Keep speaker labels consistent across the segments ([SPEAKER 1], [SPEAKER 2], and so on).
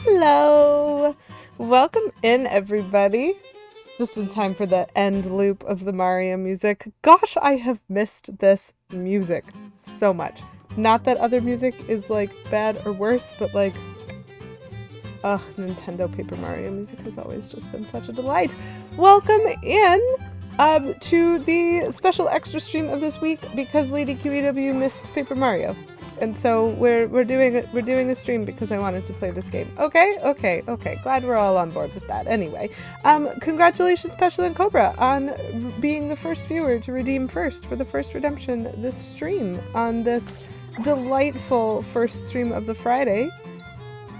[SPEAKER 1] Hello! Welcome in, everybody. Just in time for the end loop of the Mario music. Gosh, I have missed this music so much. Not that other music is, like, bad or worse, but, like, ugh, Nintendo Paper Mario music has always just been such a delight. Welcome in to the special extra stream of this week because Lady QEW missed Paper Mario. And so we're doing a stream because I wanted to play this game. Okay. Glad we're all on board with that. Anyway, congratulations, Special and Cobra, on being the first viewer to redeem first for the first redemption this stream on this delightful first stream of the Friday.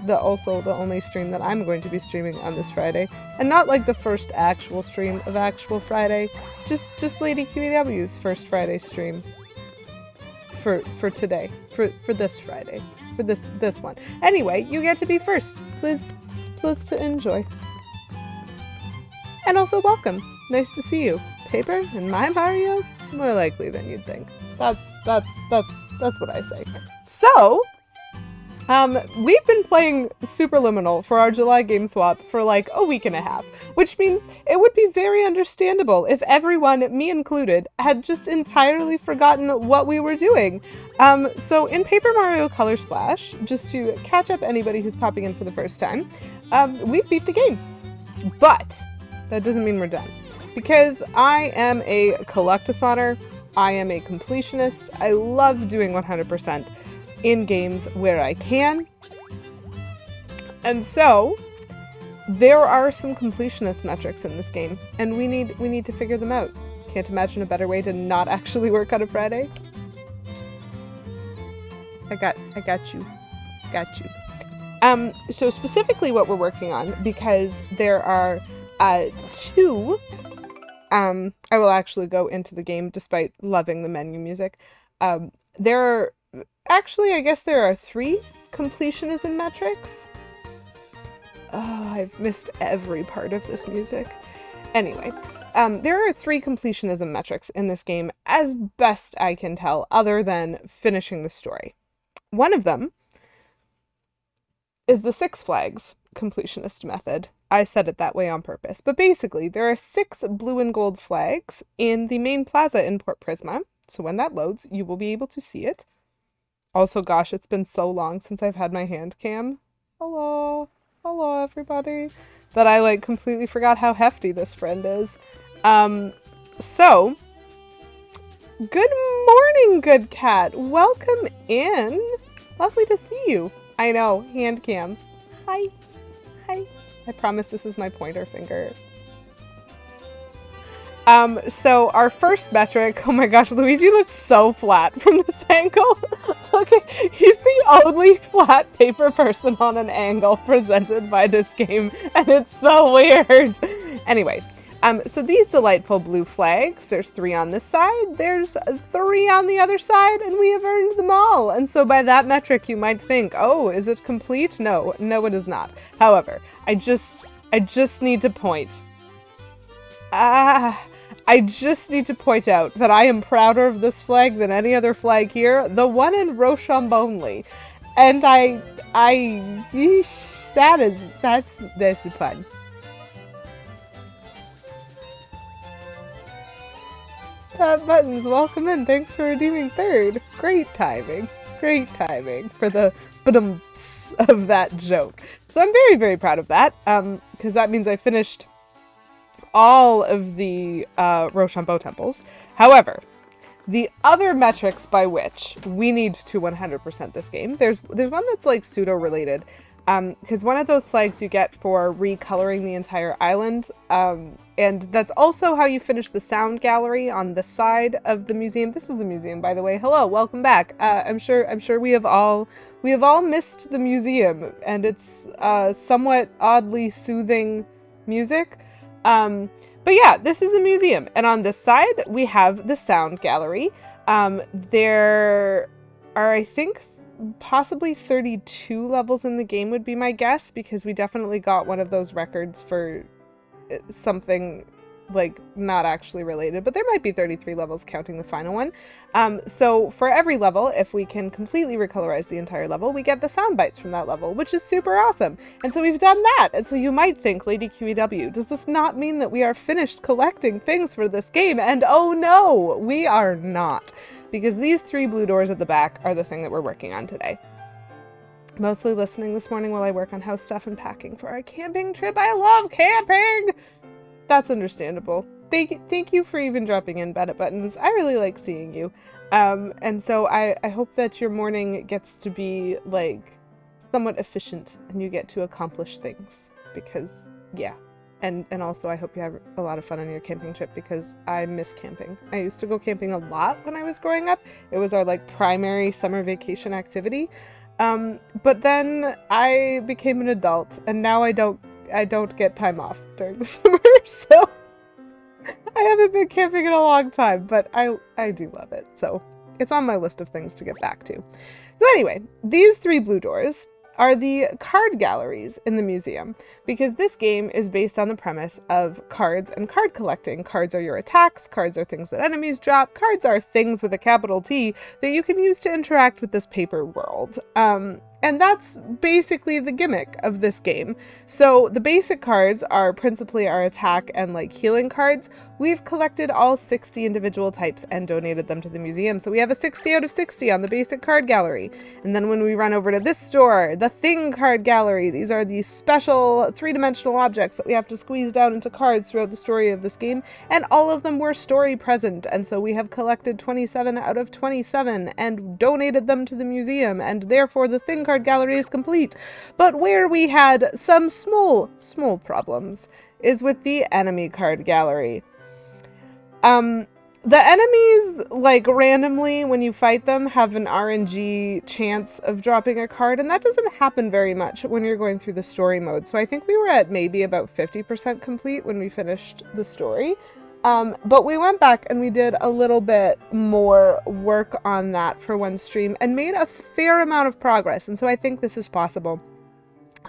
[SPEAKER 1] Also the only stream that I'm going to be streaming on this Friday, and not like the first actual stream of actual Friday, just Lady QEW's first Friday stream. For today, for this Friday, for this one. Anyway, you get to be first. Please to enjoy. And also welcome. Nice to see you. Paper and my Mario? More likely than you'd think. That's what I say. So, we've been playing Superliminal for our July game swap for like a week and a half, which means it would be very understandable if everyone, me included, had just entirely forgotten what we were doing. So in Paper Mario Color Splash, just to catch up anybody who's popping in for the first time, we beat the game. But that doesn't mean we're done. Because I am a collectathoner, I am a completionist, I love doing 100%. In games where I can. And so there are some completionist metrics in this game, and we need to figure them out. Can't imagine a better way to not actually work on a Friday. I got you. So specifically what we're working on, because there are two I will actually go into the game despite loving the menu music. Actually, I guess there are 3 completionism metrics. Oh, I've missed every part of this music. Anyway, there are 3 completionism metrics in this game, as best I can tell, other than finishing the story. One of them is the Six Flags completionist method. I said it that way on purpose. But basically, there are 6 blue and gold flags in the main plaza in Port Prisma. So when that loads, you will be able to see it. Also, gosh, it's been so long since I've had my hand cam. Hello everybody. That I like completely forgot how hefty this friend is. So, good morning, good cat. Welcome in. Lovely to see you. I know, hand cam. Hi. I promise this is my pointer finger. So our first metric, oh my gosh, Luigi looks so flat from this angle. Look, he's the only flat paper person on an angle presented by this game, and it's so weird. Anyway, so these delightful blue flags, there's 3 on this side, there's 3 on the other side, and we have earned them all. And so by that metric, you might think, oh, is it complete? No, it is not. However, I just need to point. I just need to point out that I am prouder of this flag than any other flag here, the one in Rochambeau. And that's fun. Buttons, welcome in. Thanks for redeeming 3rd. Great timing for the badumts of that joke. So I'm very, very proud of that, because that means I finished all of the Rochambeau temples. However, the other metrics by which we need to 100% this game, there's one that's like pseudo-related, because one of those flags you get for recoloring the entire island, and that's also how you finish the sound gallery on the side of the museum. This is the museum, by the way. Hello, welcome back. I'm sure we have all missed the museum and its somewhat oddly soothing music. But yeah, this is the museum, and on this side we have the sound gallery. There are, I think, possibly 32 levels in the game would be my guess, because we definitely got one of those records for something like not actually related, but there might be 33 levels counting the final one. So for every level, if we can completely recolorize the entire level, we get the sound bites from that level, which is super awesome. And so we've done that. And so you might think, Lady QEW, does this not mean that we are finished collecting things for this game? And oh no, we are not, because these 3 blue doors at the back are the thing that we're working on today. Mostly listening this morning while I work on house stuff and packing for our camping trip. I love camping! That's understandable. Thank you for even dropping in, Bennett Buttons. I really like seeing you. And so I hope that your morning gets to be, like, somewhat efficient and you get to accomplish things. Because, yeah. And also I hope you have a lot of fun on your camping trip, because I miss camping. I used to go camping a lot when I was growing up. It was our, like, primary summer vacation activity. But then I became an adult, and now I don't get time off during the summer, so I haven't been camping in a long time, but I do love it, so it's on my list of things to get back to. So anyway, these 3 blue doors are the card galleries in the museum, because this game is based on the premise of cards and card collecting. Cards are your attacks, cards are things that enemies drop, cards are things with a capital T that you can use to interact with this paper world. And that's basically the gimmick of this game. So the basic cards are principally our attack and like healing cards. We've collected all 60 individual types and donated them to the museum. So we have a 60 out of 60 on the basic card gallery. And then when we run over to this store, the thing card gallery, these are the special 3-dimensional objects that we have to squeeze down into cards throughout the story of this game. And all of them were story present. And so we have collected 27 out of 27 and donated them to the museum. And therefore the thing card gallery is complete. But where we had some small problems is with the enemy card gallery. The enemies, like, randomly, when you fight them, have an RNG chance of dropping a card, and that doesn't happen very much when you're going through the story mode. So I think we were at maybe about 50% complete when we finished the story. But we went back and we did a little bit more work on that for one stream and made a fair amount of progress, and so I think this is possible.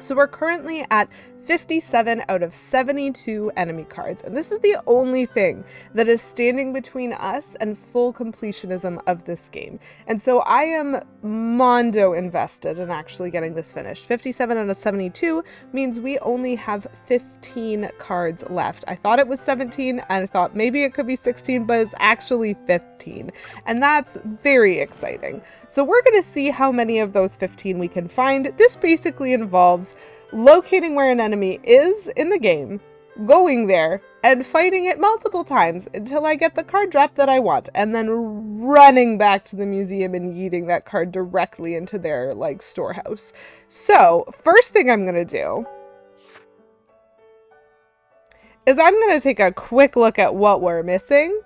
[SPEAKER 1] So we're currently at 57 out of 72 enemy cards, and this is the only thing that is standing between us and full completionism of this game. And so I am mondo invested in actually getting this finished. 57 out of 72 means we only have 15 cards left. I thought it was 17, and I thought maybe it could be 16, but it's actually 15. And that's very exciting. So we're going to see how many of those 15 we can find. This basically involves locating where an enemy is in the game, going there, and fighting it multiple times until I get the card drop that I want, and then running back to the museum and yeeting that card directly into their, like, storehouse. So, first thing I'm gonna do is I'm gonna take a quick look at what we're missing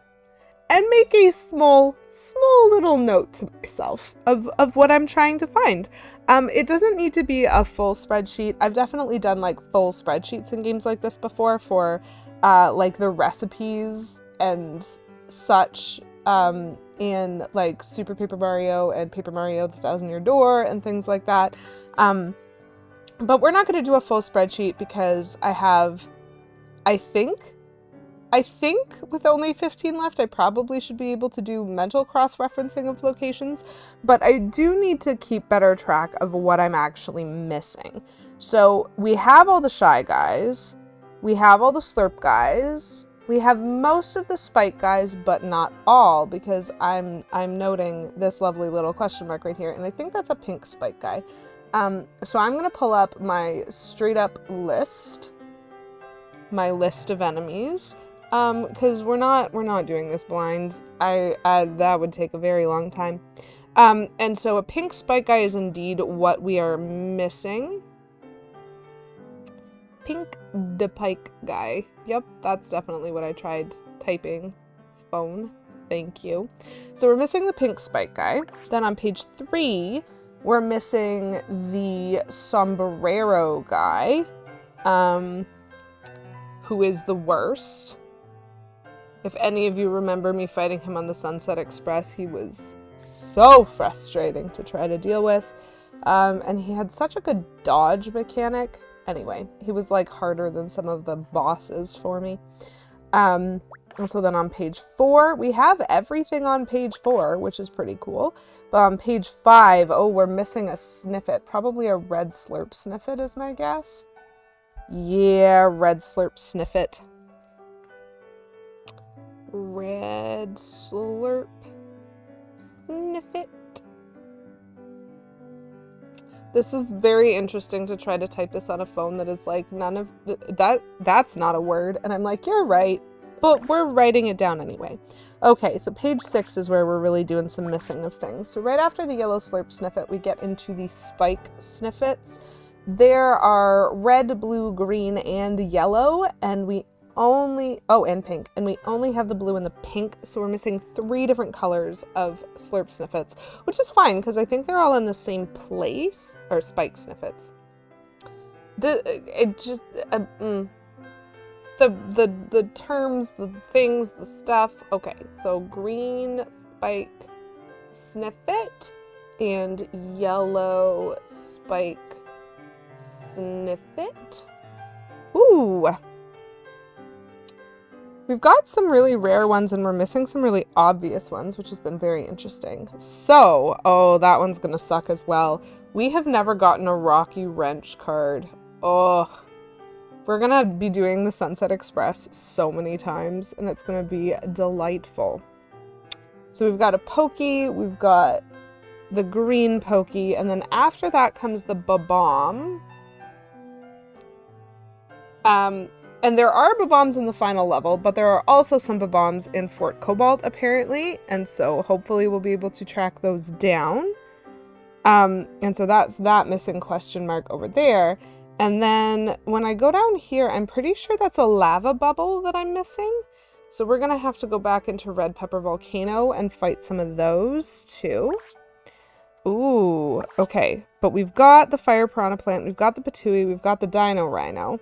[SPEAKER 1] and make a small little note to myself of what I'm trying to find. It doesn't need to be a full spreadsheet. I've definitely done, like, full spreadsheets in games like this before for, like, the recipes and such, in, like, Super Paper Mario and Paper Mario The Thousand Year Door and things like that. But we're not going to do a full spreadsheet because I think with only 15 left, I probably should be able to do mental cross-referencing of locations, but I do need to keep better track of what I'm actually missing. So we have all the Shy guys, we have all the Slurp guys, we have most of the Spike guys, but not all, because I'm noting this lovely little question mark right here, and I think that's a pink Spike guy. So I'm gonna pull up my straight up list, my list of enemies. Because we're not doing this blind. That would take a very long time. And so a pink Spike guy is indeed what we are missing. Pink the Pike guy. Yep, that's definitely what I tried typing. Phone. Thank you. So we're missing the pink Spike guy. Then on page 3, we're missing the sombrero guy, who is the worst. If any of you remember me fighting him on the Sunset Express, he was so frustrating to try to deal with. And he had such a good dodge mechanic. Anyway, he was, like, harder than some of the bosses for me. And so then on page 4, we have everything on page 4, which is pretty cool. But on page 5, oh, we're missing a sniffet. Probably a red slurp sniffet is my guess. Yeah, red slurp sniffet. Red slurp sniffet. This is very interesting to try to type this on a phone that is like none of that's not a word. And I'm like, you're right, but we're writing it down anyway. Okay, so page 6 is where we're really doing some missing of things. So right after the yellow slurp sniffet, we get into the spike sniffets. There are red, blue, green, and yellow, and and pink, and we only have the blue and the pink, so we're missing 3 different colors of slurp sniffets, which is fine because I think they're all in the same place, or spike sniffets. The terms, the things, the stuff. Okay, so green spike sniffet and yellow spike sniffet. Ooh. We've got some really rare ones and we're missing some really obvious ones, which has been very interesting. So, oh, that one's gonna suck as well. We have never gotten a Rocky Wrench card. Oh, we're gonna be doing the Sunset Express so many times and it's gonna be delightful. So we've got a Pokey, we've got the green Pokey, and then after that comes the Ba-Bomb. And there are Ba-Bombs in the final level, but there are also some Ba-Bombs in Fort Cobalt, apparently, and so hopefully we'll be able to track those down. And so that's that missing question mark over there. And then when I go down here, I'm pretty sure that's a lava bubble that I'm missing. So we're going to have to go back into Red Pepper Volcano and fight some of those too. Ooh, okay. But we've got the Fire Piranha Plant, we've got the Patooey, we've got the Dino Rhino.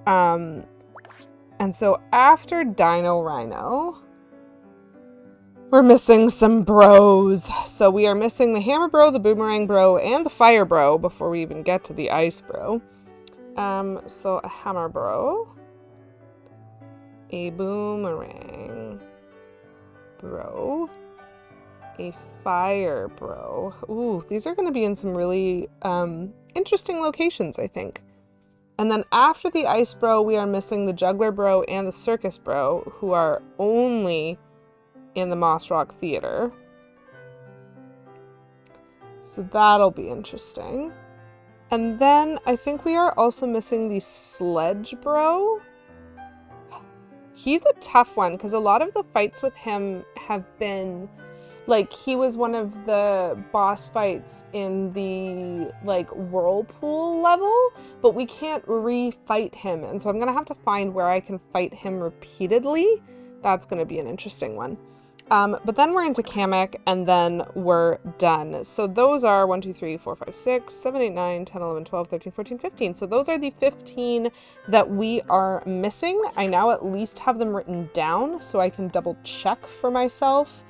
[SPEAKER 1] And so after Dino Rhino, we're missing some bros. So we are missing the Hammer Bro, the Boomerang Bro, and the Fire Bro before we even get to the Ice Bro. So a Hammer Bro, a Boomerang Bro, a Fire Bro. Ooh, these are going to be in some really interesting locations, I think. And then after the Ice Bro, we are missing the Juggler Bro and the Circus Bro, who are only in the Moss Rock Theater. So that'll be interesting. And then I think we are also missing the Sledge Bro. He's a tough one because a lot of the fights with him have been like, he was one of the boss fights in the, like, whirlpool level, but we can't re-fight him, and so I'm gonna have to find where I can fight him repeatedly. That's gonna be an interesting one. But then we're into Kamek, and then we're done. So those are 1, 2, 3, 4, 5, 6, 7, 8, 9, 10, 11, 12, 13, 14, 15. So those are the 15 that we are missing. I now at least have them written down so I can double check for myself.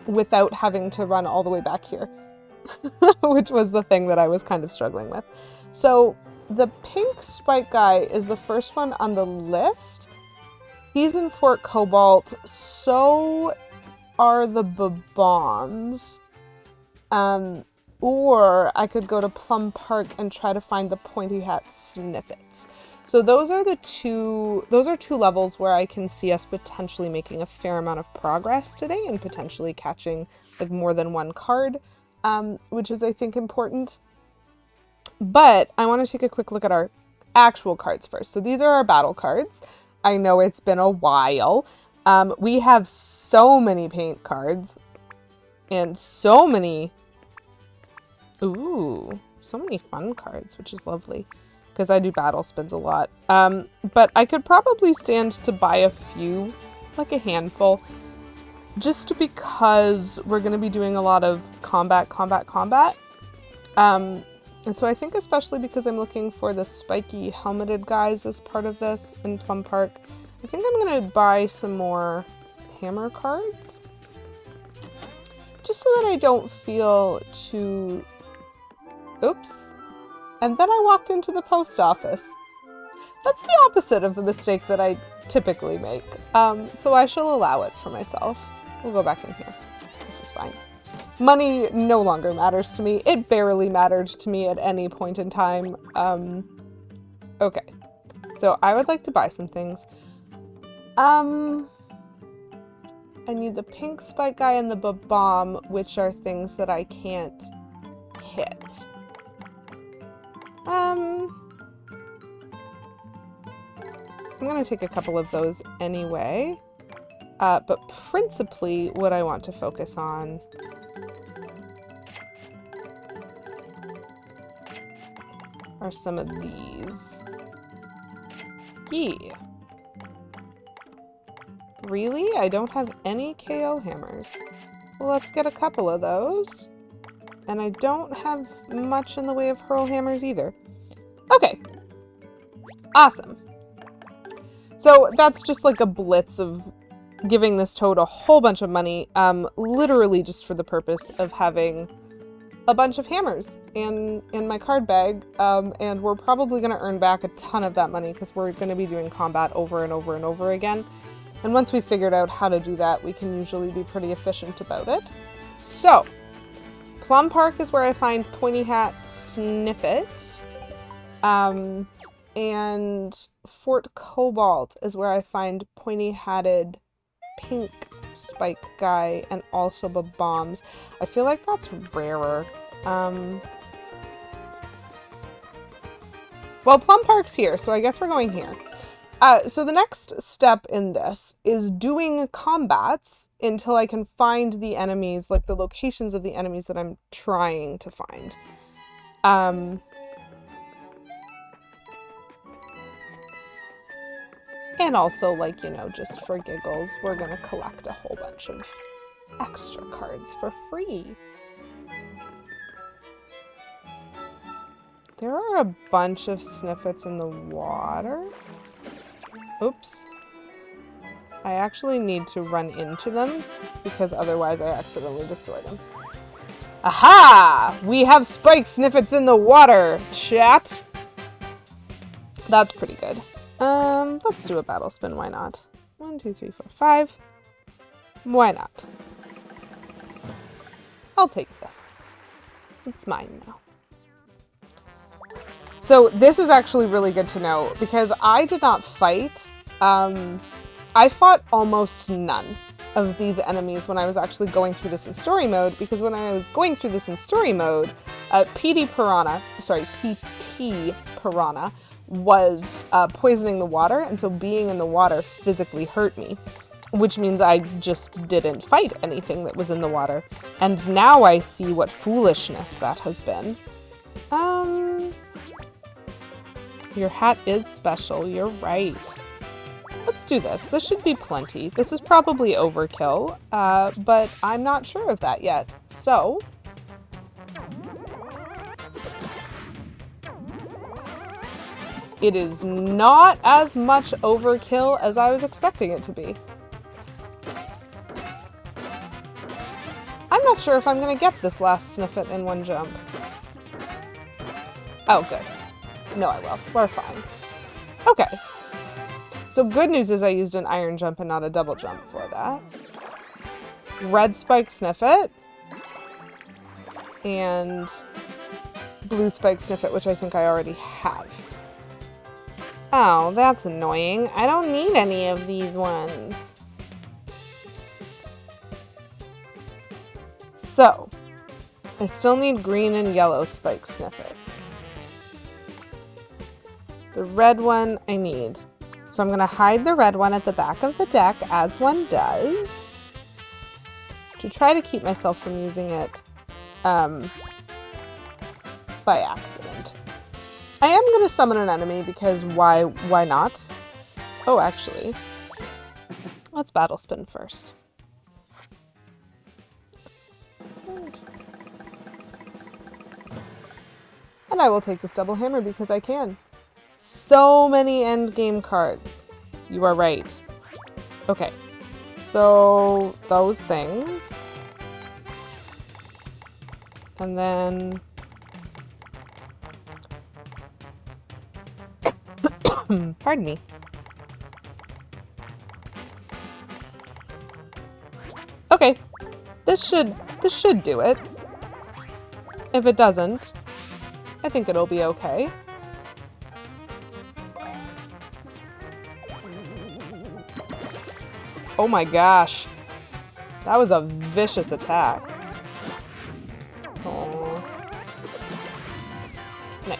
[SPEAKER 1] Without having to run all the way back here, which was the thing that I was kind of struggling with. So the pink spike guy is the first one on the list. He's in Fort Cobalt, so are the Ba-Bombs. Or I could go to Plum Park and try to find the Pointy Hat Sniffets. So those are two levels where I can see us potentially making a fair amount of progress today and potentially catching like more than one card, which is, I think, important. But I want to take a quick look at our actual cards first. So these are our battle cards. I know it's been a while. We have so many paint cards and so many fun cards, which is lovely. Because I do battle spins a lot. But I could probably stand to buy a few, like a handful, just because we're going to be doing a lot of combat. And so I think especially because I'm looking for the spiky helmeted guys as part of this in Plum Park, I think I'm going to buy some more hammer cards. Just so that I don't feel too... Oops. And then I walked into the post office. That's the opposite of the mistake that I typically make. So I shall allow it for myself. We'll go back in here. This is fine. Money no longer matters to me. It barely mattered to me at any point in time. Okay. So I would like to buy some things. I need the pink spike guy and the bomb, which are things that I can't hit. I'm gonna take a couple of those anyway. But principally what I want to focus on are some of these. Yeah. Really? I don't have any KO hammers. Well, let's get a couple of those. And I don't have much in the way of hurl hammers either. Okay. Awesome. So that's just like a blitz of giving this toad a whole bunch of money, literally just for the purpose of having a bunch of hammers in my card bag, and we're probably going to earn back a ton of that money because we're going to be doing combat over and over and over again. And once we've figured out how to do that, we can usually be pretty efficient about it. So, Plum Park is where I find Pointy Hat Sniffet, and Fort Cobalt is where I find pointy-hatted pink spike guy and also the bombs. I feel like that's rarer. Well, Plum Park's here, so I guess we're going here. So the next step in this is doing combats until I can find the enemies, like the locations of the enemies that I'm trying to find. And also, like, you know, just for giggles, we're gonna collect a whole bunch of extra cards for free. There are a bunch of sniffets in the water. Oops. I actually need to run into them because otherwise I accidentally destroy them. Aha! We have spike sniffets in the water, chat! That's pretty good. Let's do a battle spin, why not? 1, 2, 3, 4, 5. Why not? I'll take this. It's mine now. So this is actually really good to know because I did not fight. I fought almost none of these enemies when I was actually going through this in story mode, because when I was going through this in story mode, PT Piranha was poisoning the water, and so being in the water physically hurt me, which means I just didn't fight anything that was in the water. And now I see what foolishness that has been. Your hat is special, you're right. Let's do this. This should be plenty. This is probably overkill, but I'm not sure of that yet. So, it is not as much overkill as I was expecting it to be. I'm not sure if I'm going to get this last sniffet in one jump. Oh, good. No, I will. We're fine. Okay. So good news is I used an iron jump and not a double jump for that. Red spike sniffet. And blue spike sniffet, which I think I already have. Oh, that's annoying. I don't need any of these ones. So, I still need green and yellow spike sniffets. The red one I need. So I'm going to hide the red one at the back of the deck, as one does, to try to keep myself from using it by accident. I am going to summon an enemy because why not? Oh, actually, let's battle spin first. And I will take this double hammer because I can. So many endgame cards. You are right. Okay. So, those things. And then Pardon me. Okay, this should do it. If it doesn't, I think it'll be okay. Oh my gosh. That was a vicious attack. Oh. Nice.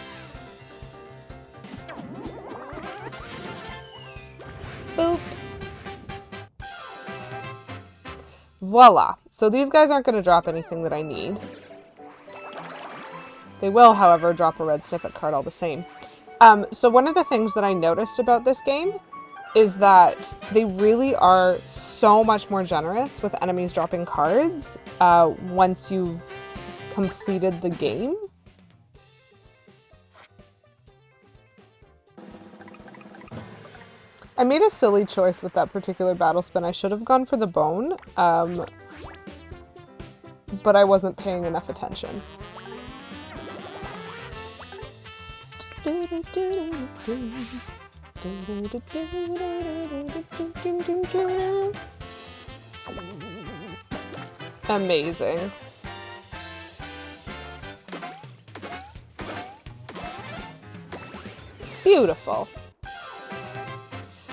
[SPEAKER 1] Boop. Voila. So these guys aren't going to drop anything that I need. They will, however, drop a red Sniffet card all the same. So one of the things that I noticed about this game is that they really are so much more generous with enemies dropping cards once you've completed the game. I made a silly choice with that particular battle spin. I should have gone for the bone, but I wasn't paying enough attention. Amazing. Beautiful.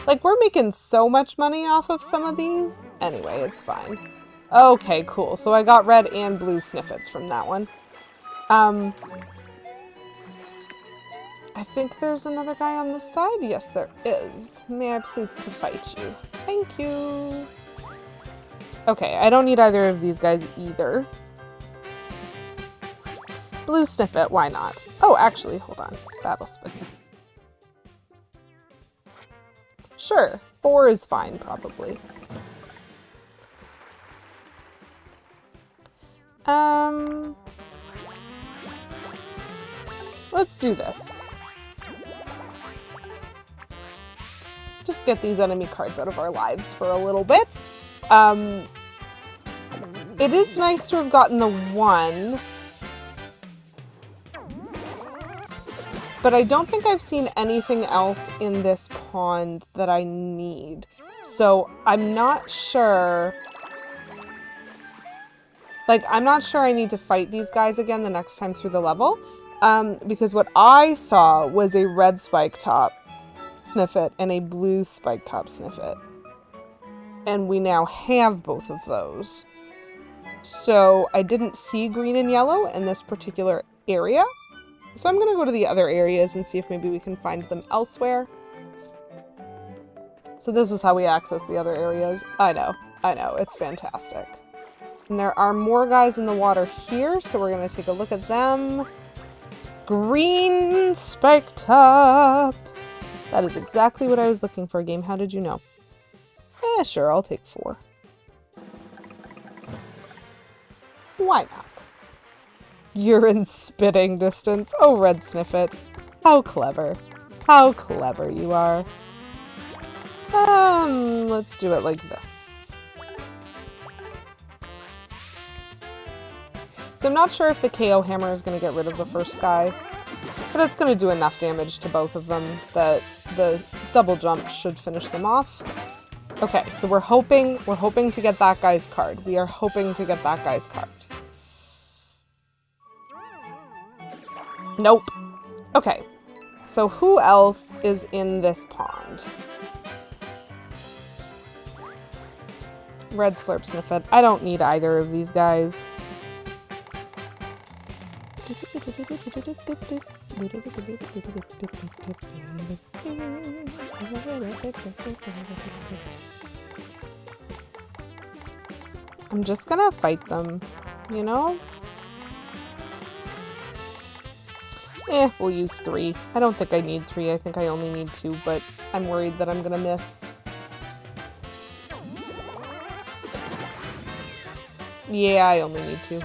[SPEAKER 1] Like, we're making so much money off of some of these. Anyway, it's fine. Okay, cool. So I got red and blue Sniffets from that one. I think there's another guy on this side. Yes, there is. May I please to fight you? Thank you. Okay, I don't need either of these guys either. Blue Sniffet, why not? Oh, actually, hold on. Battle spin. Sure, 4 is fine, probably. Let's do this. Just get these enemy cards out of our lives for a little bit. It is nice to have gotten the 1. But I don't think I've seen anything else in this pond that I need. So I'm not sure... Like, I'm not sure I need to fight these guys again the next time through the level. Because what I saw was a red spike top Sniffet and a blue spike top Sniffet. And we now have both of those. So I didn't see green and yellow in this particular area. So I'm going to go to the other areas and see if maybe we can find them elsewhere. So this is how we access the other areas. I know, it's fantastic. And there are more guys in the water here, so we're going to take a look at them. Green spike top. That is exactly what I was looking for, game. How did you know? Sure, I'll take 4. Why not? You're in spitting distance. Oh, red Sniffet. How clever. How clever you are. Let's do it like this. So I'm not sure if the KO hammer is going to get rid of the first guy, but it's going to do enough damage to both of them that the double jump should finish them off. Okay, so we're hoping to get that guy's card. We are hoping to get that guy's card. Nope. Okay, so who else is in this pond? Red Slurp Sniffet. I don't need either of these guys. I'm just gonna fight them, you know? We'll use 3. I don't think I need 3. I think I only need 2, but I'm worried that I'm gonna miss. Yeah, I only need 2.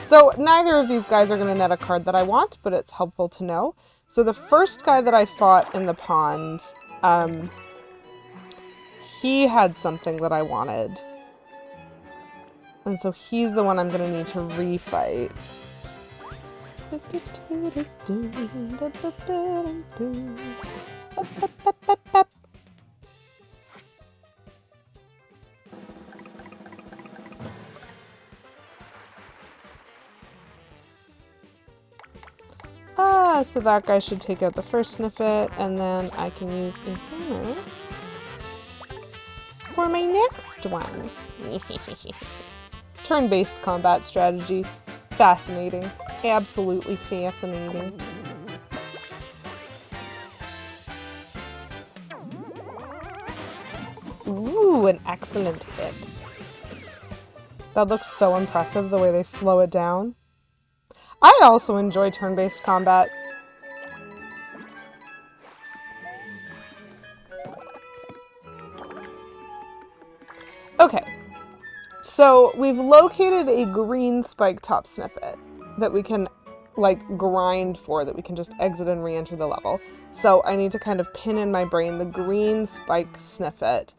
[SPEAKER 1] So neither of these guys are going to net a card that I want, but it's helpful to know. So the first guy that I fought in the pond, he had something that I wanted. And so he's the one I'm going to need to refight. So that guy should take out the first Sniffet, and then I can use a hammer for my next one. Turn-based combat strategy. Fascinating. Absolutely fascinating. Ooh, an excellent hit. That looks so impressive, the way they slow it down. I also enjoy turn-based combat. Okay, so we've located a green spike top Sniffet that we can, like, grind for, that we can just exit and re-enter the level. So I need to kind of pin in my brain the green spike Sniffet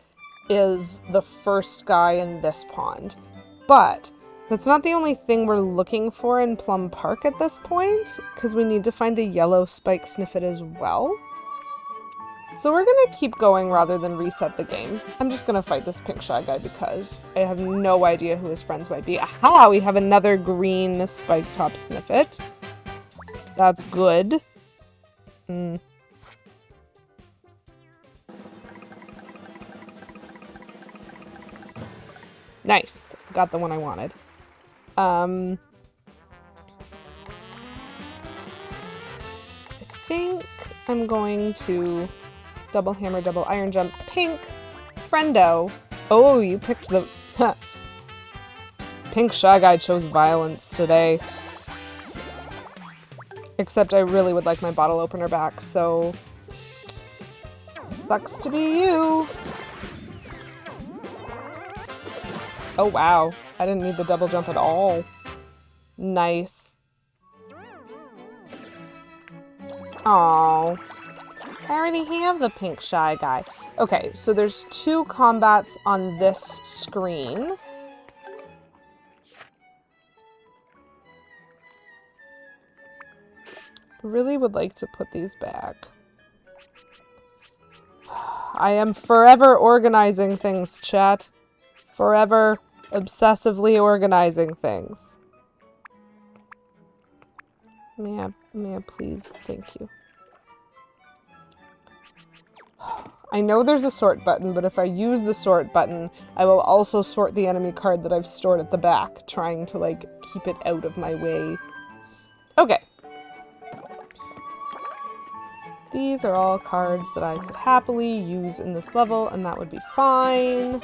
[SPEAKER 1] is the first guy in this pond. But that's not the only thing we're looking for in Plum Park at this point, because we need to find the yellow spike Sniffet as well. So we're gonna keep going rather than reset the game. I'm just gonna fight this pink shy guy because I have no idea who his friends might be. Aha! We have another green spike top Sniffet. That's good. Nice. Got the one I wanted. I think I'm going to double hammer, double iron jump, pink, friendo. Oh, you picked the... Pink Shy Guy chose violence today. Except I really would like my bottle opener back, so... Sucks to be you! Oh wow, I didn't need the double jump at all. Nice. Aww. I already have the pink shy guy. Okay, so there's 2 combats on this screen. Really would like to put these back. I am forever organizing things, chat. Forever obsessively organizing things. May I please? Thank you. I know there's a sort button, but if I use the sort button, I will also sort the enemy card that I've stored at the back, trying to, like, keep it out of my way. Okay. These are all cards that I could happily use in this level, and that would be fine.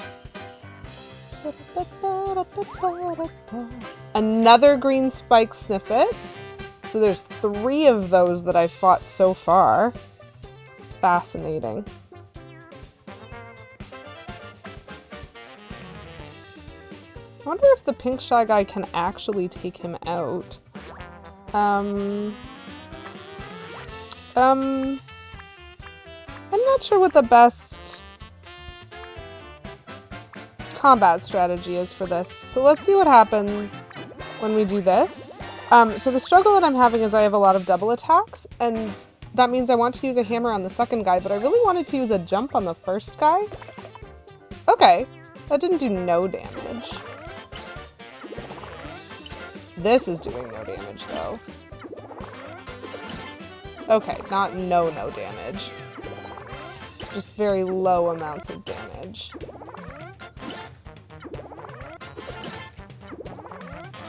[SPEAKER 1] Another green spike Sniffet. So there's 3 of those that I've fought so far. Fascinating. I wonder if the pink shy guy can actually take him out. I'm not sure what the best combat strategy is for this. So let's see what happens when we do this. So the struggle that I'm having is I have a lot of double attacks, and that means I want to use a hammer on the second guy, but I really wanted to use a jump on the first guy. Okay, that didn't do no damage. This is doing no damage, though. Okay, not no damage. Just very low amounts of damage.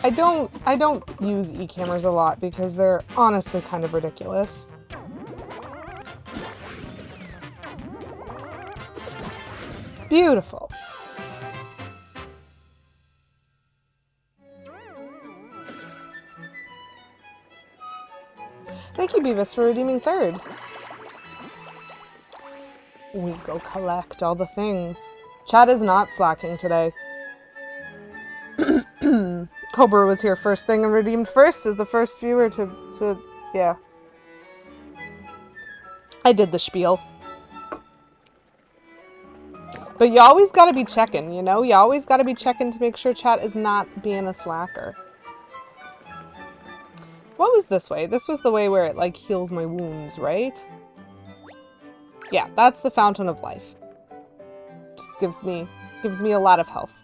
[SPEAKER 1] I don't use e-cameras a lot because they're honestly kind of ridiculous. Beautiful. Thank you, Beavis, for redeeming 3rd. We go collect all the things. Chat is not slacking today. Cobra was here first thing and redeemed first as the first viewer to yeah. I did the spiel. But you always gotta be checking, you know? You always gotta be checking to make sure chat is not being a slacker. What was this way? This was the way where it, like, heals my wounds, right? Yeah, that's the Fountain of Life. Just gives me a lot of health.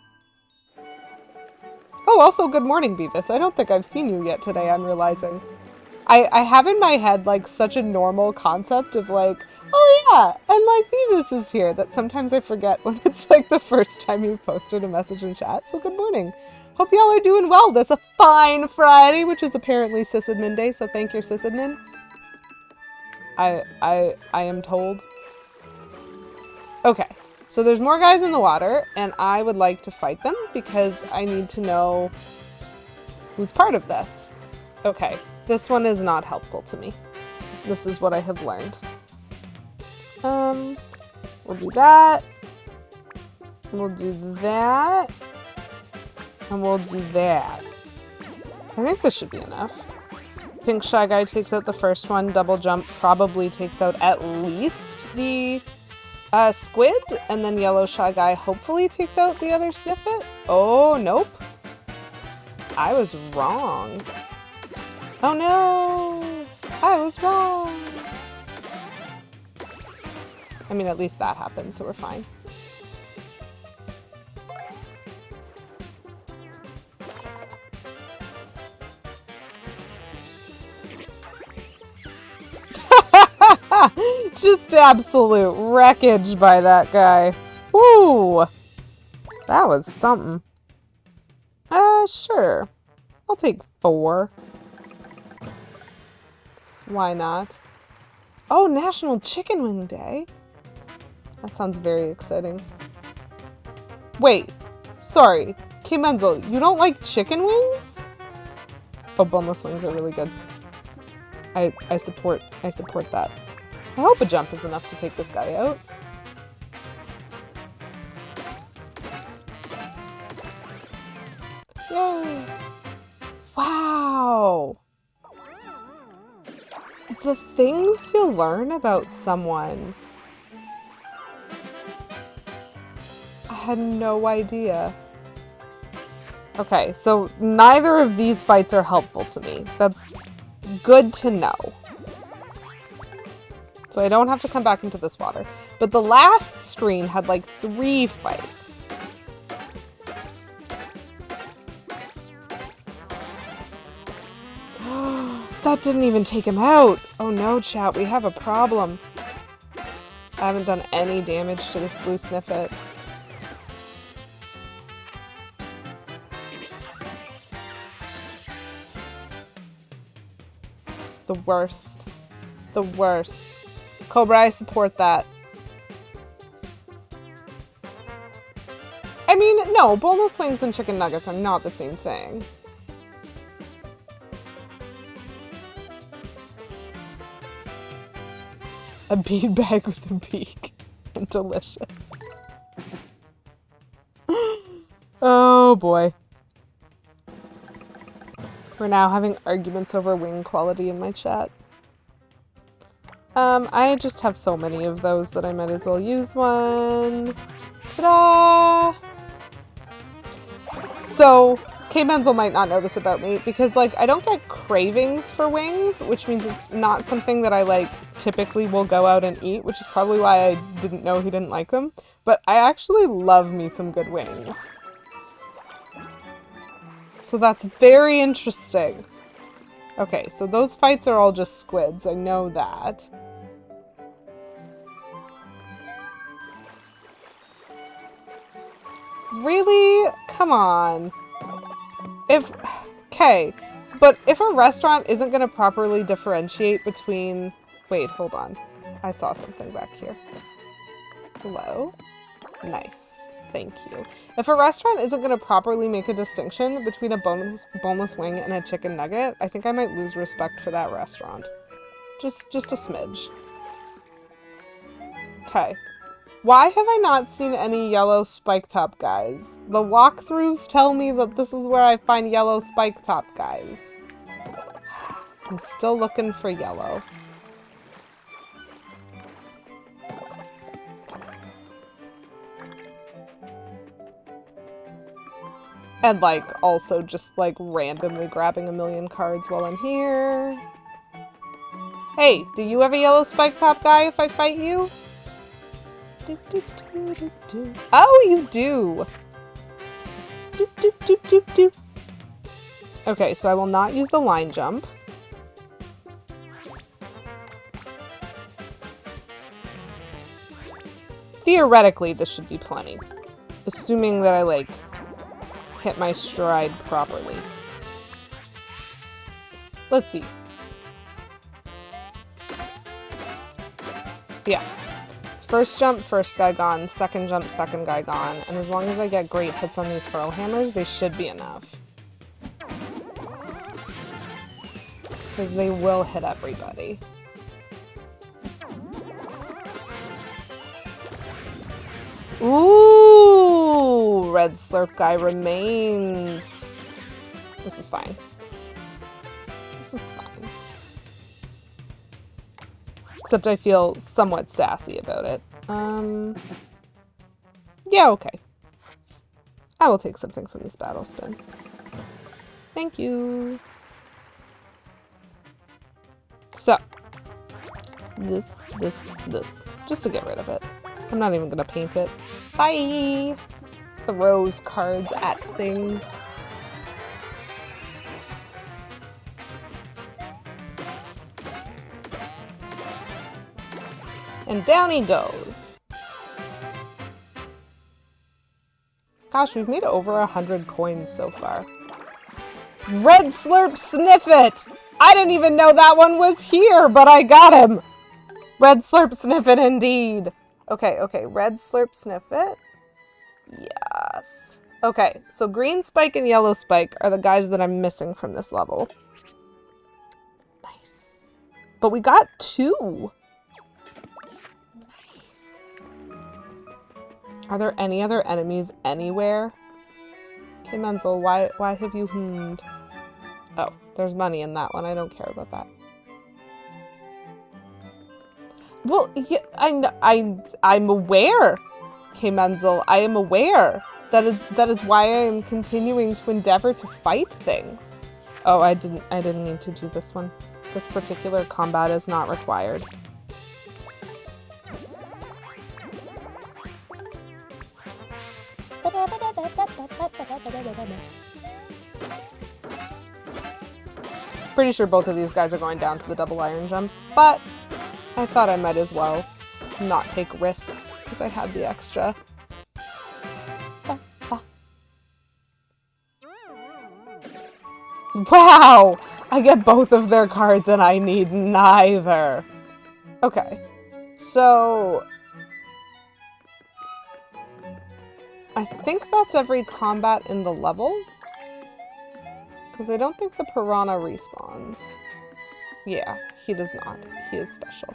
[SPEAKER 1] Oh, also, good morning, Beavis. I don't think I've seen you yet today, I'm realizing. I have in my head, like, such a normal concept of, like, oh yeah, and, like, Beavis is here, that sometimes I forget when it's, like, the first time you've posted a message in chat. So good morning. Hope y'all are doing well this a fine Friday, which is apparently Sysadmin Day, so thank your Sysadmin. I am told. Okay, so there's more guys in the water, and I would like to fight them because I need to know who's part of this. Okay, this one is not helpful to me. This is what I have learned. We'll do that. We'll do that. And we'll do that. I think this should be enough. Pink Shy Guy takes out the first one. Double Jump probably takes out at least the squid. And then Yellow Shy Guy hopefully takes out the other Sniffit. Oh, nope. I was wrong. Oh no! I was wrong! I mean, at least that happened, so we're fine. Just absolute wreckage by that guy. Woo! That was something. Sure. I'll take 4. Why not? Oh, National Chicken Wing Day. That sounds very exciting. Wait, sorry. K Menzel, you don't like chicken wings? Oh, boneless wings are really good. I support that. I hope a jump is enough to take this guy out. Yay! Wow! The things you learn about someone. I had no idea. Okay, so neither of these fights are helpful to me. That's good to know. So I don't have to come back into this water. But the last screen had like 3 fights. That didn't even take him out. Oh no, chat, we have a problem. I haven't done any damage to this blue Sniffit. The worst. The worst. Cobra, I support that. I mean, no, boneless wings and chicken nuggets are not the same thing. A beanbag with a beak. Delicious. Oh boy. We're now having arguments over wing quality in my chat. I just have so many of those that I might as well use one. Ta-da! So, K Menzel might not know this about me, because, like, I don't get cravings for wings, which means it's not something that I, like, typically will go out and eat, which is probably why I didn't know he didn't like them. But I actually love me some good wings. So that's very interesting. Okay, so those fights are all just squids, I know that. Really? Come on. Okay, but if a restaurant isn't going to properly differentiate between... Wait, hold on. I saw something back here. Hello? Nice. Thank you. If a restaurant isn't going to properly make a distinction between a boneless wing and a chicken nugget, I think I might lose respect for that restaurant. Just a smidge. Okay. Why have I not seen any yellow spike top guys? The walkthroughs tell me that this is where I find yellow spike top guys. I'm still looking for yellow. And, like, also just, like, randomly grabbing a million cards while I'm here. Hey, do you have a yellow spike top guy if I fight you? Oh, you do! Okay, so I will not use the line jump. Theoretically, this should be plenty. Assuming that I, like, hit my stride properly. Let's see. Yeah. First jump, first guy gone. Second jump, second guy gone. And as long as I get great hits on these hurl hammers, they should be enough. Because they will hit everybody. Ooh! Red slurp guy remains. This is fine. This is fine. Except I feel somewhat sassy about it. Yeah, okay. I will take something from this battle spin. Thank you. So. This. Just to get rid of it. I'm not even gonna paint it. Bye! Throws cards at things. And down he goes. Gosh, we've made over 100 coins so far. Red Slurp Sniff It! I didn't even know that one was here, but I got him! Red Slurp Sniff It indeed. Okay, Red Slurp Sniff It. Yes. Okay, so Green Spike and Yellow Spike are the guys that I'm missing from this level. Nice. But we got 2. Are there any other enemies anywhere? Okay, Menzel, why have you hummed? Oh, there's money in that one. I don't care about that. Well, yeah, I'm aware, okay, Menzel. I am aware. That is why I am continuing to endeavor to fight things. Oh, I didn't mean to do this one. This particular combat is not required. Pretty sure both of these guys are going down to the double iron jump, but I thought I might as well not take risks because I had the extra. Wow! I get both of their cards and I need neither. Okay, so I think that's every combat in the level. Because I don't think the piranha respawns. Yeah, he does not. He is special.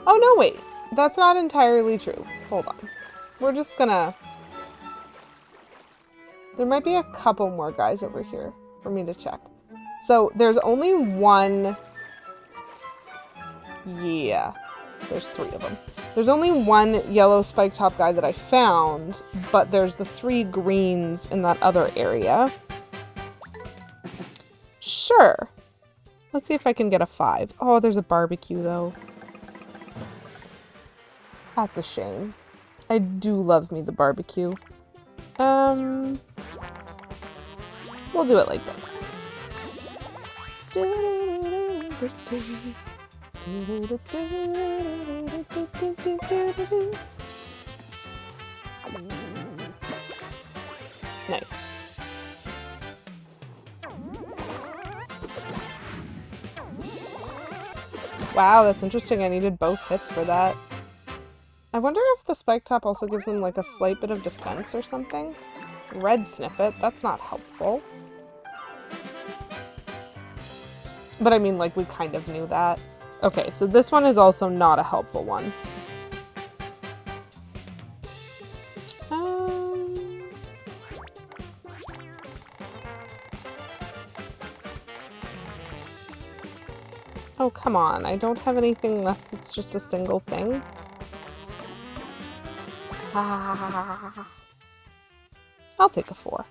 [SPEAKER 1] Oh, no, wait. That's not entirely true. Hold on. We're just gonna... There might be a couple more guys over here for me to check. So, there's only one... Yeah. There's 3 of them. There's only one yellow spike top guy that I found, but there's the 3 greens in that other area. Sure. Let's see if I can get a 5. Oh, there's a barbecue, though. That's a shame. I do love me the barbecue. We'll do it like this. Nice. Wow, that's interesting. I needed both hits for that. I wonder if the spike top also gives him like a slight bit of defense or something. Red snippet, that's not helpful. But I mean, like, we kind of knew that. Okay, so this one is also not a helpful one. Oh, come on. I don't have anything left. It's just a single thing. I'll take a 4.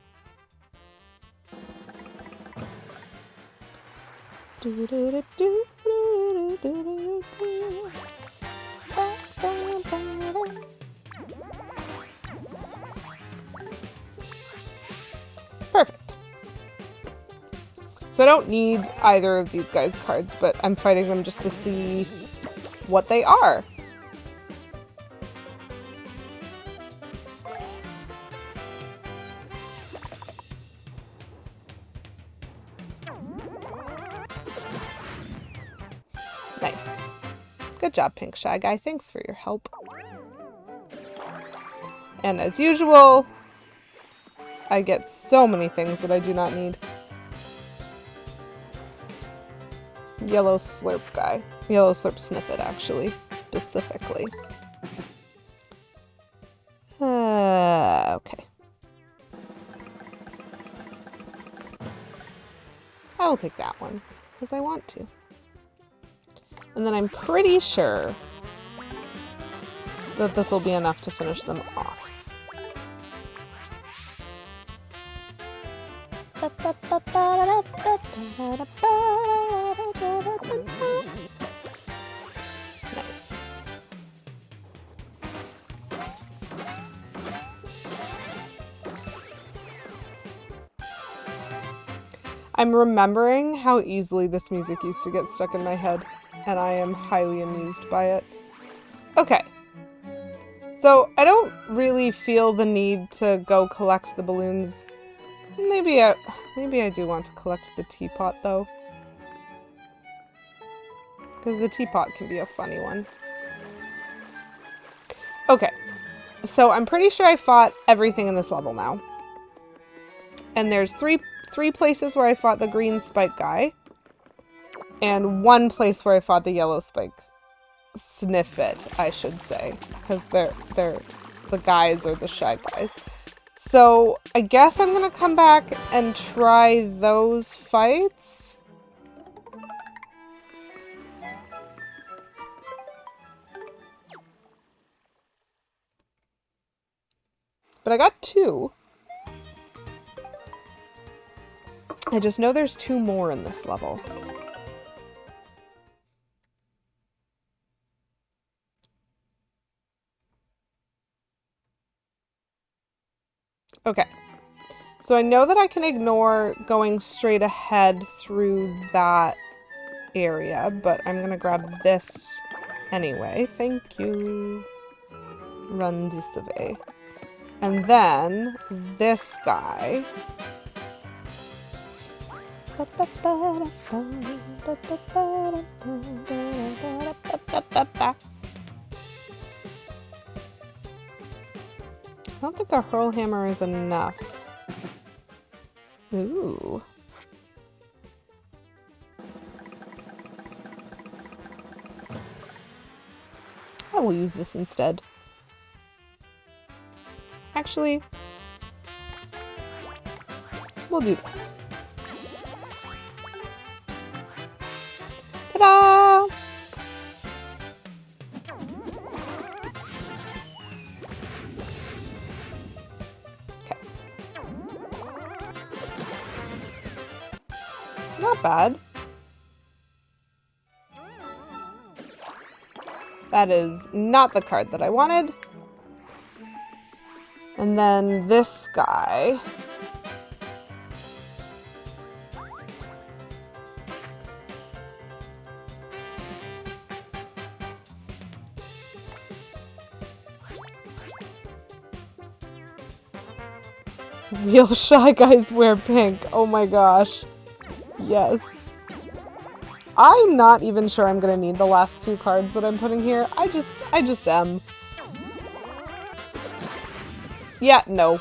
[SPEAKER 1] Perfect. So I don't need either of these guys' cards, but I'm fighting them just to see what they are. Nice. Good job, Pink Shy Guy. Thanks for your help. And as usual, I get so many things that I do not need. Yellow Slurp Guy. Yellow Slurp Sniffet, actually, specifically. Okay. I will take that one, because I want to. And then I'm pretty sure that this will be enough to finish them off. Nice. I'm remembering how easily this music used to get stuck in my head, and I am highly amused by it. Okay. So I don't really feel the need to go collect the balloons. Maybe I do want to collect the teapot, though. Because the teapot can be a funny one. Okay. So I'm pretty sure I fought everything in this level now. And there's three places where I fought the green spike guy. And one place where I fought the yellow spike Sniffet, I should say. Because they're the guys or the shy guys. So I guess I'm gonna come back and try those fights. But I got 2. I just know there's 2 more in this level. Okay. So I know that I can ignore going straight ahead through that area, but I'm gonna grab this anyway. Thank you. Run this way. And then this guy. I don't think a hurl hammer is enough. Ooh. I will use this instead. Actually, we'll do this. Ta-da! Okay. Not bad. That is not the card that I wanted. And then this guy. Real shy guys wear pink. Oh my gosh. Yes. I'm not even sure I'm gonna need the last 2 cards that I'm putting here. I just am. Yeah, no.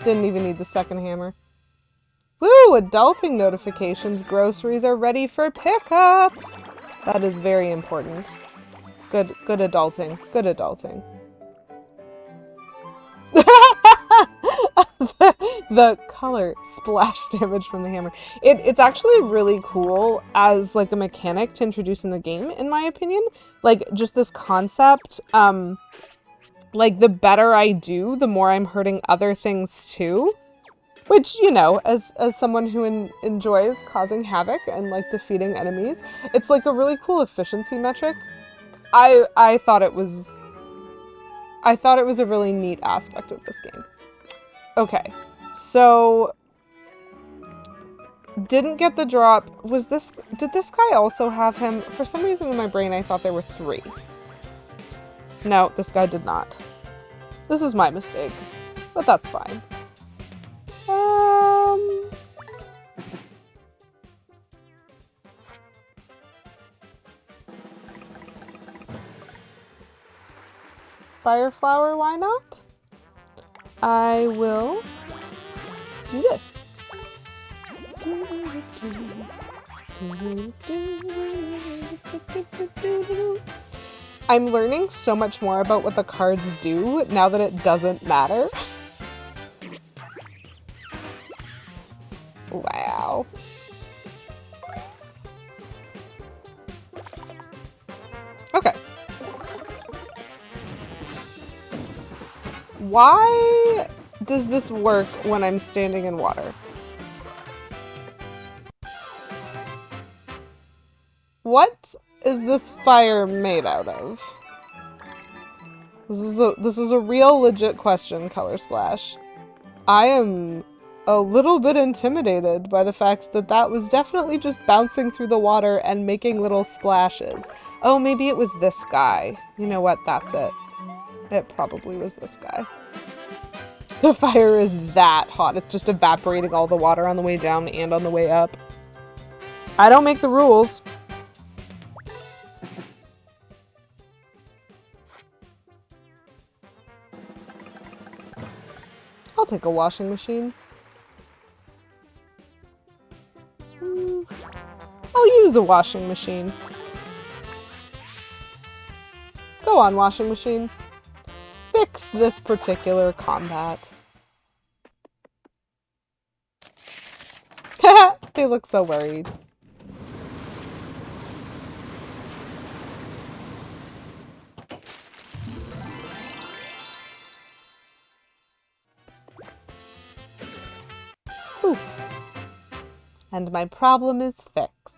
[SPEAKER 1] Didn't even need the second hammer. Woo! Adulting notifications. Groceries are ready for pickup. That is very important. Good adulting. Good adulting. the color splash damage from the hammer. It's actually really cool as like a mechanic to introduce in the game, in my opinion. Like just this concept like, the better I do, the more I'm hurting other things too. Which, you know, as someone who enjoys causing havoc and, like, defeating enemies, it's, like, a really cool efficiency metric. I thought it was a really neat aspect of this game. Okay, so didn't get the drop. Did this guy also have him? For some reason in my brain I thought there were 3. No, this guy did not. This is my mistake, but that's fine. Fire flower, why not? I will do this. I'm learning so much more about what the cards do now that it doesn't matter. Wow. Okay. Why does this work when I'm standing in water? What is this fire made out of? This is a real legit question, Color Splash. I am a little bit intimidated by the fact that that was definitely just bouncing through the water and making little splashes. Oh, maybe it was this guy. You know what? That's it. It probably was this guy. The fire is that hot. It's just evaporating all the water on the way down and on the way up. I don't make the rules. I'll take a washing machine. I'll use a washing machine. Go on, washing machine. Fix this particular combat. They look so worried. Oof. And my problem is fixed.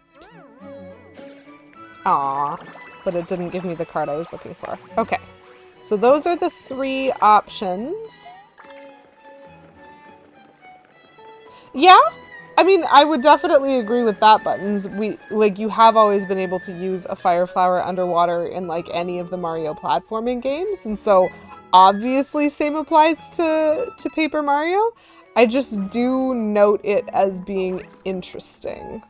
[SPEAKER 1] Aw, but it didn't give me the card I was looking for. Okay, so those are the 3 options. Yeah, I mean, I would definitely agree with that, Buttons. You have always been able to use a fire flower underwater in, like, any of the Mario platforming games, and so obviously same applies to Paper Mario. I just do note it as being interesting.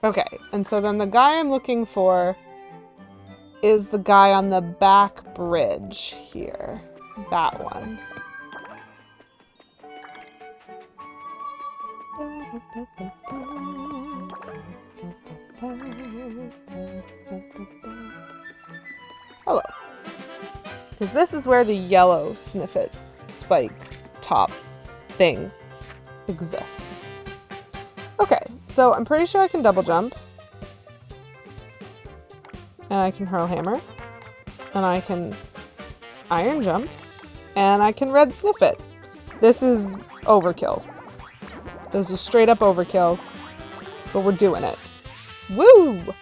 [SPEAKER 1] Okay, and so then the guy I'm looking for is the guy on the back bridge here. That one. Hello. Because this is where the yellow Sniffit spike top thing exists. Okay, so I'm pretty sure I can double jump. And I can hurl hammer. And I can iron jump. And I can red sniff it. This is overkill. This is straight up overkill. But we're doing it. Woo!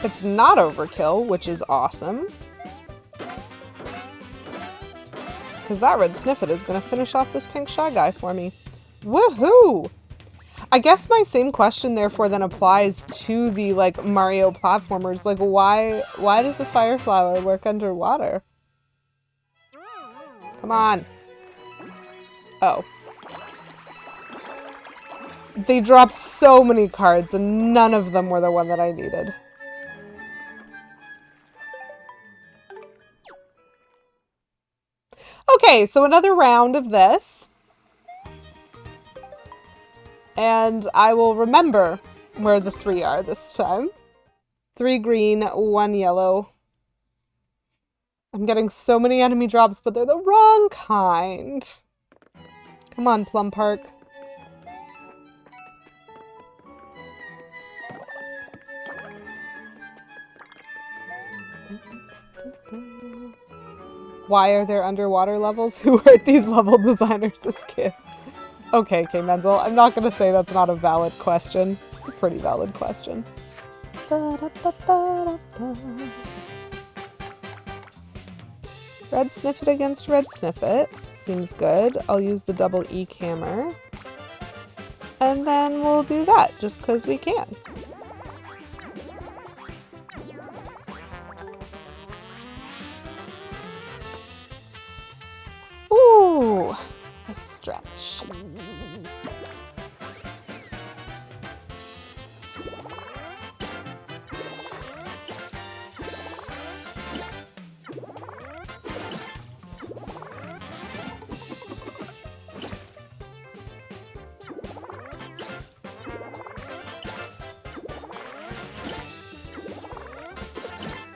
[SPEAKER 1] It's not overkill, which is awesome. Because that red Sniffit is going to finish off this pink Shy Guy for me. Woohoo! I guess my same question therefore then applies to the, like, Mario platformers. Like, why does the fire flower work underwater? Come on. Oh. They dropped so many cards and none of them were the one that I needed. Okay, so another round of this. And I will remember where the 3 are this time. 3 green, 1 yellow. I'm getting so many enemy drops, but they're the wrong kind. Come on, Plum Park. Why are there underwater levels? Who wrote these level designers as kids? Okay, K. Menzel, I'm not going to say that's not a valid question. It's a pretty valid question. Red Sniffet against Red Sniffet. Seems good. I'll use the double E camera. And then we'll do that, just because we can. Ooh, a stretch.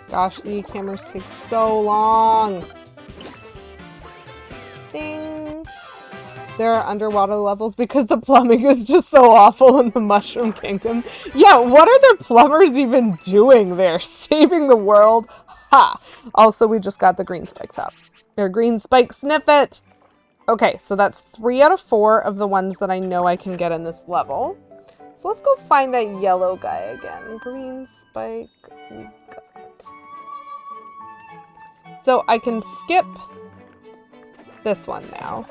[SPEAKER 1] Gosh, the cameras take so long. Ding. There are underwater levels because the plumbing is just so awful in the Mushroom Kingdom. Yeah, what are the plumbers even doing there? Saving the world? Ha! Also, we just got the green spike top. Or green spike sniffet! Okay, so that's 3 out of 4 of the ones that I know I can get in this level. So let's go find that yellow guy again. Green spike, we got it. So I can skip this one now.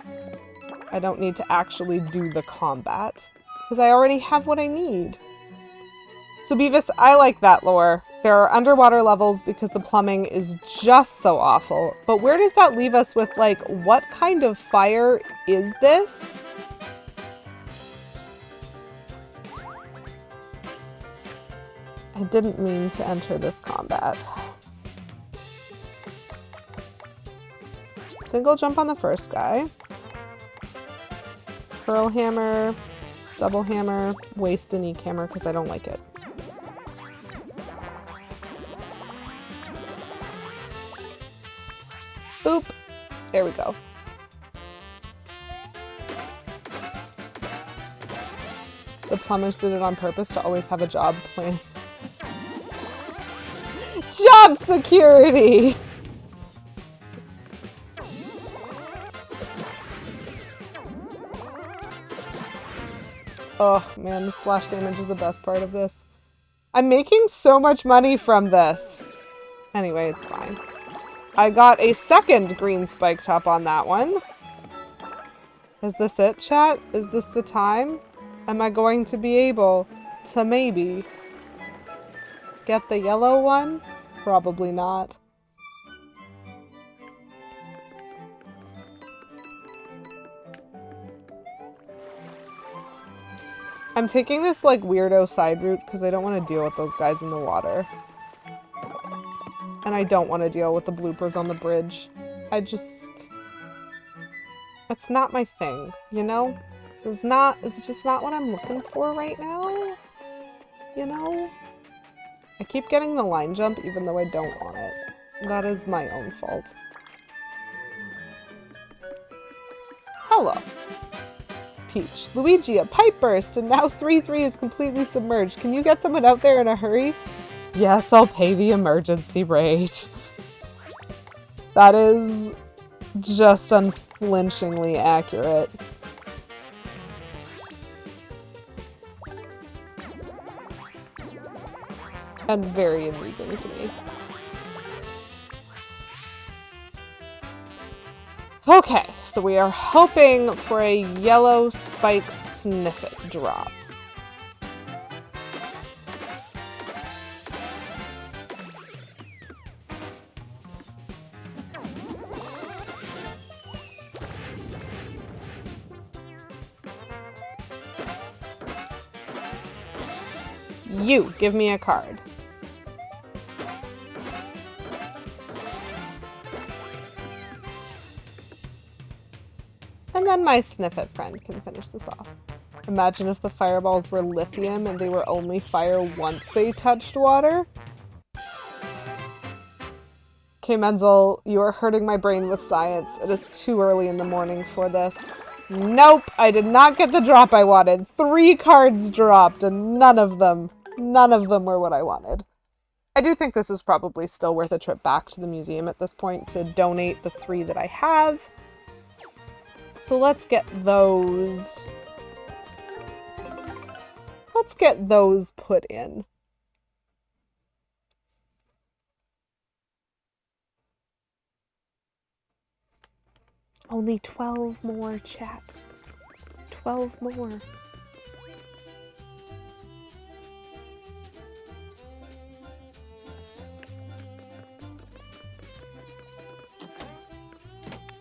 [SPEAKER 1] I don't need to actually do the combat because I already have what I need. So Beavis, I like that lore. There are underwater levels because the plumbing is just so awful. But where does that leave us with, like, what kind of fire is this? I didn't mean to enter this combat. Single jump on the first guy. Pearl hammer, double hammer, waste an E hammer because I don't like it. Boop. There we go. The plumbers did it on purpose to always have a job plan. Job security! Oh man, the splash damage is the best part of this. I'm making so much money from this. Anyway, it's fine. I got a second green spike top on that one. Is this it, chat? Is this the time? Am I going to be able to maybe get the yellow one? Probably not. I'm taking this, like, weirdo side route because I don't want to deal with those guys in the water. And I don't want to deal with the bloopers on the bridge. It's not my thing, you know? It's just not what I'm looking for right now. You know? I keep getting the line jump even though I don't want it. That is my own fault. Hello. Peach. Luigi, a pipe burst, and now 3-3 is completely submerged. Can you get someone out there in a hurry? Yes, I'll pay the emergency rate. That is just unflinchingly accurate. And very amusing to me. Okay, so we are hoping for a yellow spike sniffet drop. You, give me a card. And then my sniffet friend can finish this off. Imagine if the fireballs were lithium and they were only fire once they touched water. Okay, Menzel, you are hurting my brain with science. It is too early in the morning for this. Nope, I did not get the drop I wanted. 3 cards dropped and none of them were what I wanted. I do think this is probably still worth a trip back to the museum at this point to donate the 3 that I have. So let's get those. Let's get those put in. Only 12 more, chat. 12 more.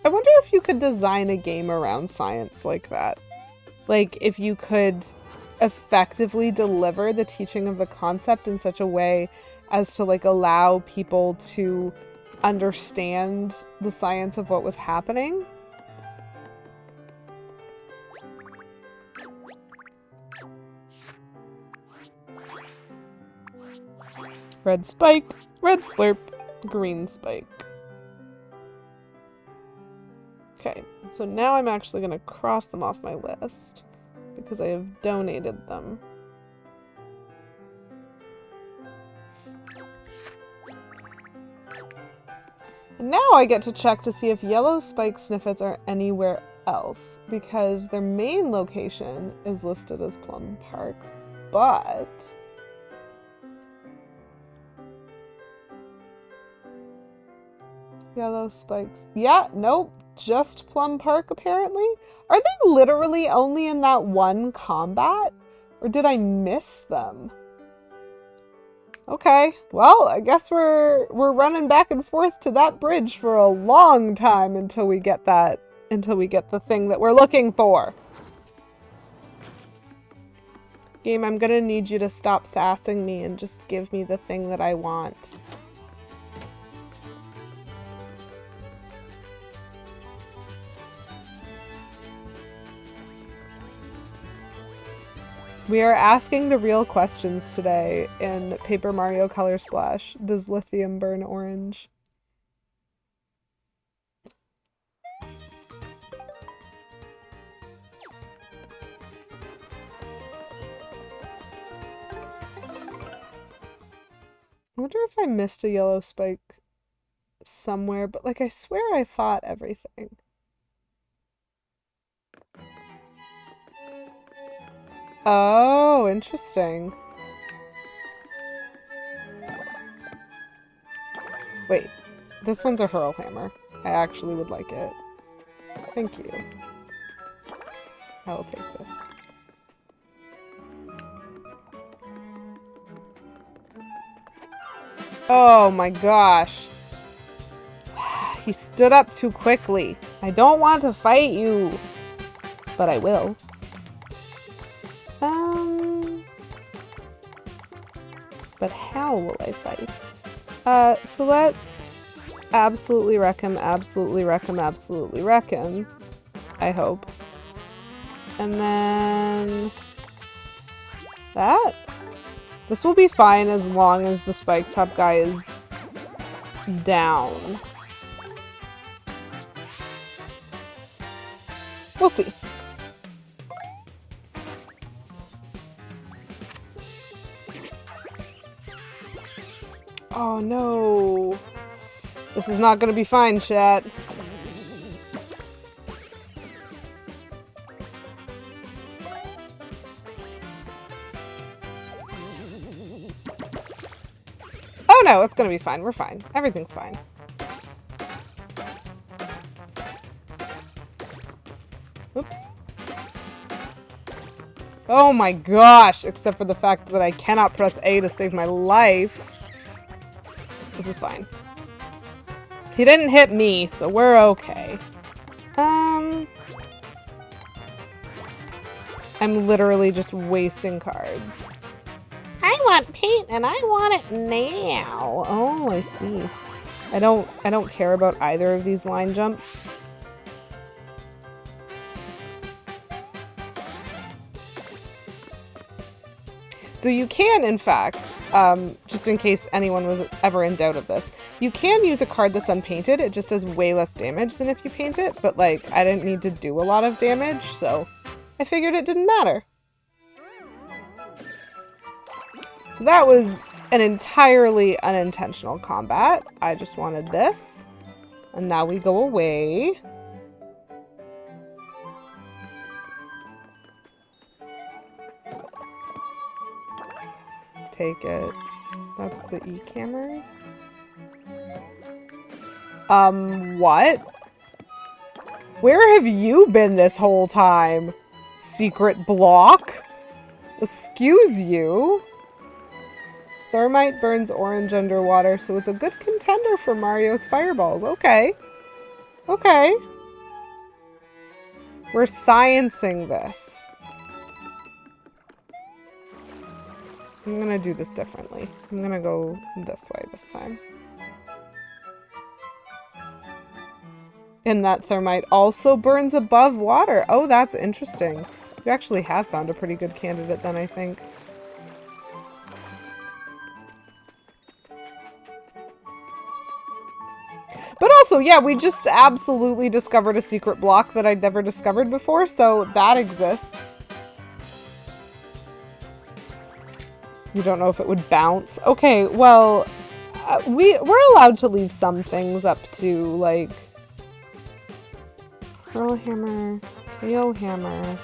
[SPEAKER 1] I wonder if you could design a game around science like that. Like, if you could effectively deliver the teaching of the concept in such a way as to, like, allow people to understand the science of what was happening. Red spike, red slurp, green spike. Okay, so now I'm actually going to cross them off my list because I have donated them. And now I get to check to see if yellow spike sniffets are anywhere else because their main location is listed as Plum Park, but yellow spikes. Yeah, nope. Just Plum Park, apparently? Are they literally only in that one combat? Or did I miss them? Okay, well, I guess we're running back and forth to that bridge for a long time until we get the thing that we're looking for. Game, I'm gonna need you to stop sassing me and just give me the thing that I want. We are asking the real questions today in Paper Mario Color Splash. Does lithium burn orange? I wonder if I missed a yellow spike somewhere, but like I swear I fought everything. Oh, interesting. Wait, this one's a hurl hammer. I actually would like it. Thank you. I will take this. Oh my gosh. He stood up too quickly. I don't want to fight you, but I will. But how will I fight? So let's absolutely wreck him, absolutely wreck him, absolutely wreck him. I hope. And then that? This will be fine as long as the spike top guy is down. We'll see. Oh no. This is not gonna be fine, chat. Oh no, it's gonna be fine. We're fine. Everything's fine. Oops. Oh my gosh, except for the fact that I cannot press A to save my life. This is fine. He didn't hit me, so we're okay. I'm literally just wasting cards. I want paint and I want it now. Oh, I see. I don't care about either of these line jumps. So you can, in fact, just in case anyone was ever in doubt of this, you can use a card that's unpainted. It just does way less damage than if you paint it, but like I didn't need to do a lot of damage, so I figured it didn't matter. So that was an entirely unintentional combat. I just wanted this, and now we go away. Take it. That's the e-cameras. What? Where have you been this whole time? Secret block? Excuse you? Thermite burns orange underwater, so it's a good contender for Mario's fireballs. Okay. Okay. We're sciencing this. I'm gonna do this differently. I'm gonna go this way this time. And that thermite also burns above water. Oh, that's interesting. We actually have found a pretty good candidate then, I think. But also, yeah, we just absolutely discovered a secret block that I'd never discovered before, so that exists. You don't know if it would bounce. Okay, well, we're allowed to leave some things up to, like, hurl hammer, KO hammer,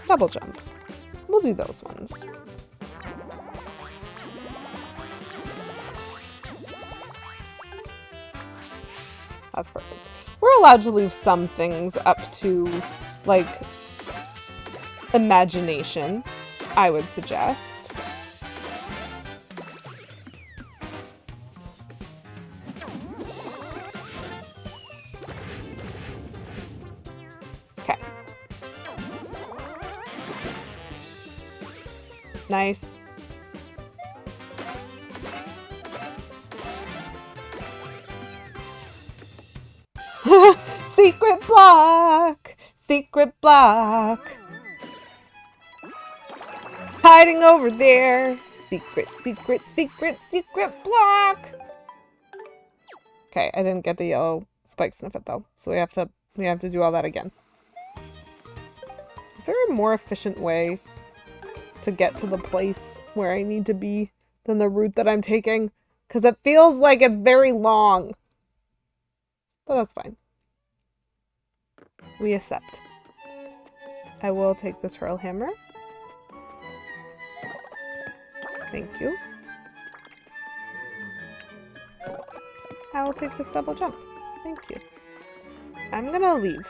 [SPEAKER 1] double jump. We'll do those ones. That's perfect. We're allowed to leave some things up to, like, imagination, I would suggest. Okay. Nice. Secret block! Secret block! Hiding over there. Secret, secret, secret, secret block. Okay, I didn't get the yellow spike snippet though, so we have to do all that again. Is there a more efficient way to get to the place where I need to be than the route that I'm taking? Because it feels like it's very long. But that's fine. We accept. I will take this hurl hammer. Thank you. I will take this double jump. Thank you. I'm gonna leave.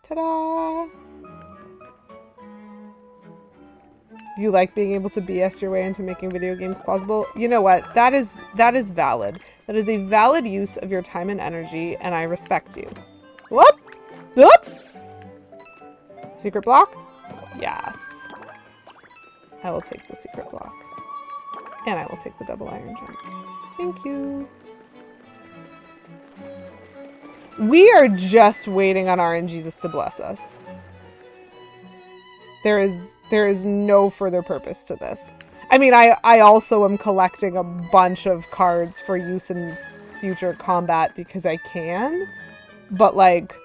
[SPEAKER 1] Ta-da! You like being able to BS your way into making video games plausible? You know what? That is valid. That is a valid use of your time and energy, and I respect you. Whoop! Whoop! Secret block? Yes. I will take the secret block. And I will take the double iron jump. Thank you. We are just waiting on RNGesus to bless us. There is no further purpose to this. I mean, I also am collecting a bunch of cards for use in future combat because I can. But, like,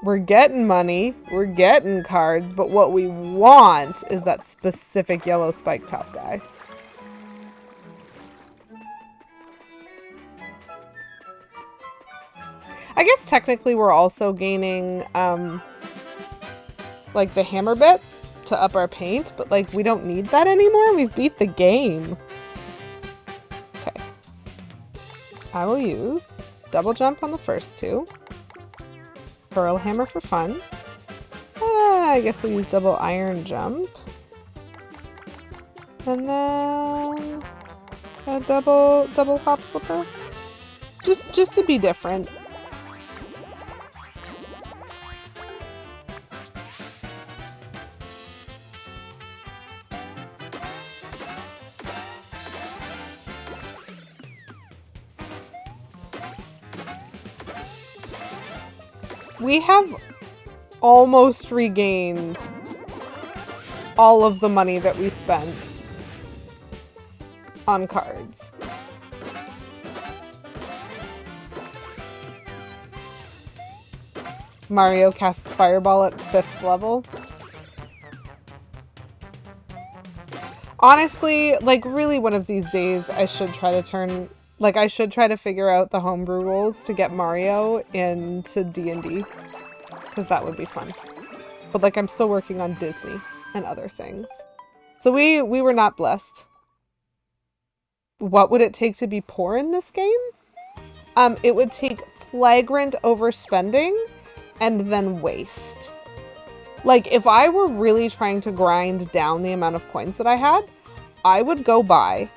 [SPEAKER 1] we're getting money, we're getting cards, but what we want is that specific yellow spike top guy. I guess technically we're also gaining, like, the hammer bits to up our paint, but, like, we don't need that anymore. We've beat the game. Okay. I will use double jump on the first two. Hurl hammer for fun. I guess I'll use double iron jump. And then a double hop slipper. Just to be different. We have almost regained all of the money that we spent on cards. Mario casts Fireball at 5th level. Honestly, like, really one of these days I should try to figure out the homebrew rules to get Mario into D&D. Because that would be fun. But, like, I'm still working on Disney and other things. So we were not blessed. What would it take to be poor in this game? It would take flagrant overspending and then waste. Like, if I were really trying to grind down the amount of coins that I had, I would go buy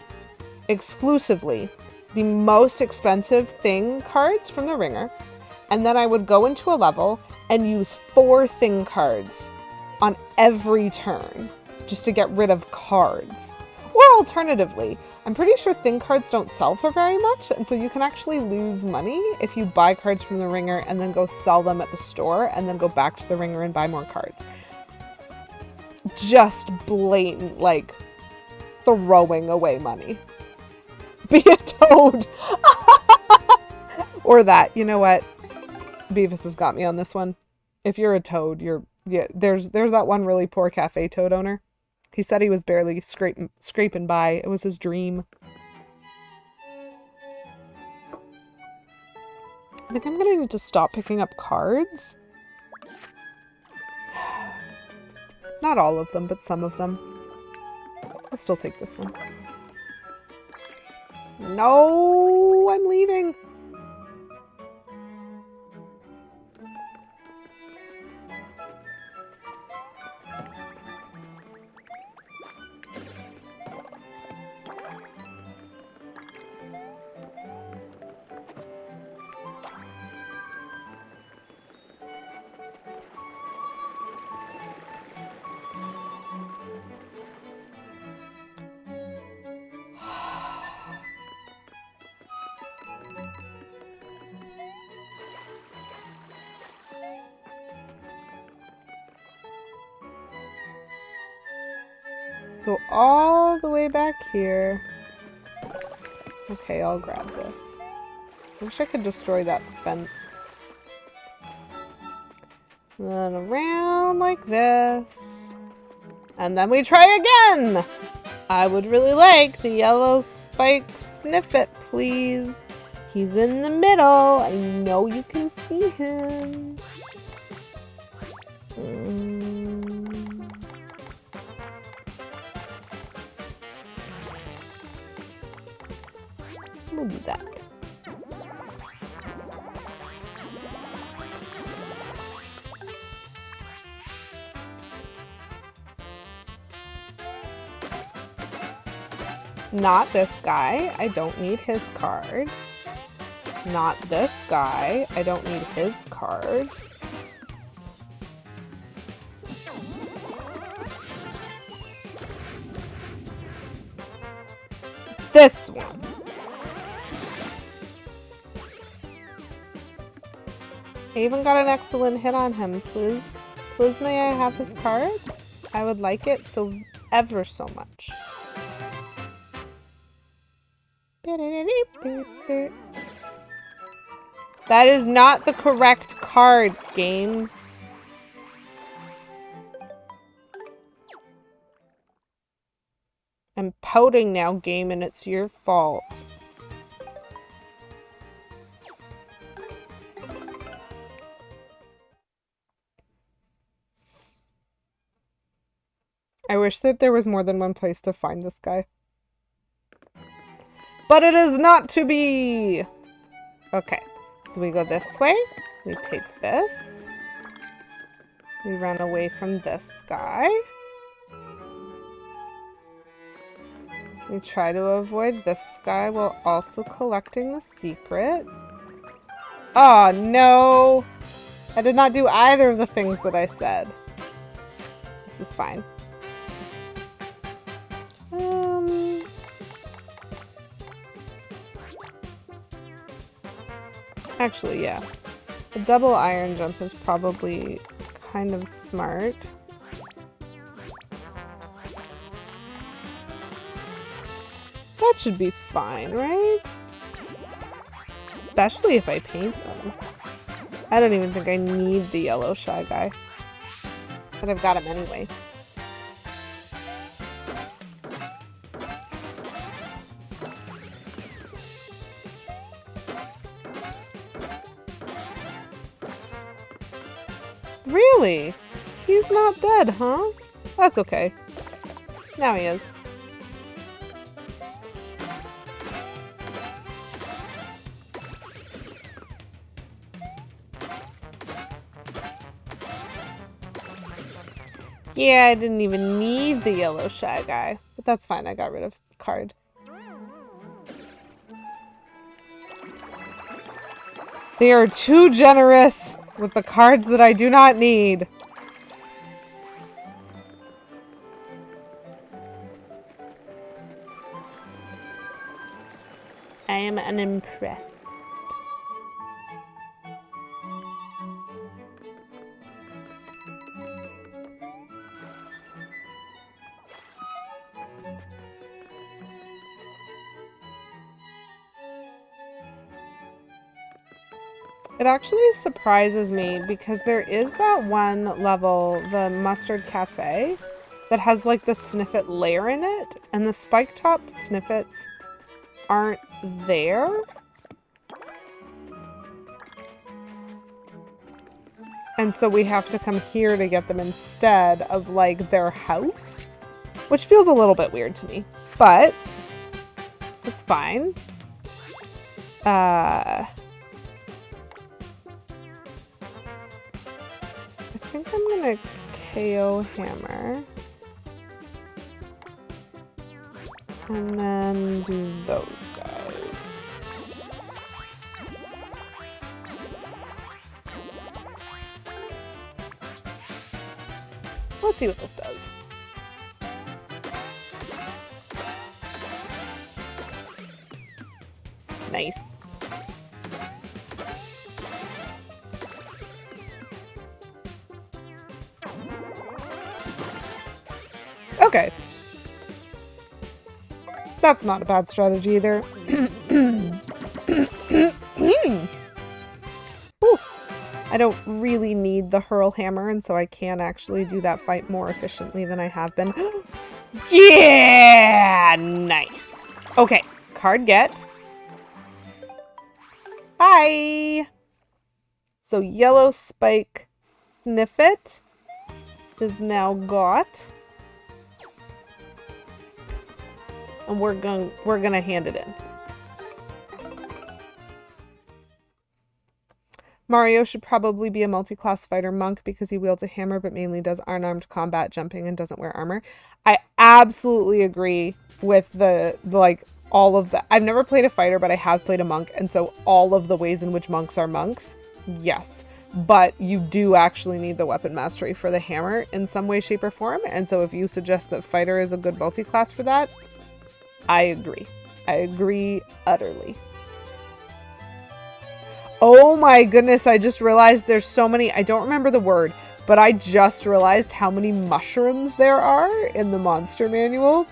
[SPEAKER 1] exclusively the most expensive thing cards from the ringer, and then I would go into a level and use 4 thing cards on every turn just to get rid of cards. Or alternatively, I'm pretty sure thing cards don't sell for very much, and so you can actually lose money if you buy cards from the ringer and then go sell them at the store and then go back to the ringer and buy more cards. Just blatant, like, throwing away money. Be a toad! Or that. You know what? Beavis has got me on this one. If you're a toad, there's that one really poor cafe toad owner. He said he was barely scraping by. It was his dream. I think I'm gonna need to stop picking up cards. Not all of them, but some of them. I'll still take this one. No, I'm leaving. So all the way back here. Okay, I'll grab this. I wish I could destroy that fence. Then around like this. And then we try again! I would really like the yellow spike Sniffit, please. He's in the middle. I know you can see him. We'll do that. Not this guy. I don't need his card. Not this guy. I don't need his card. This one. I even got an excellent hit on him. Please, please may I have his card? I would like it so ever so much. That is not the correct card, game. I'm pouting now, game, and it's your fault. I wish that there was more than one place to find this guy. But it is not to be! Okay, so we go this way. We take this. We run away from this guy. We try to avoid this guy while also collecting the secret. Oh, no! I did not do either of the things that I said. This is fine. Actually, yeah. The double iron jump is probably kind of smart. That should be fine, right? Especially if I paint them. I don't even think I need the yellow shy guy. But I've got him anyway. Really? He's not dead, huh? That's okay. Now he is. Yeah, I didn't even need the yellow shy guy. But that's fine, I got rid of the card. They are too generous with the cards that I do not need. I am unimpressed. It actually surprises me because there is that one level, the Mustard Cafe, that has like the Sniffet layer in it, and the spike top Sniffets aren't there. And so we have to come here to get them instead of like their house, which feels a little bit weird to me, but it's fine. I think I'm gonna KO Hammer. And then do those guys. Let's see what this does. Nice. Okay. That's not a bad strategy either. Ooh. I don't really need the hurl hammer, and so I can actually do that fight more efficiently than I have been. Yeah! Nice. Okay. Card get. Bye! So yellow spike Sniffet is now got. And we're gonna hand it in. Mario should probably be a multi-class fighter monk because he wields a hammer but mainly does unarmed combat, jumping, and doesn't wear armor. I absolutely agree with the like all of that. I've never played a fighter, but I have played a monk, and so all of the ways in which monks are monks, yes. But you do actually need the weapon mastery for the hammer in some way, shape, or form. And so if you suggest that fighter is a good multi-class for that, I agree. I agree utterly. Oh my goodness, I just realized there's so many, I don't remember the word, but I just realized how many mushrooms there are in the monster manual.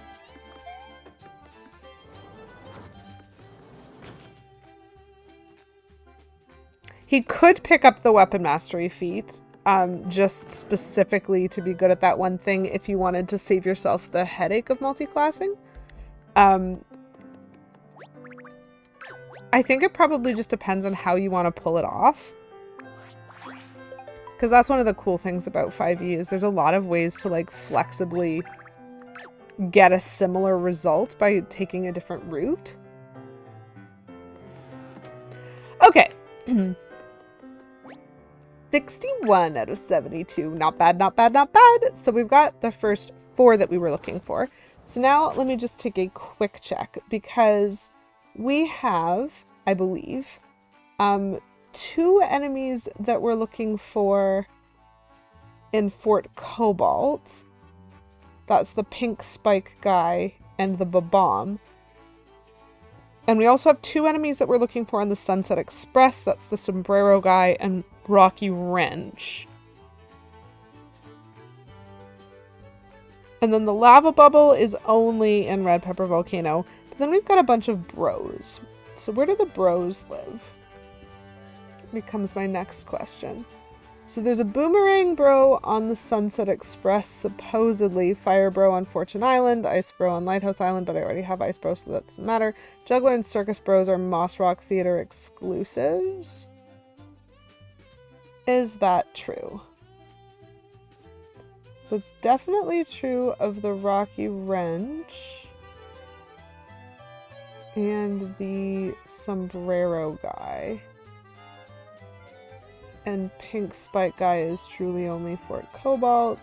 [SPEAKER 1] He could pick up the weapon mastery feat, just specifically to be good at that one thing if you wanted to save yourself the headache of multi-classing. I think it probably just depends on how you want to pull it off. Because that's one of the cool things about 5e is there's a lot of ways to like flexibly get a similar result by taking a different route. Okay. 61 out of 72. Not bad, not bad, not bad. So we've got the first 4 that we were looking for. So now let me just take a quick check because we have, I believe, 2 enemies that we're looking for in Fort Cobalt. That's the pink spike guy and the Babam. And we also have 2 enemies that we're looking for on the Sunset Express. That's the Sombrero guy and Rocky Wrench. And then the lava bubble is only in Red Pepper Volcano. But then we've got a bunch of bros. So where do the bros live? Becomes my next question. So there's a Boomerang Bro on the Sunset Express, supposedly. Fire Bro on Fortune Island, Ice Bro on Lighthouse Island, but I already have Ice Bro, so that doesn't matter. Juggler and Circus Bros are Moss Rock Theater exclusives. Is that true? So it's definitely true of the Rocky Wrench and the Sombrero guy. And Pink Spike guy is truly only Fort Cobalt.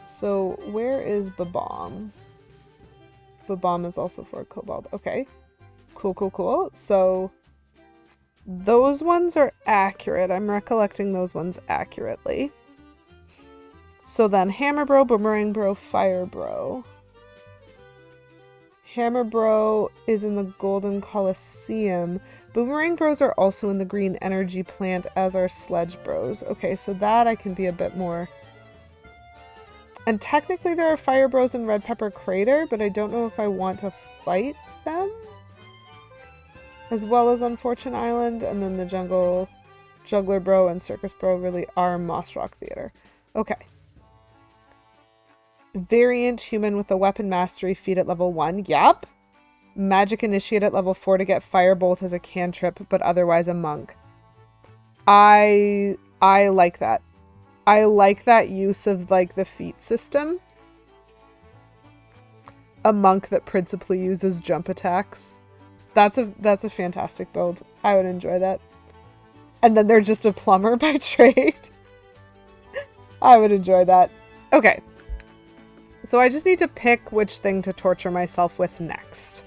[SPEAKER 1] So where is Babom? Babom is also Fort Cobalt. Okay. Cool, cool, cool. So those ones are accurate. I'm recollecting those ones accurately. So then Hammer Bro, Boomerang Bro, Fire Bro. Hammer Bro is in the Golden Coliseum. Boomerang Bros are also in the Green Energy Plant, as are Sledge Bros. Okay, so that I can be a bit more... And technically there are Fire Bros in Red Pepper Crater, but I don't know if I want to fight them. As well as on Fortune Island, and then the Juggler Bro and Circus Bro really are Moss Rock Theater. Okay. Variant human with a weapon mastery feat at level 1. Yup. Magic initiate at level 4 to get Firebolt as a cantrip, but otherwise a monk. I like that. I like that use of like the feat system. A monk that principally uses jump attacks. That's a fantastic build. I would enjoy that. And then they're just a plumber by trade. I would enjoy that. Okay. So I just need to pick which thing to torture myself with next.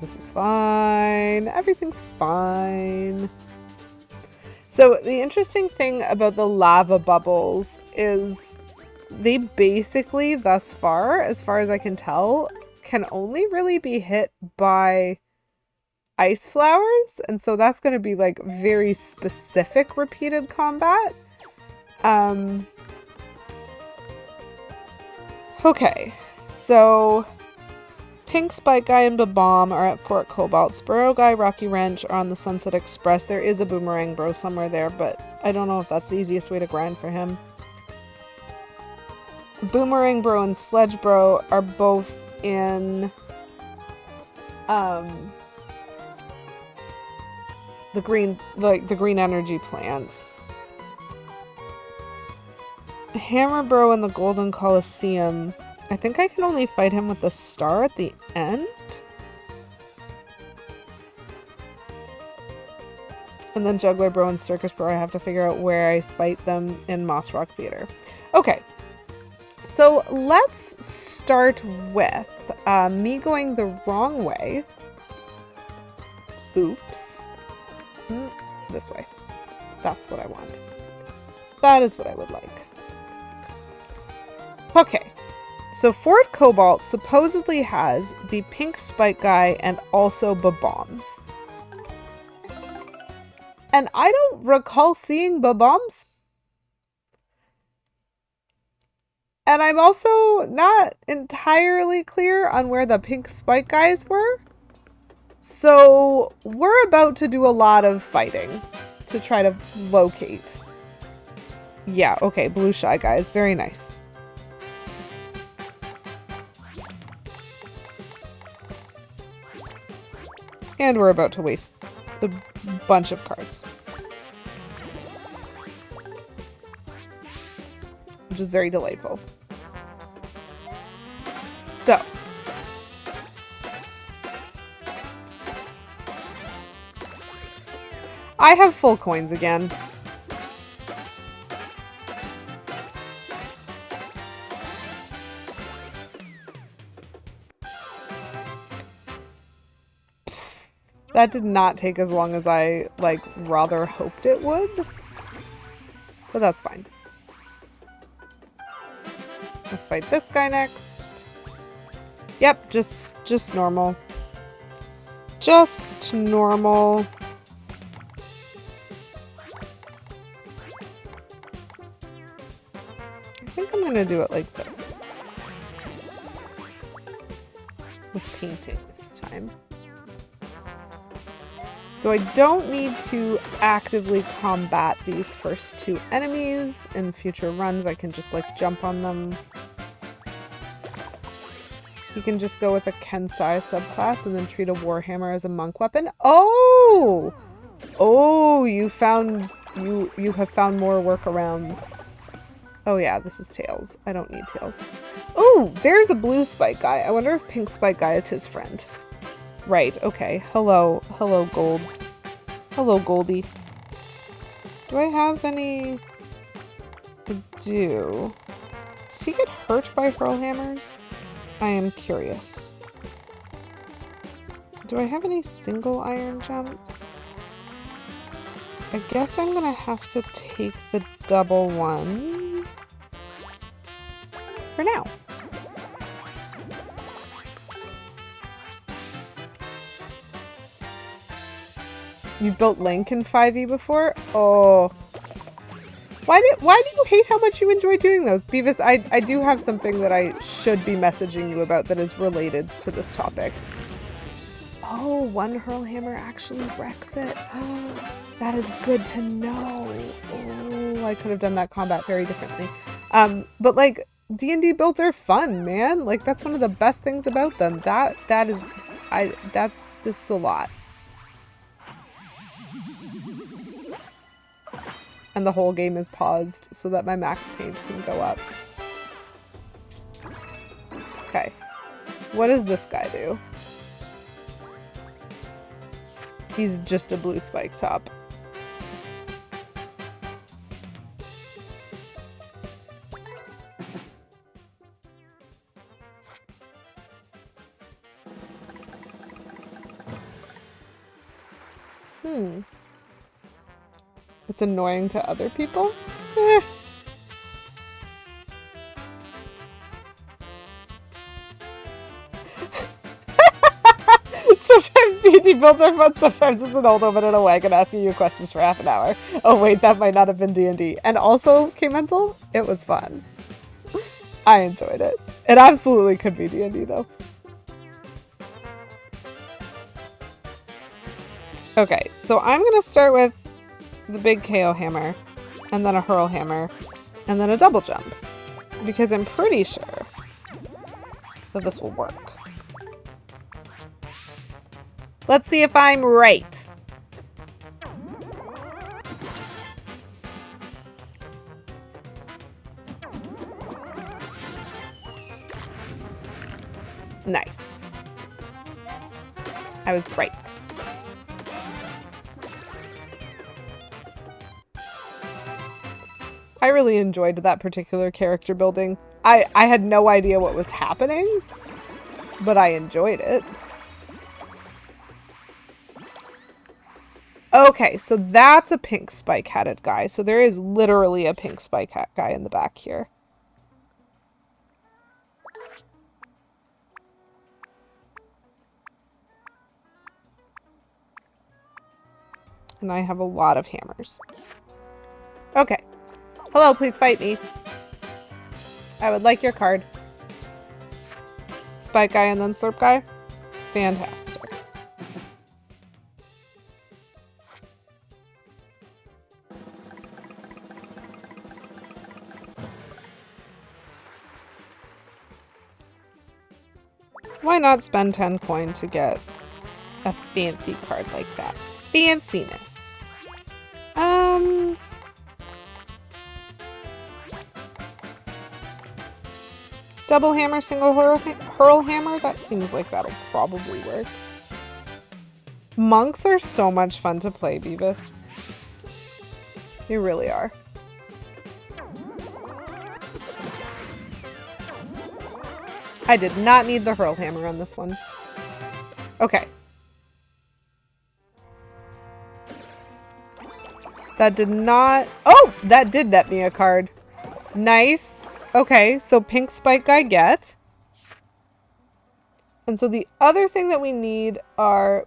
[SPEAKER 1] This is fine. Everything's fine. So the interesting thing about the lava bubbles is they basically, thus far as I can tell, can only really be hit by ice flowers. And so that's going to be like very specific repeated combat. Okay, so Pink Spike Guy and Babom are at Fort Cobalt. Sparrow Guy, Rocky Wrench are on the Sunset Express. There is a Boomerang Bro somewhere there, but I don't know if that's the easiest way to grind for him. Boomerang Bro and Sledge Bro are both in the green energy plant. Hammer Bro in the Golden Coliseum. I think I can only fight him with the star at the end. And then Juggler Bro and Circus Bro, I have to figure out where I fight them in Moss Rock Theater. Okay. So let's start with me going the wrong way. Oops. This way. That's what I want. That is what I would like. Okay. So Fort Cobalt supposedly has the Pink Spike Guy and also Baboms. And I don't recall seeing Baboms. And I'm also not entirely clear on where the Pink Spike Guys were. So we're about to do a lot of fighting to try to locate. Yeah, okay, Blue Shy Guys, very nice. And we're about to waste a bunch of cards. Which is very delightful. So. I have full coins again. That did not take as long as I, rather hoped it would. But that's fine. Let's fight this guy next. Yep, just normal. Just normal. think I'm gonna do it like this. With painting this time. So I don't need to actively combat these first two enemies. In future runs, I can just like jump on them. You can just go with a Kensai subclass and then treat a Warhammer as a monk weapon. Oh! Oh, you have found more workarounds. Oh yeah, this is Tails. I don't need Tails. Oh, there's a blue spike guy. I wonder if pink spike guy is his friend. Right, okay. Hello, Golds. Hello, Goldie. Do I have any... I do. Does he get hurt by hurl hammers? I am curious. Do I have any single iron jumps? I guess I'm gonna have to take the double one for now. You've built Link in 5e before? Oh. Why do you hate how much you enjoy doing those? Beavis, I do have something that I should be messaging you about that is related to this topic. Oh, one hurl hammer actually wrecks it. Oh, that is good to know. Oh, I could have done that combat very differently. But like D&D builds are fun, man. Like that's one of the best things about them. This is a lot. And the whole game is paused so that my max paint can go up. Okay. What does this guy do? He's just a blue spike top. It's annoying to other people? Eh. Sometimes D&D builds are fun, sometimes it's an old woman in a wagon asking you questions for half an hour. Oh wait, that might not have been D&D. And also, K-Mental, it was fun. I enjoyed it. It absolutely could be D&D though. Okay, so I'm gonna start with the big KO hammer, and then a hurl hammer, and then a double jump. Because I'm pretty sure that this will work. Let's see if I'm right. Nice. I was right. I really enjoyed that particular character building. I had no idea what was happening, but I enjoyed it. Okay, so that's a pink spike-hatted guy. So there is literally a pink spike hat guy in the back here. And I have a lot of hammers. Okay. Hello, please fight me. I would like your card. Spike guy and then slurp guy. Fantastic. Why not spend 10 coin to get a fancy card like that? Fanciness. Double hammer, single hurl hammer? That seems like that'll probably work. Monks are so much fun to play, Beavis. They really are. I did not need the hurl hammer on this one. Okay. That did not... Oh! That did net me a card. Nice. Okay, so pink spike guy get. And so the other thing that we need are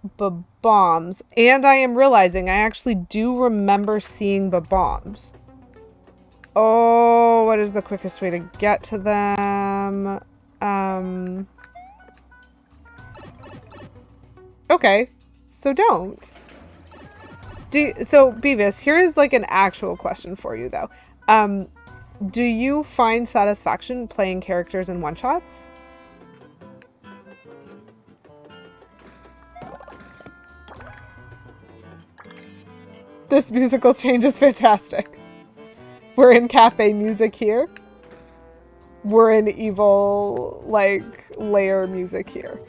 [SPEAKER 1] bombs. And I am realizing I actually do remember seeing bombs. Oh, what is the quickest way to get to them? Okay, so don't. So, Beavis, here is like an actual question for you, though. Do you find satisfaction playing characters in one-shots? This musical change is fantastic. We're in cafe music here. We're in evil, like, layer music here.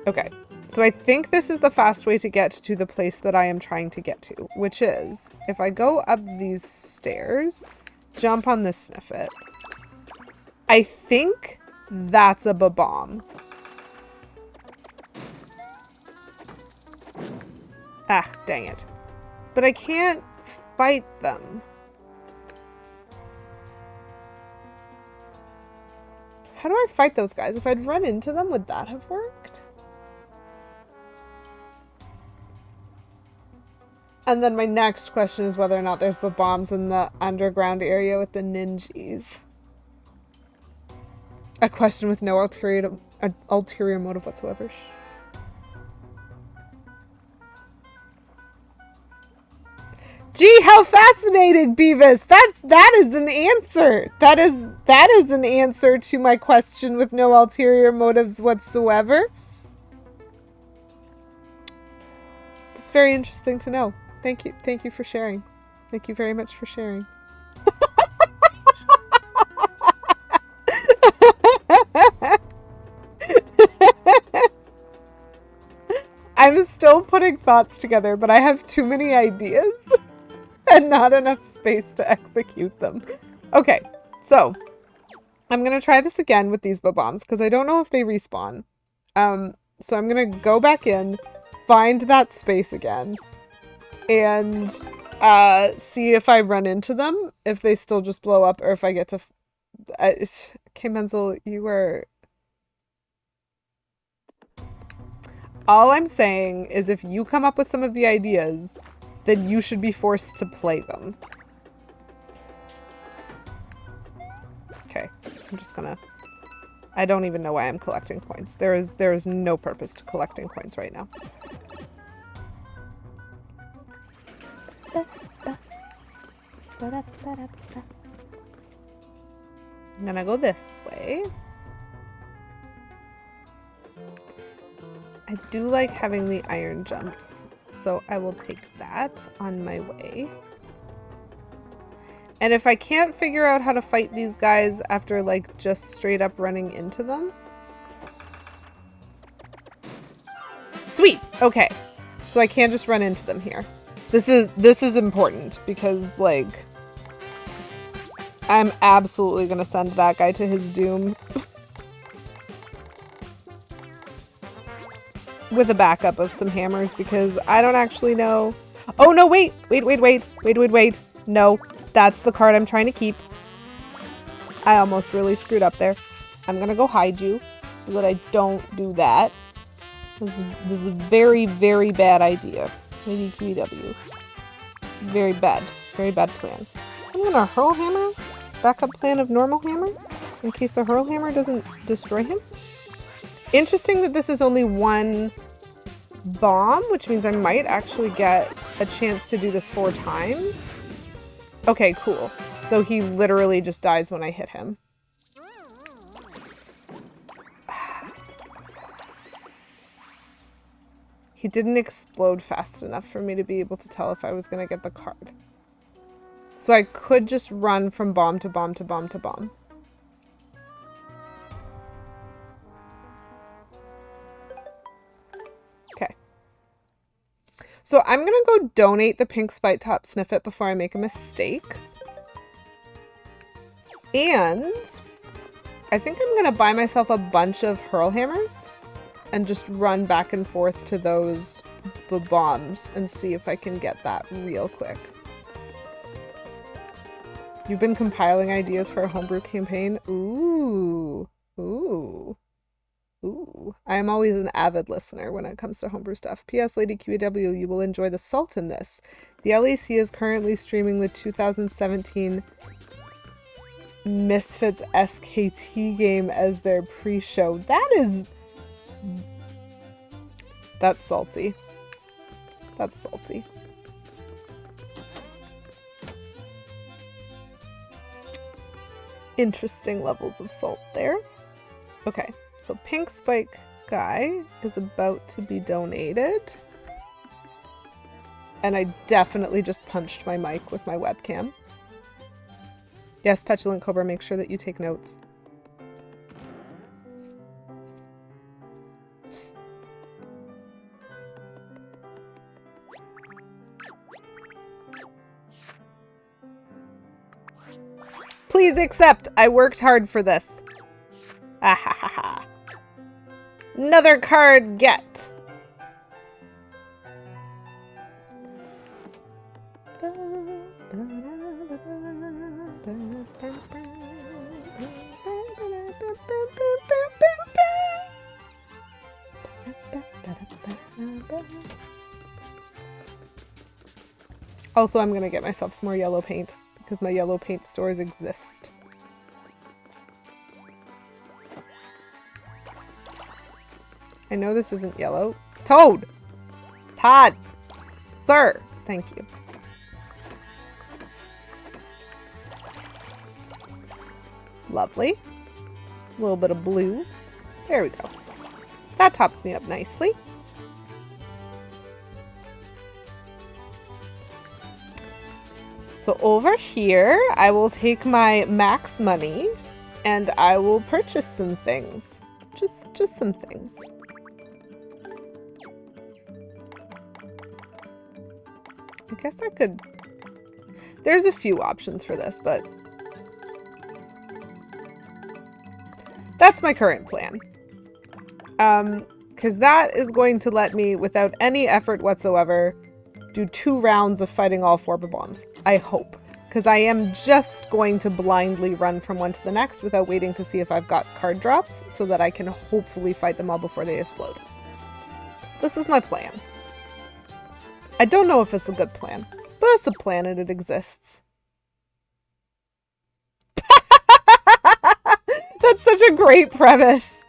[SPEAKER 1] Okay. So I think this is the fast way to get to the place that I am trying to get to, which is if I go up these stairs, jump on this sniffet. I think that's a bomb. Ah, dang it. But I can't fight them. How do I fight those guys? If I'd run into them, would that have worked? And then my next question is whether or not there's bombs in the underground area with the ninjas. A question with no ulterior motive whatsoever. Gee, how fascinating, Beavis! That is an answer. That is an answer to my question with no ulterior motives whatsoever. It's very interesting to know. Thank you for sharing. Thank you very much for sharing. I'm still putting thoughts together, but I have too many ideas and not enough space to execute them. Okay, so I'm gonna try this again with these bombs because I don't know if they respawn. So I'm gonna go back in, find that space again, and see if I run into them, if they still just blow up, or if I get to... K. Menzel, you are... All I'm saying is if you come up with some of the ideas, then you should be forced to play them. Okay, I'm just gonna... I don't even know why I'm collecting coins. There is no purpose to collecting coins right now. I'm gonna go this way. I do like having the iron jumps, so I will take that on my way. And if I can't figure out how to fight these guys after like just straight up running into them. Sweet! Okay. So I can't just run into them here. This is important because like I'm absolutely gonna send that guy to his doom. With a backup of some hammers because I don't actually know. Oh no, wait. No, that's the card I'm trying to keep. I almost really screwed up there. I'm gonna go hide you so that I don't do that. This is a very, very bad idea. Maybe QEW. Very bad plan. I'm gonna hurl hammer. Backup plan of normal hammer in case the hurl hammer doesn't destroy him. Interesting that this is only one bomb, which means I might actually get a chance to do this 4 times. Okay, cool. So he literally just dies when I hit him. He didn't explode fast enough for me to be able to tell if I was going to get the card. So I could just run from bomb to bomb to bomb to bomb. Okay. So I'm going to go donate the pink spite top sniffet before I make a mistake. And I think I'm going to buy myself a bunch of hurl hammers and just run back and forth to those bombs and see if I can get that real quick. You've been compiling ideas for a homebrew campaign? Ooh. Ooh. Ooh. I am always an avid listener when it comes to homebrew stuff. P.S. Lady QEW, you will enjoy the salt in this. The LEC is currently streaming the 2017 Misfits SKT game as their pre-show. That's salty. That's salty. Interesting levels of salt there. Okay, so Pink Spike guy is about to be donated. And I definitely just punched my mic with my webcam. Yes, Petulant Cobra, make sure that you take notes. Please accept. I worked hard for this. Ah ha ha ha. Another card get. Also, I'm gonna get myself some more yellow paint because my yellow paint stores exist. I know this isn't yellow. Toad! Todd! Sir! Thank you. Lovely. A little bit of blue. There we go. That tops me up nicely. So over here, I will take my max money and I will purchase some things. Just some things. I guess I could... There's a few options for this, but... That's my current plan. Because that is going to let me, without any effort whatsoever, do 2 rounds of fighting all 4 bombs. I hope. Because I am just going to blindly run from one to the next without waiting to see if I've got card drops, so that I can hopefully fight them all before they explode. This is my plan. I don't know if it's a good plan, but it's a plan and it exists. That's such a great premise.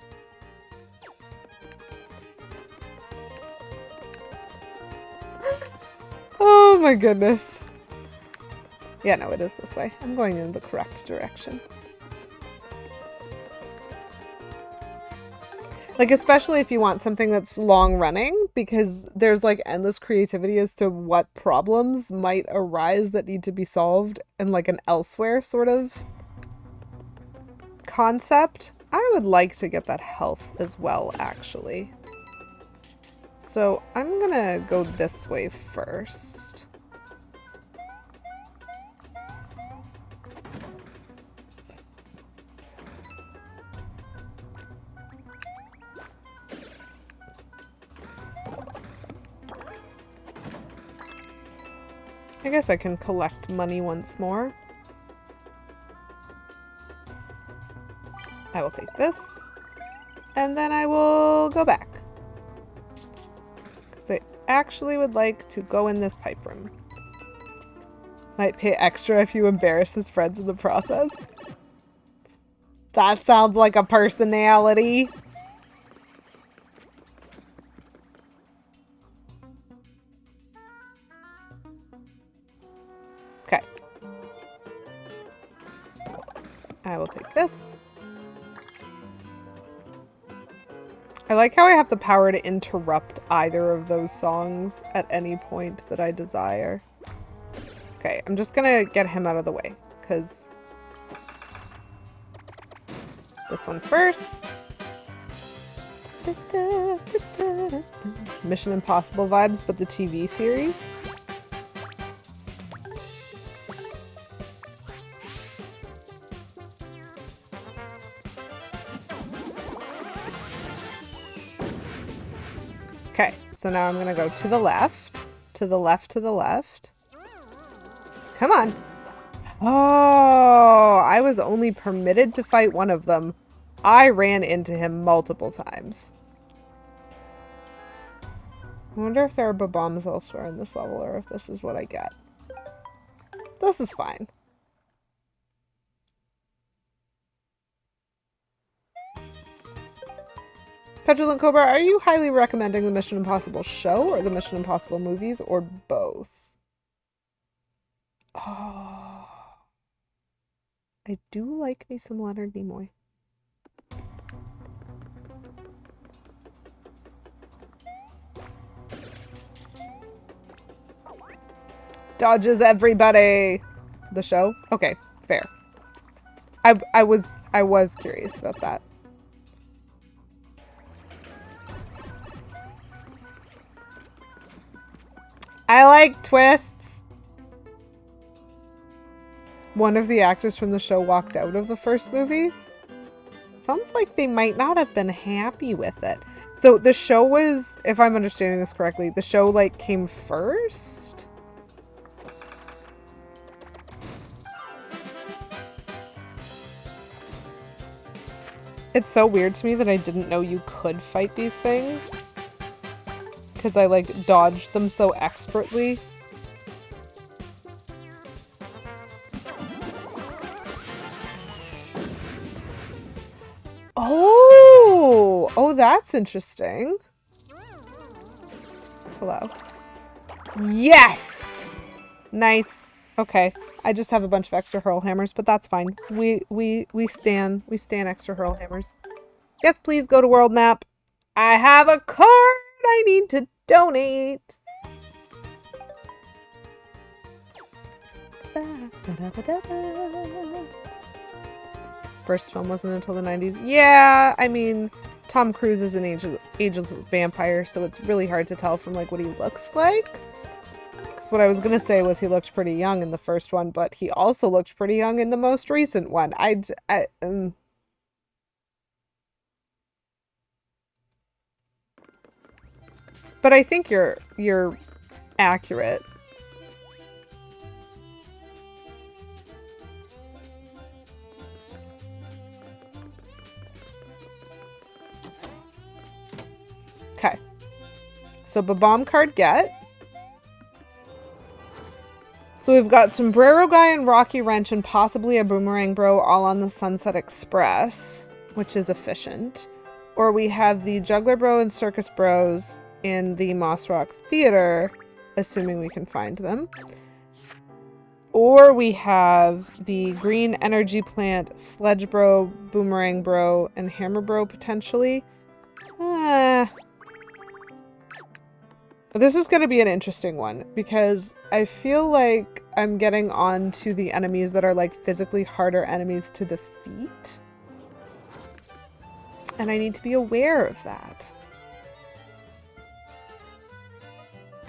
[SPEAKER 1] Oh my goodness. Yeah, no, it is this way. I'm going in the correct direction. Like, especially if you want something that's long running, because there's like endless creativity as to what problems might arise that need to be solved in like an elsewhere sort of concept. I would like to get that health as well, actually. So I'm gonna go this way first. I guess I can collect money once more. I will take this, and then I will go back. Because I actually would like to go in this pipe room. Might pay extra if you embarrass his friends in the process. That sounds like a personality. Okay. I will take this. I like how I have the power to interrupt either of those songs at any point that I desire. Okay, I'm just gonna get him out of the way, because this one first. Mission Impossible vibes, but the TV series. Okay, so now I'm gonna go to the left, to the left, to the left. Come on. Oh, I was only permitted to fight one of them. I ran into him multiple times. I wonder if there are bombs elsewhere in this level, or if this is what I get. This is fine. Petulant Cobra, are you highly recommending the Mission Impossible show or the Mission Impossible movies or both? Oh, I do like me some Leonard Nimoy. Dodges everybody. The show? Okay, fair. I was curious about that. I like twists. One of the actors from the show walked out of the first movie. Sounds like they might not have been happy with it. So the show was, if I'm understanding this correctly, the show like came first? It's so weird to me that I didn't know you could fight these things. Because I like dodged them so expertly. Oh, that's interesting. Hello. Yes! Nice. Okay. I just have a bunch of extra hurl hammers, but that's fine. We stan extra hurl hammers. Yes, please go to world map. I have a card I need to donate. First film wasn't until the 90s. Yeah, I mean, Tom Cruise is an ageless vampire, so it's really hard to tell from like what he looks like. Because what I was gonna say was he looked pretty young in the first one, but he also looked pretty young in the most recent one. But I think you're accurate. Okay. So Bomb card get. So we've got Sombrero Guy and Rocky Wrench and possibly a Boomerang Bro all on the Sunset Express, which is efficient. Or we have the Juggler Bro and Circus Bros in the Moss Rock Theater, assuming we can find them. Or we have the Green Energy Plant, Sledge Bro, Boomerang Bro, and Hammer Bro potentially. This is going to be an interesting one because I feel like I'm getting on to the enemies that are like physically harder enemies to defeat. And I need to be aware of that.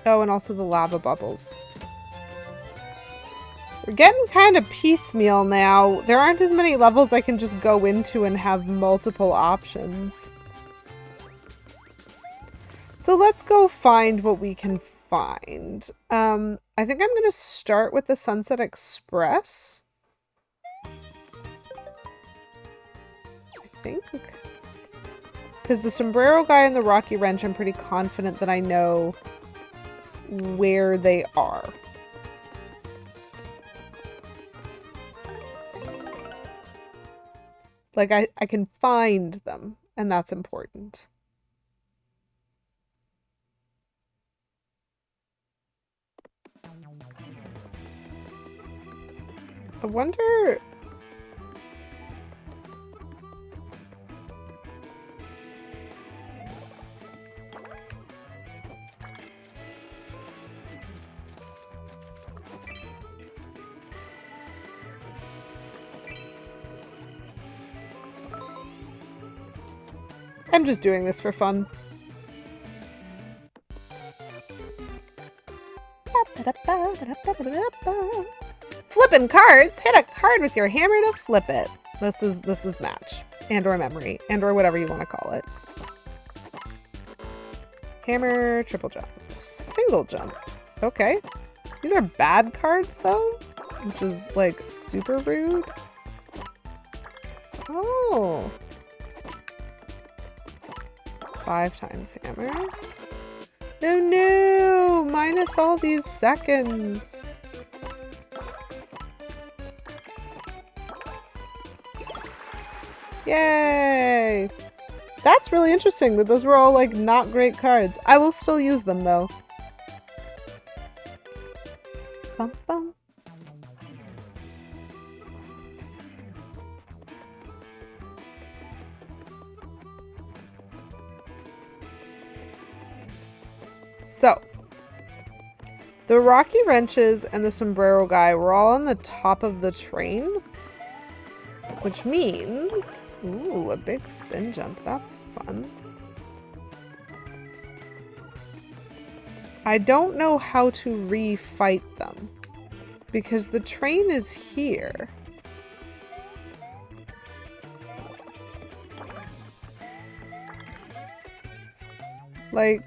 [SPEAKER 1] Oh, and also the lava bubbles. We're getting kind of piecemeal now. There aren't as many levels I can just go into and have multiple options. So let's go find what we can find. I think I'm going to start with the Sunset Express. I think. Because the Sombrero Guy and the Rocky Wrench, I'm pretty confident that I know where they are. Like, I can find them, and that's important. I wonder... I'm just doing this for fun. Flipping cards. Hit a card with your hammer to flip it. This is match and or memory and or whatever you want to call it. Hammer, triple jump, single jump. Okay. These are bad cards though, which is like super rude. Oh. 5 times hammer. Oh no! Minus all these seconds. Yay! That's really interesting that those were all, like, not great cards. I will still use them, though. Bum, bum. So, the Rocky Wrenches and the Sombrero Guy were all on the top of the train, which means, ooh, a big spin jump. That's fun. I don't know how to refight them because the train is here. Like,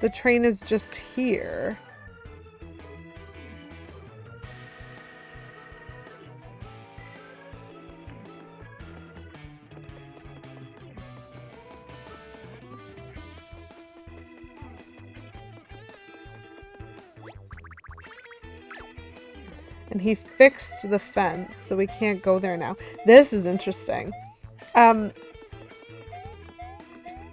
[SPEAKER 1] the train is just here. And he fixed the fence, so we can't go there now. This is interesting.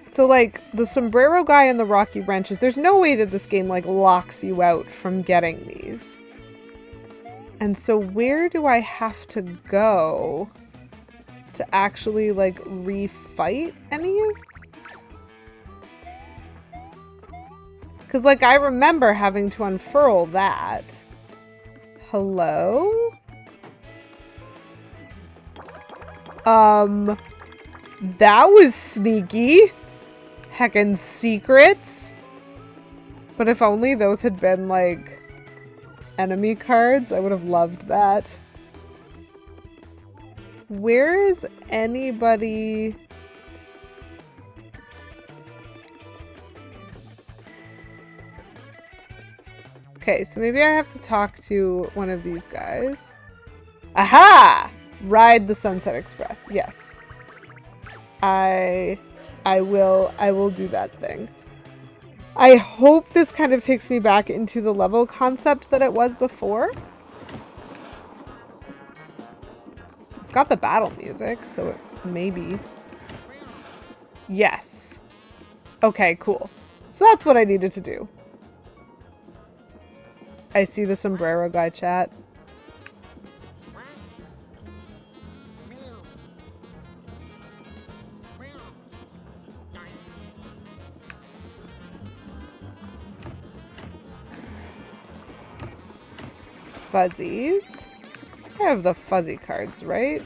[SPEAKER 1] So, like, the Sombrero Guy and the Rocky Wrenches, there's no way that this game, like, locks you out from getting these. And so where do I have to go to actually, like, refight any of these? Because, like, I remember having to unfurl that. Hello? That was sneaky. Heckin' secrets. But if only those had been, like, enemy cards, I would have loved that. Where is anybody? Okay, so maybe I have to talk to one of these guys. Aha! Ride the Sunset Express. Yes. I will do that thing. I hope this kind of takes me back into the level concept that it was before. It's got the battle music, so it maybe. Yes. Okay, cool. So that's what I needed to do. I see the Sombrero Guy chat. Fuzzies. I have the fuzzy cards, right?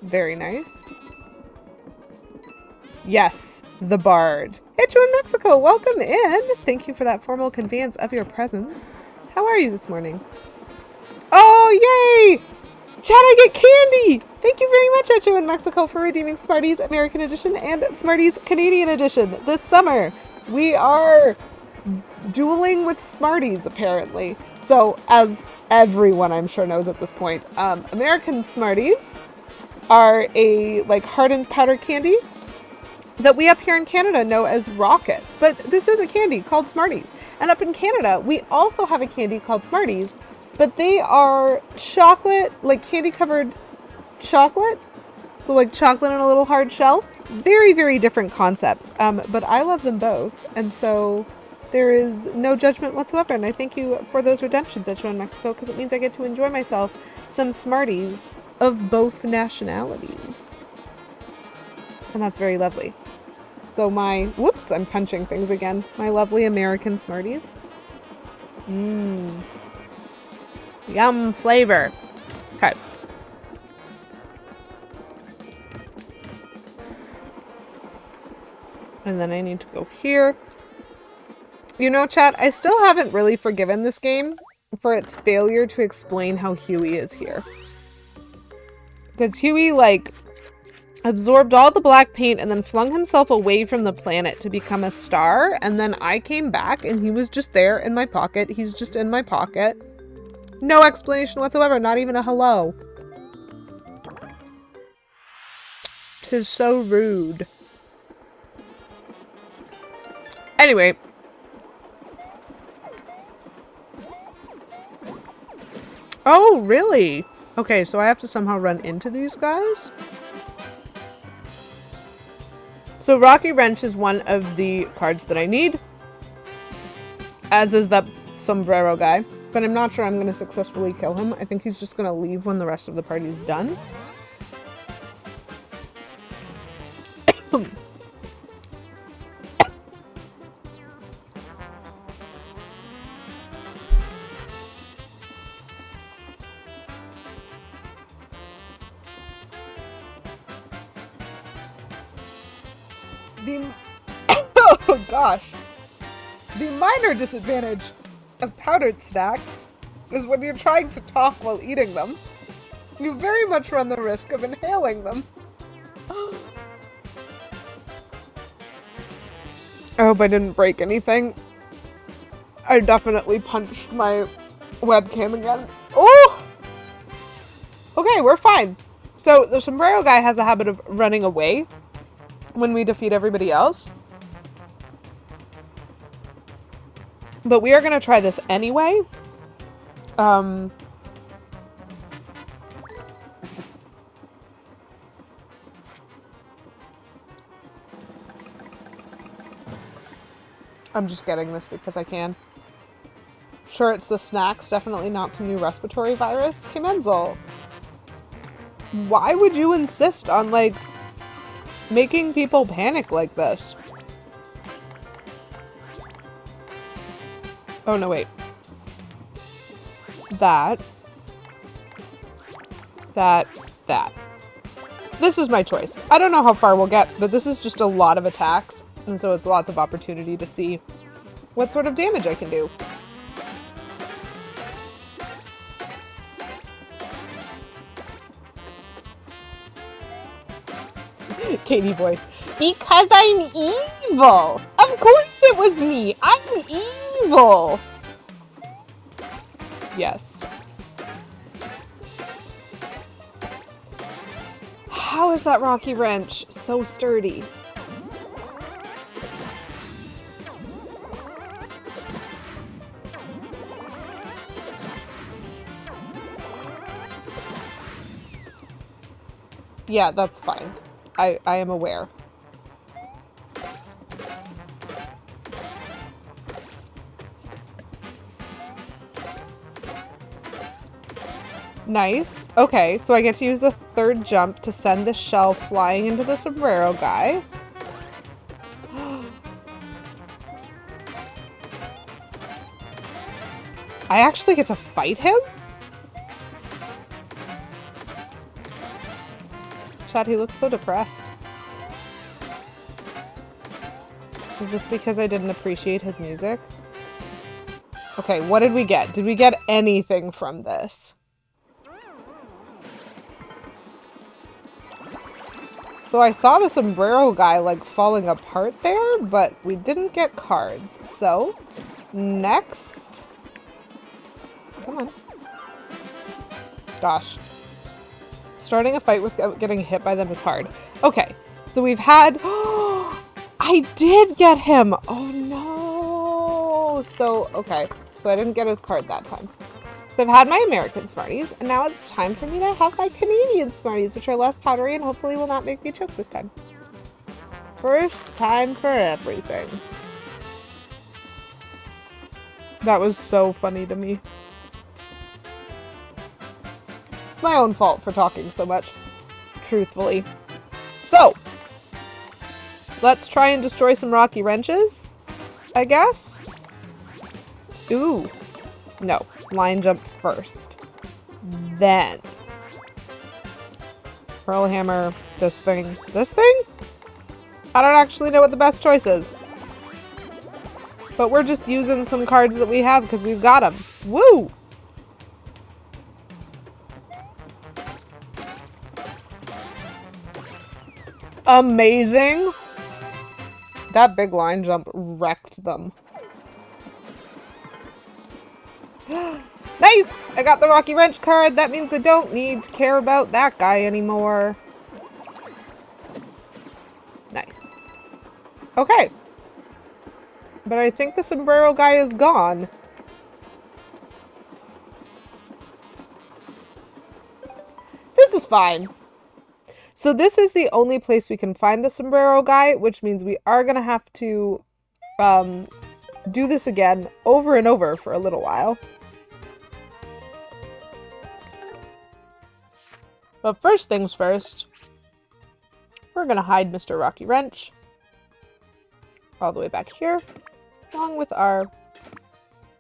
[SPEAKER 1] Very nice. Yes, the Bard. Hey, you in Mexico, welcome in. Thank you for that formal conveyance of your presence. How are you this morning? Oh, yay! Chad, I get candy! Thank you very much, Echo in Mexico, for redeeming Smarties American Edition and Smarties Canadian Edition. This summer, we are dueling with Smarties, apparently. So, as everyone I'm sure knows at this point, American Smarties are a, like, hardened powder candy that we up here in Canada know as Rockets. But this is a candy called Smarties. And up in Canada, we also have a candy called Smarties, but they are chocolate, like candy-covered chocolate. So like chocolate in a little hard shell. Very, very different concepts. But I love them both. And so there is no judgment whatsoever. And I thank you for those redemptions at Show in Mexico, because it means I get to enjoy myself some Smarties of both nationalities. And that's very lovely. So my, whoops, I'm punching things again. My lovely American Smarties. Mmm. Yum flavor. Okay. And then I need to go here. You know, chat, I still haven't really forgiven this game for its failure to explain how Huey is here. Because Huey, like, absorbed all the black paint and then flung himself away from the planet to become a star. And then I came back and he was just there in my pocket. He's just in my pocket. No explanation whatsoever. Not even a hello. 'Tis so rude. Anyway. Oh, really? Okay, so I have to somehow run into these guys? So Rocky Wrench is one of the cards that I need, as is that sombrero guy, but I'm not sure I'm going to successfully kill him. I think he's just going to leave when the rest of the party's done. Oh gosh. The minor disadvantage of powdered snacks is when you're trying to talk while eating them. You very much run the risk of inhaling them. I hope I didn't break anything. I definitely punched my webcam again. Oh! Okay, we're fine. So the sombrero guy has a habit of running away when we defeat everybody else. But we are going to try this anyway. I'm just getting this because I can. Sure, it's the snacks. Definitely not some new respiratory virus. Kimenzel, why would you insist on, like, making people panic like this? Oh, no, wait. That. This is my choice. I don't know how far we'll get, but this is just a lot of attacks, and so it's lots of opportunity to see what sort of damage I can do. Katie voice. Because I'm evil! Of course it was me! I'm evil! Yes. How is that Rocky Wrench so sturdy? Yeah, that's fine. I am aware. Nice. Okay, so I get to use the third jump to send the shell flying into the sombrero guy. I actually get to fight him? Chad, he looks so depressed. Is this because I didn't appreciate his music? Okay, what did we get? Did we get anything from this? So I saw the sombrero guy, like, falling apart there, but we didn't get cards. So, next. Come on. Gosh. Starting a fight without getting hit by them is hard. Okay, so we've had... I did get him! Oh no! So, okay. So I didn't get his card that time. So I've had my American Smarties, and now it's time for me to have my Canadian Smarties, which are less powdery and hopefully will not make me choke this time. First time for everything. That was so funny to me. It's my own fault for talking so much, truthfully. So, let's try and destroy some Rocky Wrenches, I guess. Ooh. No. Line jump first. Then. Pearl Hammer. This thing. This thing? I don't actually know what the best choice is. But we're just using some cards that we have because we've got them. Woo! Amazing! That big line jump wrecked them. Nice! I got the Rocky Wrench card. That means I don't need to care about that guy anymore. Nice. Okay. But I think the sombrero guy is gone. This is fine. So this is the only place we can find the sombrero guy, which means we are going to have to do this again over and over for a little while. But first things first, we're going to hide Mr. Rocky Wrench all the way back here, along with our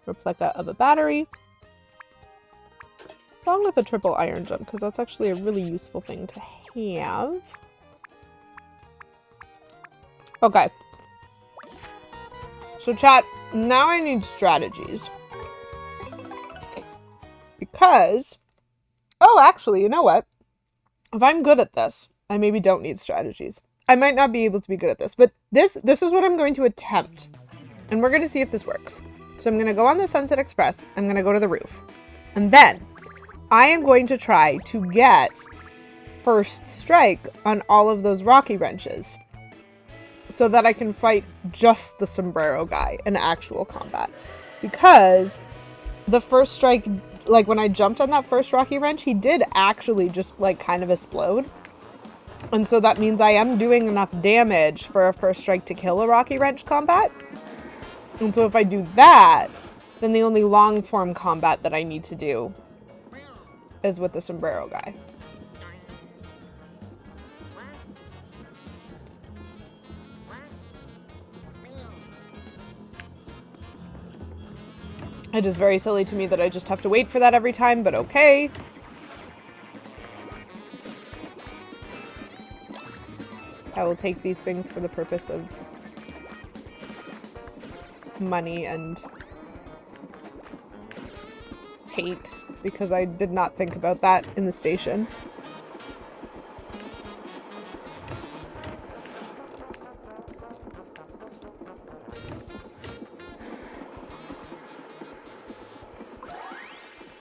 [SPEAKER 1] replica of a battery, along with a triple iron jump, because that's actually a really useful thing to have. Okay. So chat, now I need strategies. Because, oh, actually, you know what? If I'm good at this, I maybe don't need strategies. I might not be able to be good at this, but this is what I'm going to attempt. And we're going to see if this works. So I'm going to go on the Sunset Express. I'm going to go to the roof. And then I am going to try to get first strike on all of those Rocky Wrenches so that I can fight just the sombrero guy in actual combat. Because the first strike, like when I jumped on that first Rocky Wrench, he did actually just like kind of explode. And so that means I am doing enough damage for a first strike to kill a Rocky Wrench combat. And so if I do that, then the only long form combat that I need to do is with the sombrero guy. It is very silly to me that I just have to wait for that every time, but okay. I will take these things for the purpose of money and hate, because I did not think about that in the station.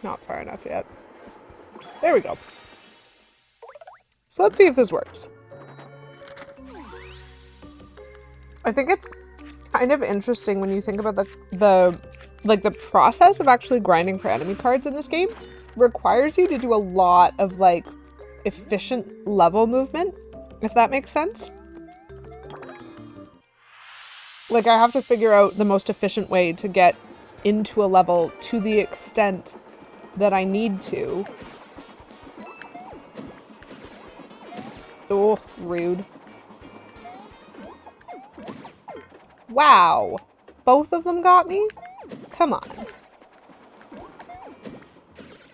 [SPEAKER 1] Not far enough yet. There we go. So let's see if this works. I think it's kind of interesting when you think about the process of actually grinding for enemy cards in this game requires you to do a lot of like efficient level movement, if that makes sense. Like I have to figure out the most efficient way to get into a level to the extent that I need to. Oh, rude. Wow. Both of them got me? Come on.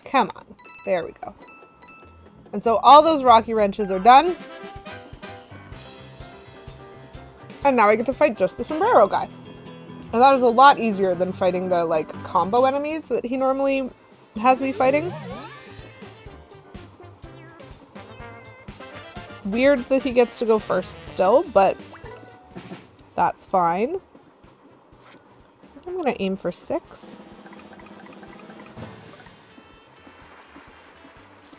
[SPEAKER 1] Come on. There we go. And so all those Rocky Wrenches are done. And now I get to fight just the sombrero guy. And that is a lot easier than fighting the, like, combo enemies that he normally has me fighting. Weird that he gets to go first still, but that's fine. I'm gonna aim for 6.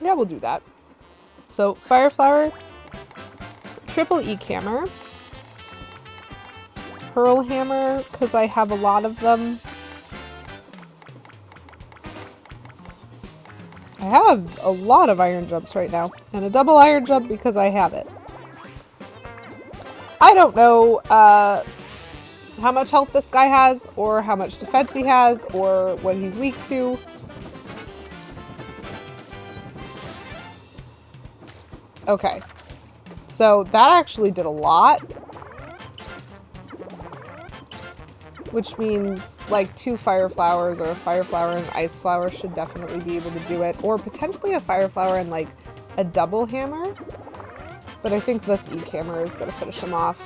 [SPEAKER 1] Yeah, we'll do that. So, Fire Flower, Triple Eek Hammer, Hurl Hammer, because I have a lot of them. I have a lot of iron jumps right now, and a double iron jump because I have it. I don't know how much health this guy has, or how much defense he has, or what he's weak to. Okay, so that actually did a lot. Which means, like, 2 Fire Flowers, or a Fire Flower and Ice Flower should definitely be able to do it. Or potentially a Fire Flower and, like, a double hammer. But I think this Eek Hammer is going to finish him off.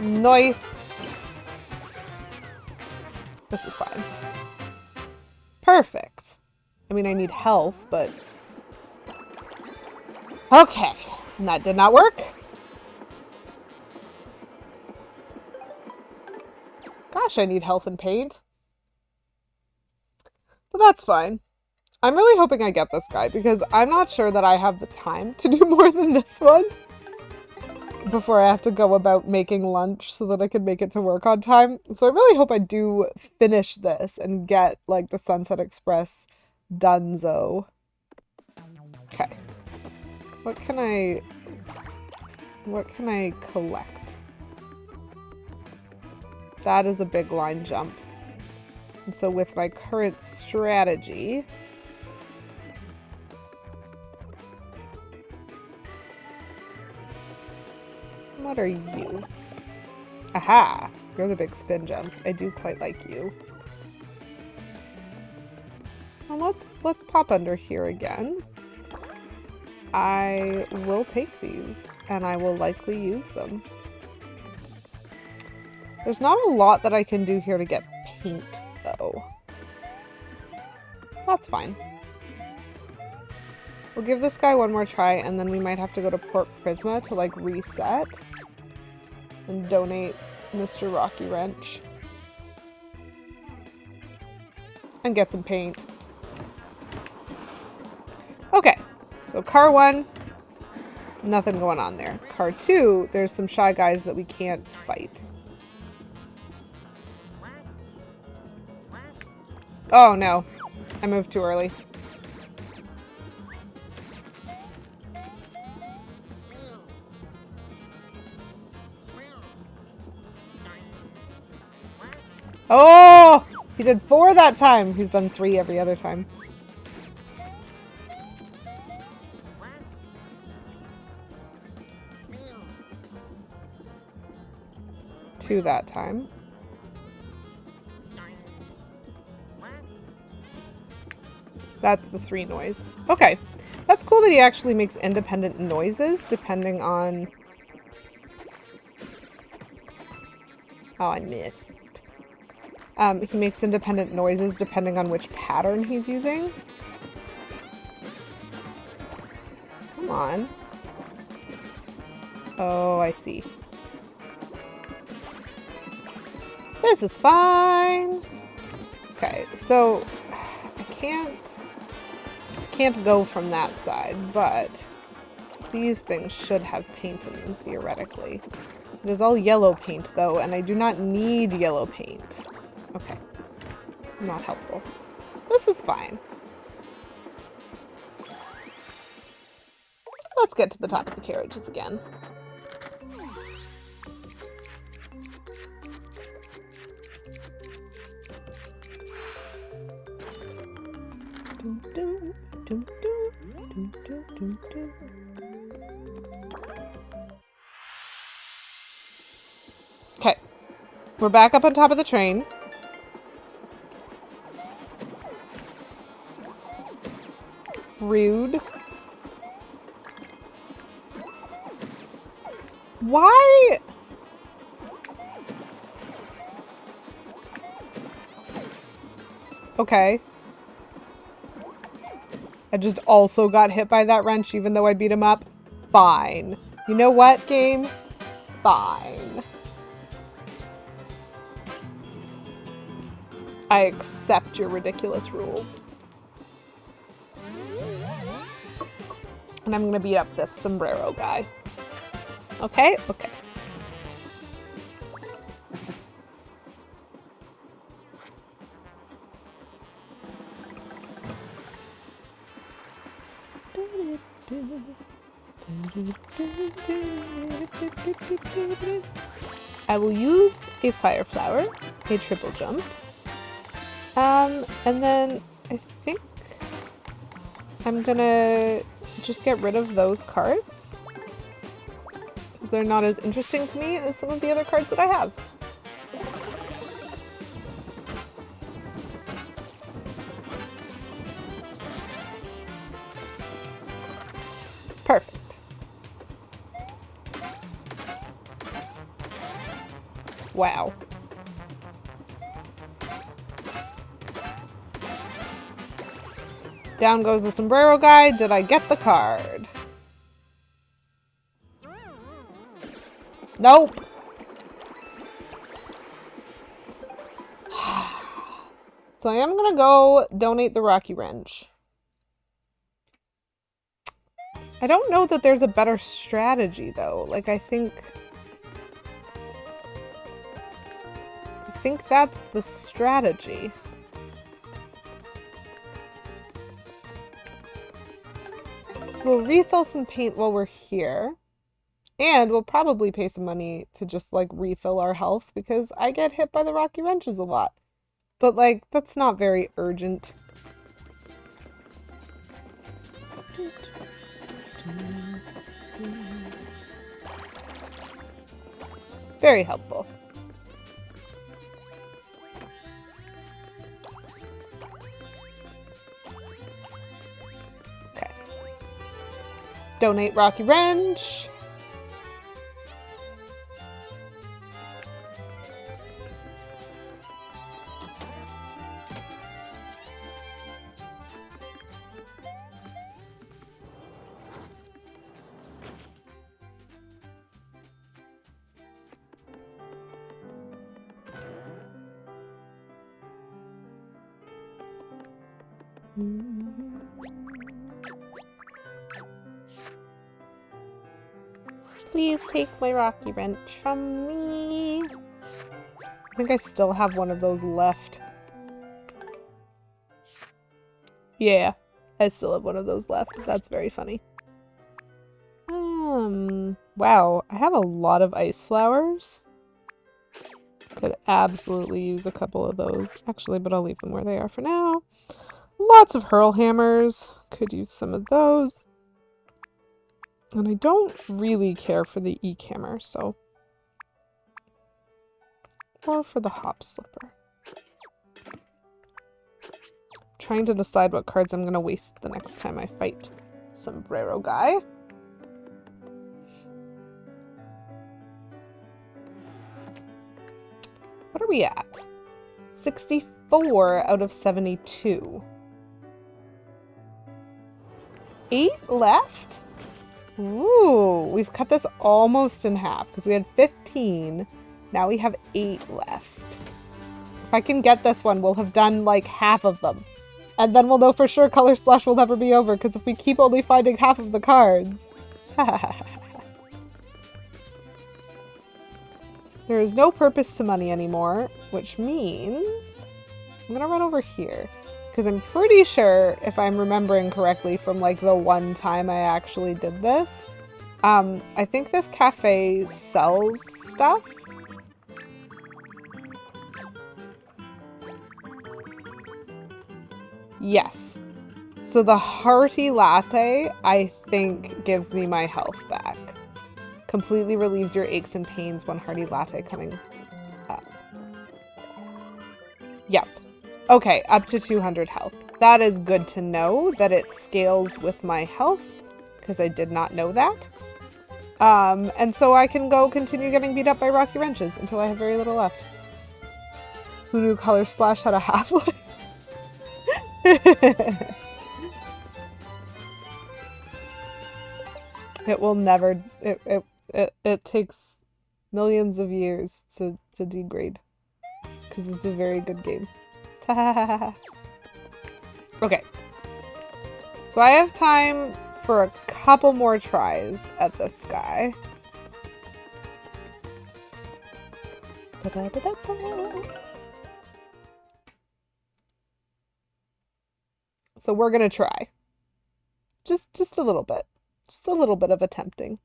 [SPEAKER 1] Nice. This is fine. Perfect. I mean, I need health, but... Okay. And that did not work. Gosh, I need health and paint. But that's fine. I'm really hoping I get this guy because I'm not sure that I have the time to do more than this one. before I have to go about making lunch so that I can make it to work on time. So I really hope I do finish this and get like the Sunset Express donezo. Okay. What can I collect? That is a big line jump. And so with my current strategy, what are you? Aha! You're the big spin jump. I do quite like you. Well, let's pop under here again. I will take these, and I will likely use them. There's not a lot that I can do here to get paint, though. That's fine. We'll give this guy one more try, and then we might have to go to Port Prisma to, like, reset. And donate Mr. Rocky Wrench. And get some paint. Okay, so car 1, nothing going on there. Car 2, there's some shy guys that we can't fight. Oh no, I moved too early. Oh! He did 4 that time. He's done 3 every other time. Two that time. That's the 3 noise. Okay. That's cool that he actually makes independent noises depending on... Oh, I missed. He makes independent noises depending on which pattern he's using. Come on. Oh, I see. This is fine. Okay, so I can't go from that side, but these things should have paint in them, theoretically. It is all yellow paint, though, and I do not need yellow paint. Okay. Not helpful. This is fine. Let's get to the top of the carriages again. Okay. We're back up on top of the train. Rude. Why? Okay. I just also got hit by that wrench even though I beat him up. Fine. You know what, game? Fine. I accept your ridiculous rules. And I'm gonna beat up this sombrero guy. Okay? Okay. I will use a fire flower, a triple jump, and then I think I'm gonna just get rid of those cards because they're not as interesting to me as some of the other cards that I have. Perfect. Wow. Down goes the sombrero guy. Did I get the card? Nope. So I am gonna go donate the Rocky Wrench. I don't know that there's a better strategy, though. Like, I think that's the strategy. We'll refill some paint while we're here. And we'll probably pay some money to just, like, refill our health because I get hit by the rocky wrenches a lot. But, like, that's not very urgent. Very helpful. Okay. Donate Rocky Wrench. Please take my rocky wrench from me. I think I still have one of those left. Yeah, I still have one of those left. That's very funny. Wow, I have a lot of ice flowers. Could absolutely use a couple of those. Actually, but I'll leave them where they are for now. Lots of hurl hammers. Could use some of those. And I don't really care for the e-hammer, so... Or for the hop slipper. Trying to decide what cards I'm going to waste the next time I fight Sombrero Guy. What are we at? 64 out of 72. 8 left? Ooh, we've cut this almost in half because we had 15. Now we have 8 left. If I can get this one, we'll have done like half of them. And then we'll know for sure Color Splash will never be over because if we keep only finding half of the cards. There is no purpose to money anymore, which means I'm gonna run over here. Because I'm pretty sure, if I'm remembering correctly from like the one time I actually did this, I think this cafe sells stuff. Yes. So the hearty latte, I think, gives me my health back. Completely relieves your aches and pains, one hearty latte coming up. Yep. Okay, up to 200 health. That is good to know that it scales with my health, because I did not know that. And so I can go continue getting beat up by rocky wrenches until I have very little left. Who knew Color Splash had a half-life? It will never... It takes millions of years to degrade. Because it's a very good game. Okay. So I have time for a couple more tries at this guy. So we're gonna try. Just a little bit. Just a little bit of attempting.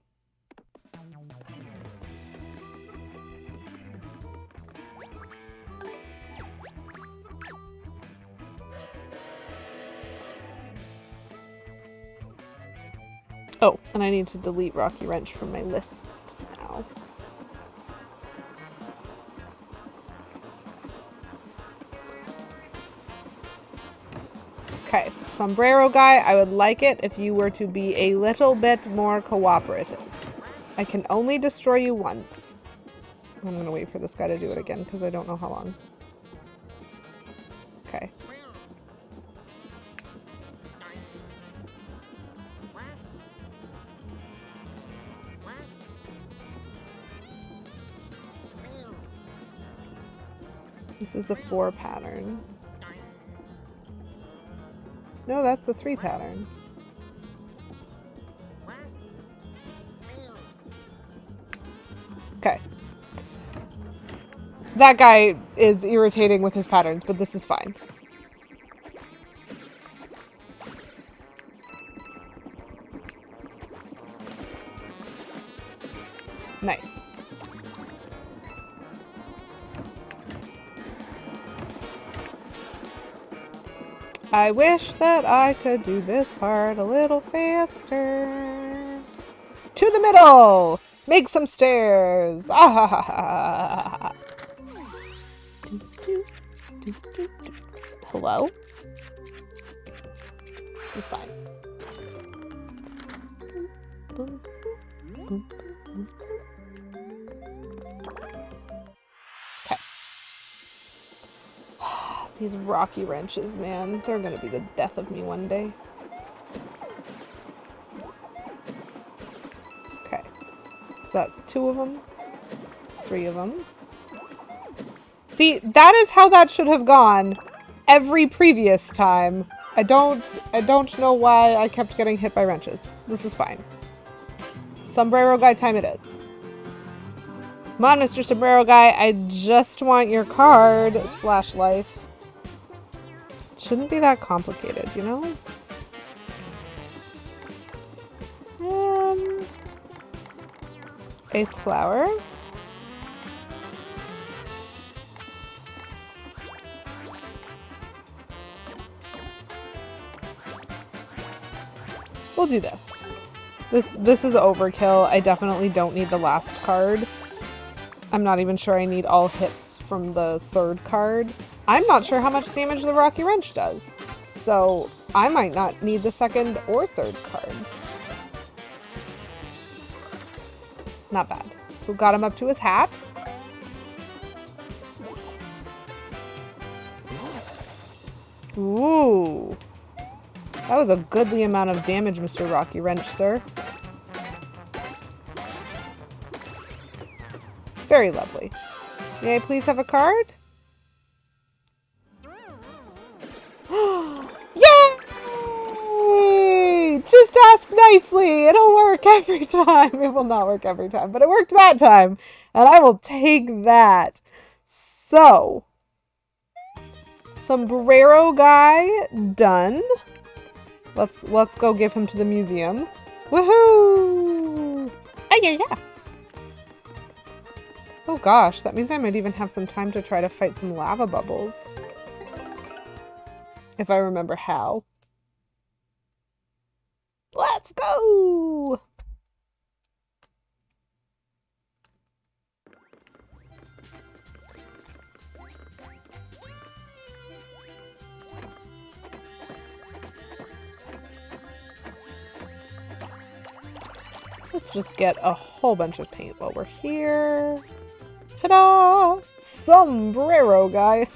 [SPEAKER 1] Oh, and I need to delete Rocky Wrench from my list now. Okay, Sombrero Guy, I would like it if you were to be a little bit more cooperative. I can only destroy you once. I'm gonna wait for this guy to do it again because I don't know how long. Okay. This is the 4 pattern. No, that's the 3 pattern. That guy is irritating with his patterns, but this is fine. Nice. I wish that I could do this part a little faster. To the middle! Make some stairs! Ah ha ha ha! Hello? This is fine. Okay. These rocky wrenches, man. They're gonna be the death of me one day. Okay. So that's 2 of them. 3 of them. See, that is how that should have gone every previous time. I don't know why I kept getting hit by wrenches. This is fine. Sombrero guy time it is. Come on, Mr. Sombrero guy. I just want your card / life. Shouldn't be that complicated, you know? Ace flower. We'll do this. This is overkill. I definitely don't need the last card. I'm not even sure I need all hits from the 3rd card. I'm not sure how much damage the Rocky Wrench does. So I might not need the 2nd or 3rd cards. Not bad. So got him up to his hat. Ooh. That was a goodly amount of damage, Mr. Rocky Wrench, sir. Very lovely. May I please have a card? Yay! Just ask nicely. It'll work every time. It will not work every time, but it worked that time. And I will take that. So, Sombrero guy done. Let's go give him to the museum. Woohoo! Ah, yeah. Oh gosh, that means I might even have some time to try to fight some lava bubbles. If I remember how. Let's go! Let's just get a whole bunch of paint while we're here. Ta-da! Sombrero guy.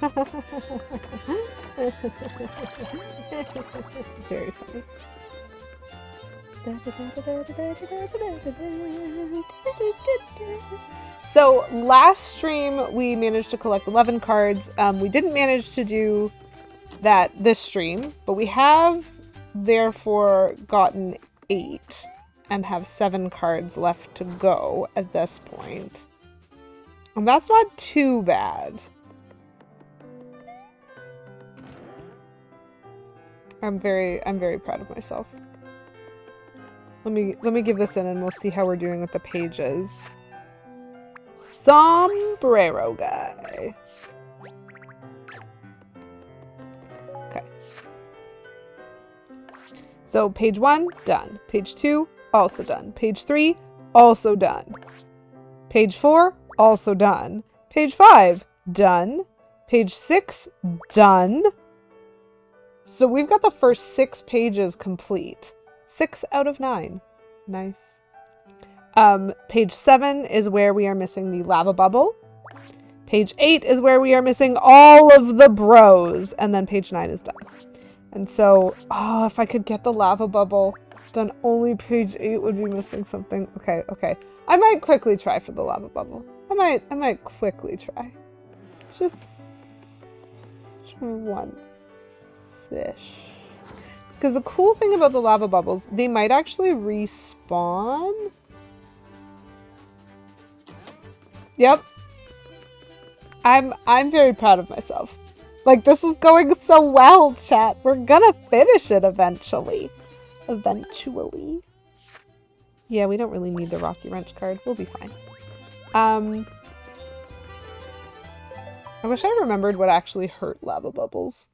[SPEAKER 1] Very funny. So last stream we managed to collect 11 cards. We didn't manage to do that this stream, but we have therefore gotten 8 and have 7 cards left to go at this point. And that's not too bad. I'm very proud of myself. Let me give this in and we'll see how we're doing with the pages. Sombrero guy. Okay. So page 1, done. Page 2, also done. Page 3, also done. Page 4, also done. Page 5, done. Page 6, done. So we've got the first 6 pages complete. 6 out of 9. Nice. Page 7 is where we are missing the lava bubble. Page 8 is where we are missing all of the bros. And then page 9 is done. And so, oh, if I could get the lava bubble, then only page 8 would be missing something. Okay. I might quickly try for the lava bubble. I might quickly try. Just once-ish. Because the cool thing about the lava bubbles, they might actually respawn. Yep. I'm very proud of myself. Like, this is going so well, chat. We're gonna finish it eventually. Eventually. Yeah, we don't really need the Rocky Wrench card. We'll be fine. I wish I remembered what actually hurt lava bubbles.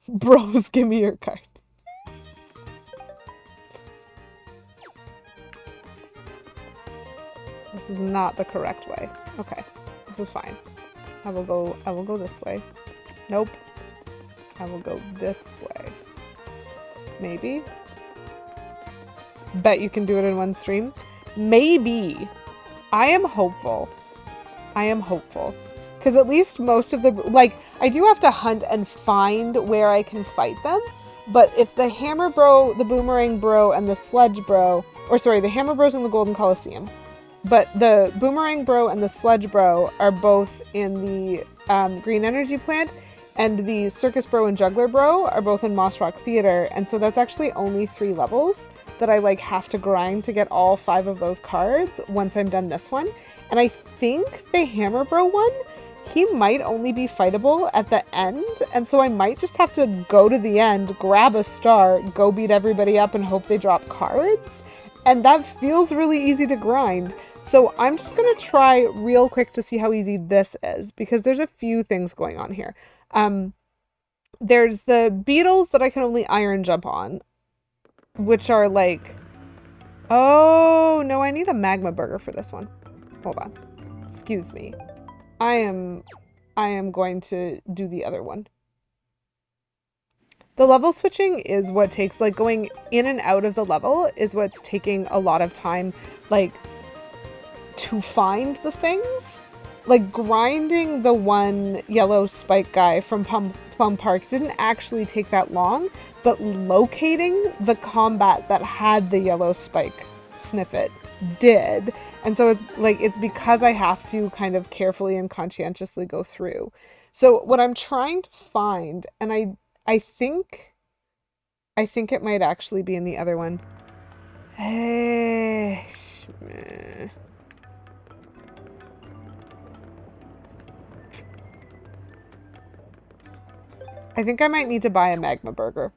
[SPEAKER 1] Bros, give me your card. This is not the correct way. Okay, this is fine. I will go this way. Nope. I will go this way. Maybe? Bet you can do it in one stream? Maybe. I am hopeful. I am hopeful. Because at least most of the... Like, I do have to hunt and find where I can fight them. But if the Hammer Bro, the Boomerang Bro, and the Sledge Bro... Or sorry, the Hammer Bros in the Golden Coliseum. But the Boomerang Bro and the Sledge Bro are both in the Green Energy Plant. And the Circus Bro and Juggler Bro are both in Moss Rock Theater. And so that's actually only 3 levels that I like have to grind to get all 5 of those cards once I'm done this one. And I think the Hammer Bro one, he might only be fightable at the end. And so I might just have to go to the end, grab a star, go beat everybody up and hope they drop cards. And that feels really easy to grind. So I'm just going to try real quick to see how easy this is, because there's a few things going on here. There's the beetles that I can only iron jump on, which are like, oh no, I need a magma burger for this one. Hold on. Excuse me. I am going to do the other one. The level switching is what takes, like, going in and out of the level is what's taking a lot of time, like, to find the things. Like, grinding the one yellow spike guy from Plum Park didn't actually take that long, but locating the combat that had the yellow spike sniff it did. And so it's like, it's because I have to kind of carefully and conscientiously go through. So what I'm trying to find, and I think it might actually be in the other one. Hey, I think I might need to buy a magma burger.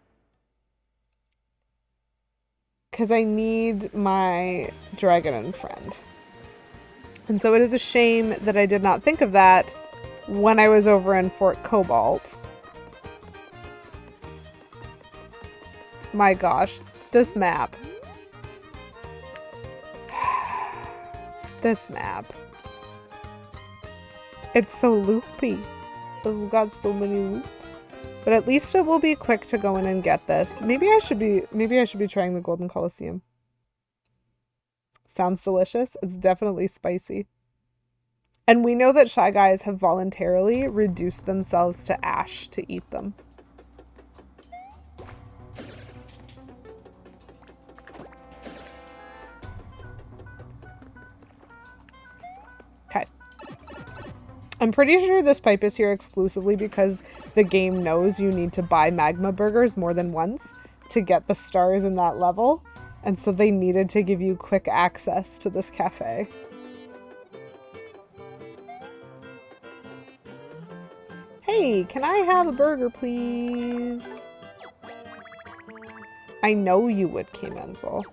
[SPEAKER 1] Because I need my dragon friend. And so it is a shame that I did not think of that when I was over in Fort Cobalt. My gosh, this map. This map. It's so loopy. It's got so many loops. But at least it will be quick to go in and get this. Maybe I should be trying the Golden Coliseum. Sounds delicious. It's definitely spicy. And we know that Shy Guys have voluntarily reduced themselves to ash to eat them. Okay. I'm pretty sure this pipe is here exclusively because the game knows you need to buy magma burgers more than once to get the stars in that level. And so they needed to give you quick access to this cafe. Hey, can I have a burger, please? I know you would, K. Menzel.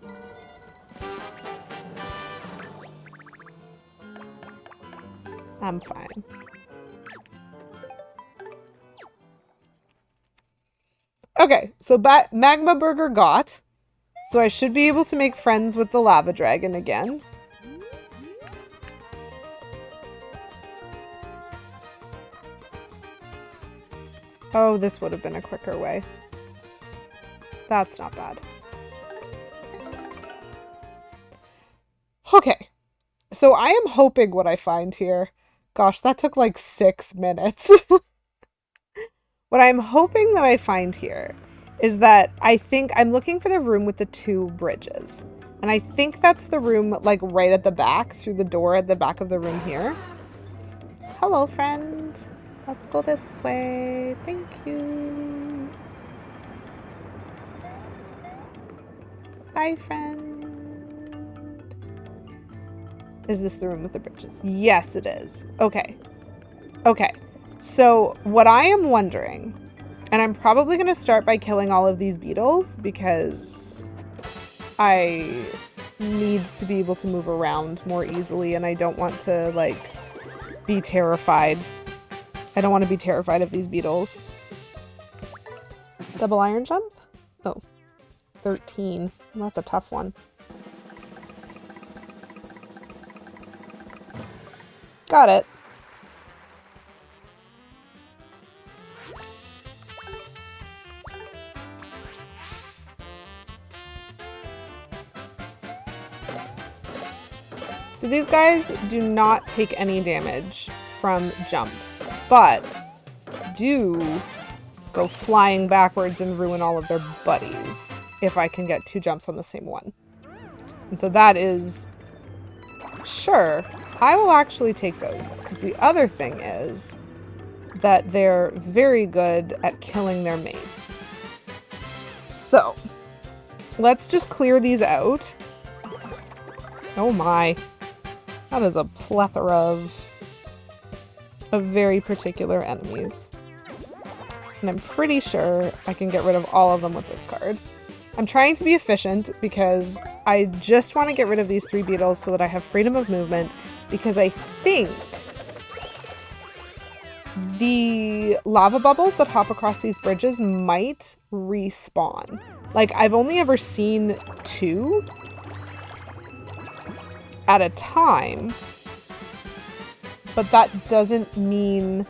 [SPEAKER 1] I'm fine. Okay, so Magma Burger got. So I should be able to make friends with the lava dragon again. Oh, this would have been a quicker way. That's not bad. Okay. So I am hoping what I find here... Gosh, that took like 6 minutes. What I'm hoping that I find here is that I think I'm looking for the room with the 2 bridges. And I think that's the room like right at the back through the door at the back of the room here. Hello, friend. Let's go this way. Thank you. Bye, friend. Is this the room with the bridges? Yes, it is. Okay. Okay. So what I am wondering, and I'm probably going to start by killing all of these beetles because I need to be able to move around more easily and I don't want to, like, be terrified. I don't want to be terrified of these beetles. Double iron jump? Oh, 13. That's a tough one. Got it. So these guys do not take any damage from jumps, but do go flying backwards and ruin all of their buddies if I can get 2 jumps on the same one. And so that is... Sure, I will actually take those, because the other thing is that they're very good at killing their mates. So, let's just clear these out. Oh my. That is a plethora of very particular enemies. And I'm pretty sure I can get rid of all of them with this card. I'm trying to be efficient because I just want to get rid of these 3 beetles so that I have freedom of movement, because I think the lava bubbles that hop across these bridges might respawn. Like, I've only ever seen 2 at a time, but that doesn't mean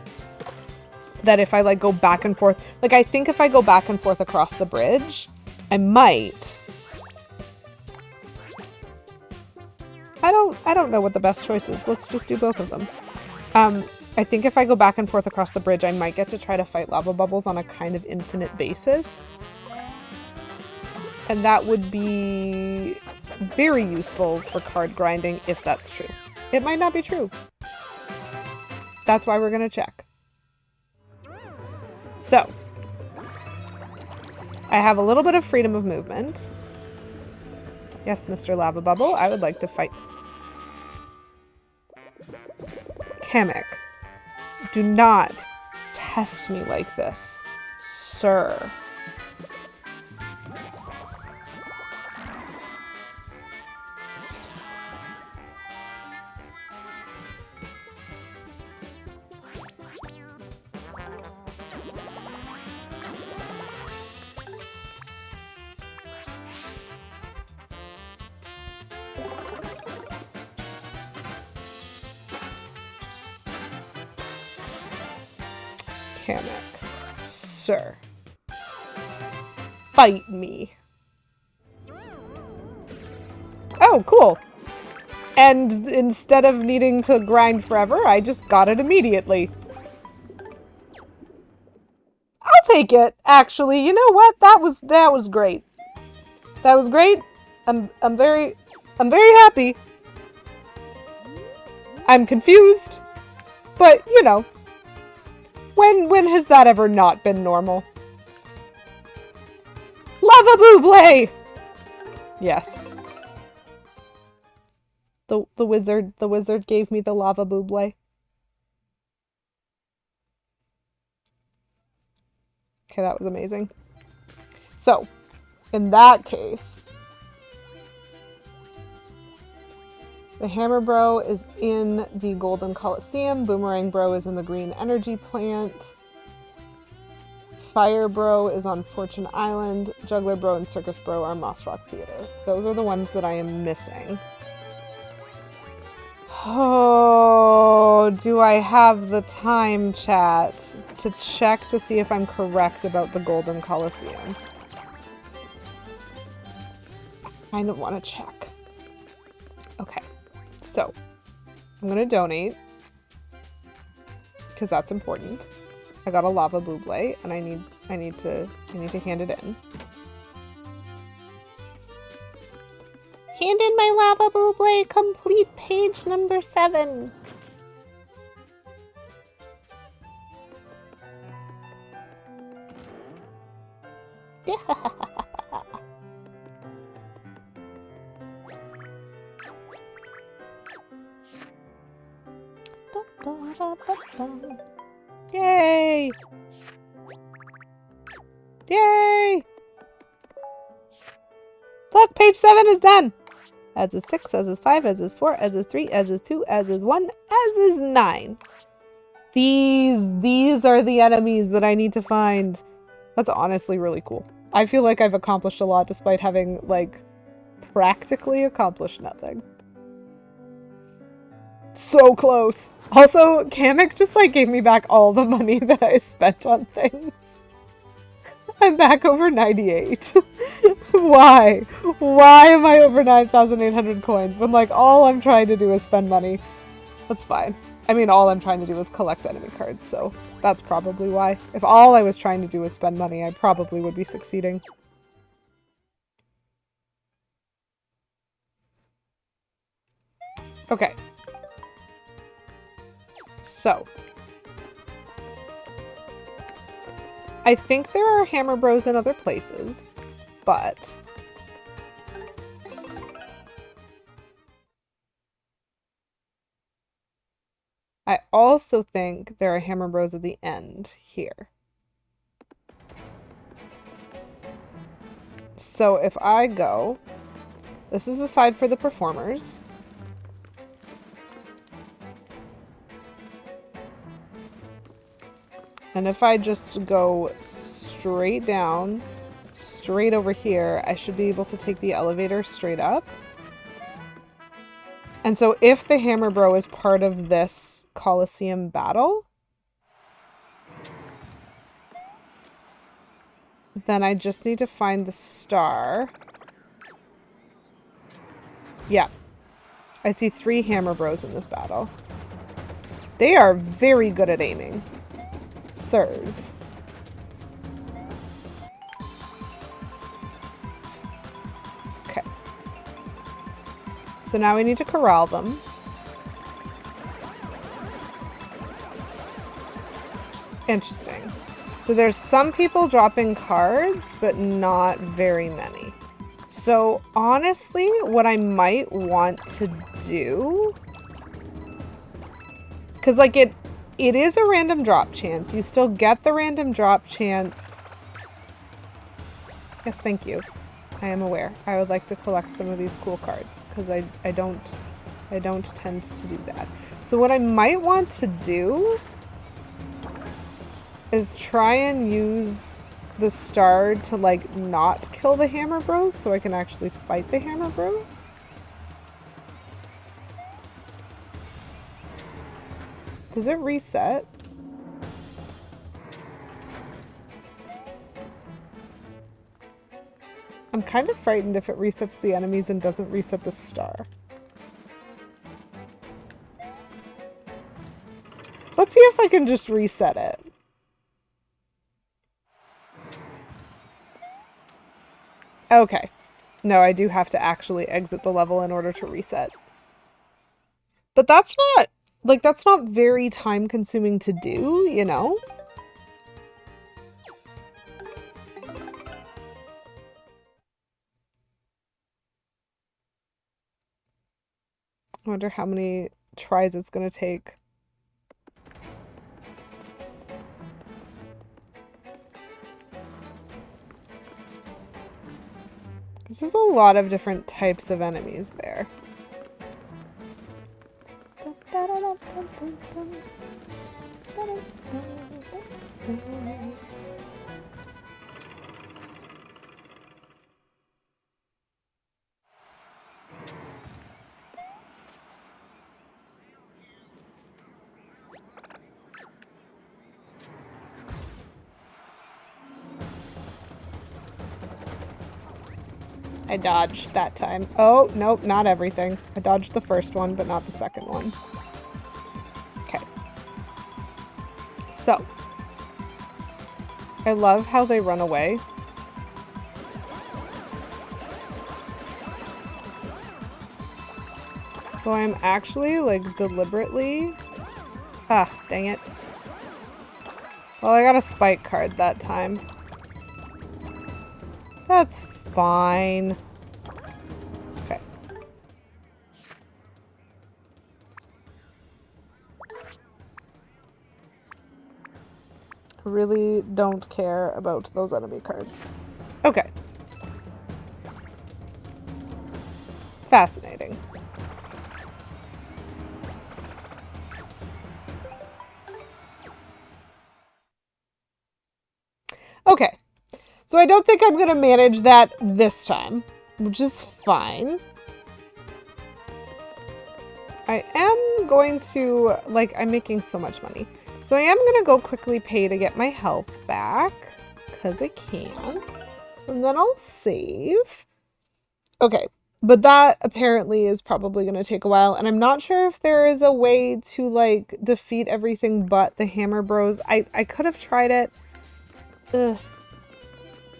[SPEAKER 1] that if I, like, go back and forth, like, I think if I go back and forth across the bridge, I might. I don't know what the best choice is. Let's just do both of them. I think if I go back and forth across the bridge, I might get to try to fight lava bubbles on a kind of infinite basis. And that would be very useful for card grinding if that's true. It might not be true. That's why we're going to check. So, I have a little bit of freedom of movement. Yes, Mr. Lava Bubble, I would like to fight. Kamek, do not test me like this, sir. Kamek, sir. Bite me. Oh, cool. And instead of needing to grind forever, I just got it immediately. I'll take it, actually. You know what? That was great. That was great. I'm very happy. I'm confused. But, you know, when has that ever not been normal? Lava Buble! Yes. The wizard gave me the Lava Buble. Okay, that was amazing. So, in that case, the Hammer Bro is in the Golden Coliseum. Boomerang Bro is in the Green Energy Plant. Fire Bro is on Fortune Island. Juggler Bro and Circus Bro are Moss Rock Theater. Those are the ones that I am missing. Oh, do I have the time, chat, to check to see if I'm correct about the Golden Coliseum? I don't want to check. Okay, so I'm gonna donate because that's important. I got a Lava Buble and I need to hand it in. Hand in my Lava Buble, complete page number 7. Dun. Yay! Yay! Look, page 7 is done! As is 6, as is 5, as is 4, as is 3, as is 2, as is 1, as is 9. These are the enemies that I need to find. That's honestly really cool. I feel like I've accomplished a lot despite having, like, practically accomplished nothing. So close. Also, Kamek just, like, gave me back all the money that I spent on things. I'm back over 98. Why? Why am I over 9,800 coins when, like, all I'm trying to do is spend money? That's fine. I mean, all I'm trying to do is collect enemy cards, so that's probably why. If all I was trying to do was spend money, I probably would be succeeding. Okay. So. I think there are Hammer Bros in other places, but... I also think there are Hammer Bros at the end here. So if I go... This is the side for the performers. And if I just go straight down, straight over here, I should be able to take the elevator straight up. And so if the Hammer Bro is part of this Coliseum battle, then I just need to find the star. Yeah. I see 3 Hammer Bros in this battle. They are very good at aiming. Sirs. Okay. So now we need to corral them. Interesting. So there's some people dropping cards, but not very many. So honestly, what I might want to do... Because like it is a random drop chance. You still get the random drop chance. Yes, thank you. I am aware. I would like to collect some of these cool cards because I don't tend to do that. So what I might want to do is try and use the star to like not kill the Hammer Bros so I can actually fight the Hammer Bros. Does it reset? I'm kind of frightened if it resets the enemies and doesn't reset the star. Let's see if I can just reset it. Okay. No, I do have to actually exit the level in order to reset. But that's not, like, that's not very time consuming to do, you know? I wonder how many tries it's gonna take. There's a lot of different types of enemies there. I dodged that time. Oh, nope, not everything. I dodged the first one, but not the second one. Okay. So. I love how they run away. So I'm actually, like, deliberately... Ah, dang it. Well, I got a spike card that time. That's fine. Okay. Really don't care about those enemy cards. Okay. Fascinating. Okay. So I don't think I'm going to manage that this time, which is fine. I am going to, like, I'm making so much money. So I am going to go quickly pay to get my health back, because I can. And then I'll save. Okay, but that apparently is probably going to take a while. And I'm not sure if there is a way to, like, defeat everything but the Hammer Bros. I could have tried it. Ugh.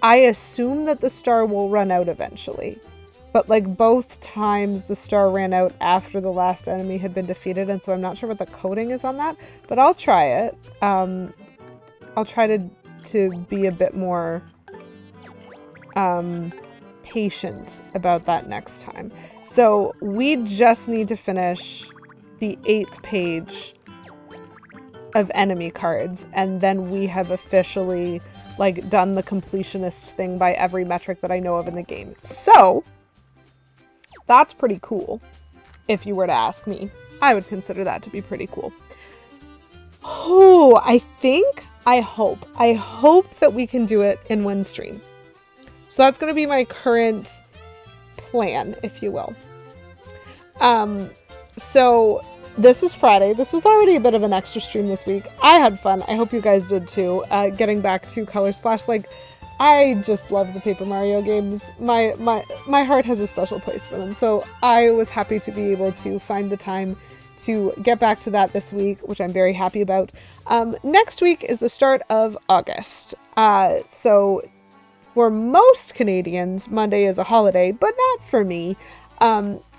[SPEAKER 1] I assume that the star will run out eventually. But, like, both times the star ran out after the last enemy had been defeated, and so I'm not sure what the coding is on that, but I'll try it. I'll try to be a bit more patient about that next time. So we just need to finish the 8th page of enemy cards, and then we have officially, like, done the completionist thing by every metric that I know of in the game. So that's pretty cool, if you were to ask me. I would consider that to be pretty cool. Oh, I hope that we can do it in one stream. So that's going to be my current plan, if you will. So this is Friday. This was already a bit of an extra stream this week. I had fun. I hope you guys did too. Getting back to Color Splash, like, I just love the Paper Mario games. My heart has a special place for them. So I was happy to be able to find the time to get back to that this week, which I'm very happy about. Next week is the start of August. So for most Canadians, Monday is a holiday, but not for me.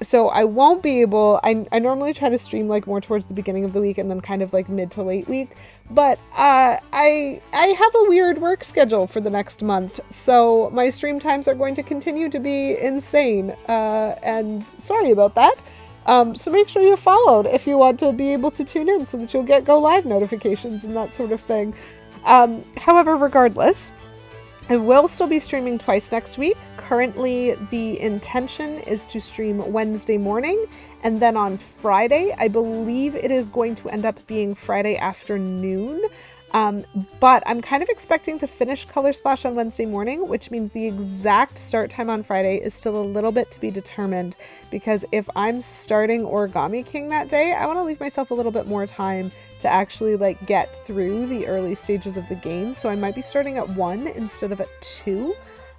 [SPEAKER 1] So I won't be able, I normally try to stream, like, more towards the beginning of the week and then kind of, like, mid to late week, but I have a weird work schedule for the next month, so my stream times are going to continue to be insane, and sorry about that. So make sure you're followed if you want to be able to tune in so that you'll get go live notifications and that sort of thing. However, regardless, I will still be streaming twice next week. Currently, the intention is to stream Wednesday morning, and then on Friday, I believe it is going to end up being Friday afternoon. But I'm kind of expecting to finish Color Splash on Wednesday morning, which means the exact start time on Friday is still a little bit to be determined, because if I'm starting Origami King that day, I want to leave myself a little bit more time to actually, like, get through the early stages of the game. So I might be starting at 1 instead of at 2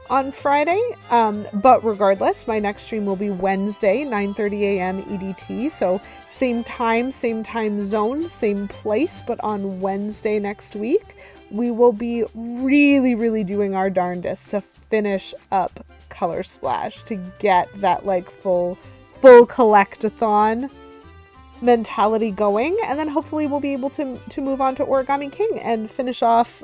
[SPEAKER 1] on Friday. But regardless, my next stream will be Wednesday, 9:30 a.m. EDT. So same time zone, same place, but on Wednesday next week, we will be really, really doing our darndest to finish up Color Splash, to get that, like, full collect-a-thon mentality going, and then hopefully we'll be able to move on to Origami King and finish off,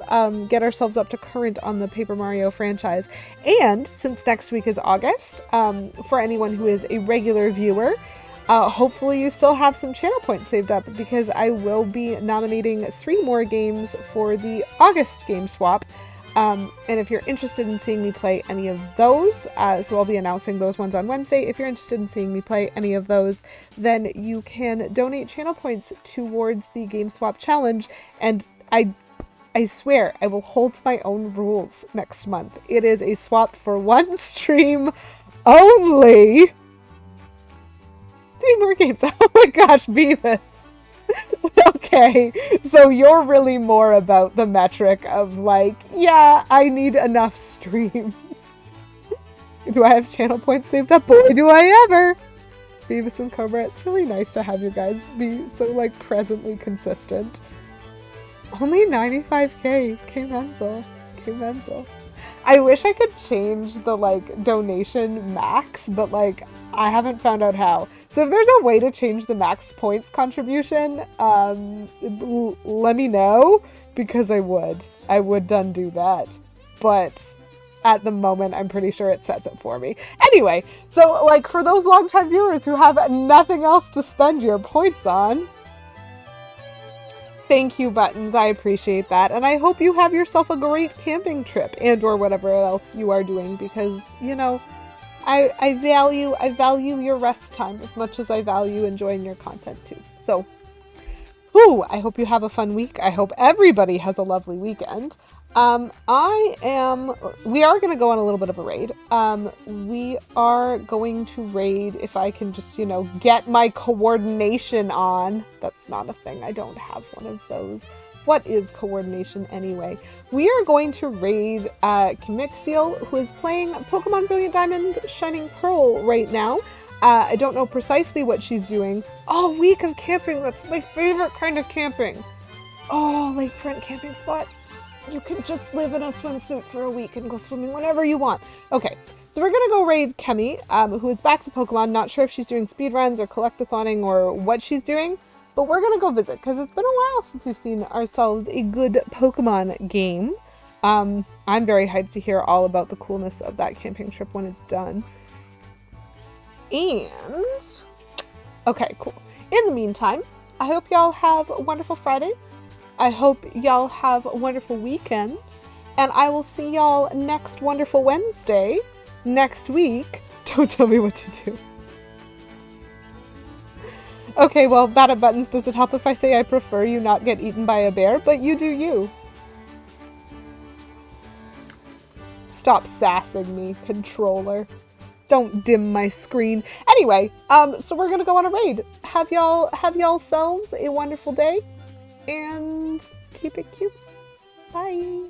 [SPEAKER 1] get ourselves up to current on the Paper Mario franchise. And since next week is August, for anyone who is a regular viewer, hopefully you still have some channel points saved up, because I will be nominating 3 more games for the August game swap. And if you're interested in seeing me play any of those, so I'll be announcing those ones on Wednesday. If you're interested in seeing me play any of those, then you can donate channel points towards the Game Swap Challenge. And I swear I will hold to my own rules next month. It is a swap for 1 stream only. 3 more games. Oh my gosh, Beavis. Okay, so you're really more about the metric of, like, yeah, I need enough streams. Do I have channel points saved up? Boy, do I ever! Beavis and Cobra, it's really nice to have you guys be so, like, presently consistent. Only 95k. K-Menzel. I wish I could change the, like, donation max, but, like, I haven't found out how. So if there's a way to change the max points contribution, let me know, because I would done do that. But at the moment, I'm pretty sure it sets it for me. Anyway, so, like, for those longtime viewers who have nothing else to spend your points on, Thank you, Buttons. I appreciate that. And I hope you have yourself a great camping trip and or whatever else you are doing because, you know, I value your rest time as much as I value enjoying your content too. So, I hope you have a fun week. I hope everybody has a lovely weekend. We are going to go on a little bit of a raid. We are going to raid if I can just, get my coordination on. That's not a thing. I don't have one of those. What is coordination anyway? We are going to raid Kimixiel, who is playing Pokemon Brilliant Diamond Shining Pearl right now. I don't know precisely what she's doing. Oh, week of camping. That's my favorite kind of camping. Oh, lakefront camping spot. You can just live in a swimsuit for a week and go swimming whenever you want. Okay, so we're going to go raid Kemi, who is back to Pokemon. Not sure if she's doing speedruns or collectathoning or what she's doing, but we're going to go visit because it's been a while since we've seen ourselves a good Pokemon game. I'm very hyped to hear all about the coolness of that camping trip when it's done. And, okay, cool. In the meantime, I hope y'all have wonderful Fridays. I hope y'all have wonderful weekends. And I will see y'all next wonderful Wednesday next week. Don't tell me what to do. Okay, well, Bad at Buttons, does it help if I say I prefer you not get eaten by a bear? But you do you. Stop sassing me, controller. Don't dim my screen. Anyway, so we're gonna go on a raid. Have y'all selves a wonderful day, and keep it cute. Bye.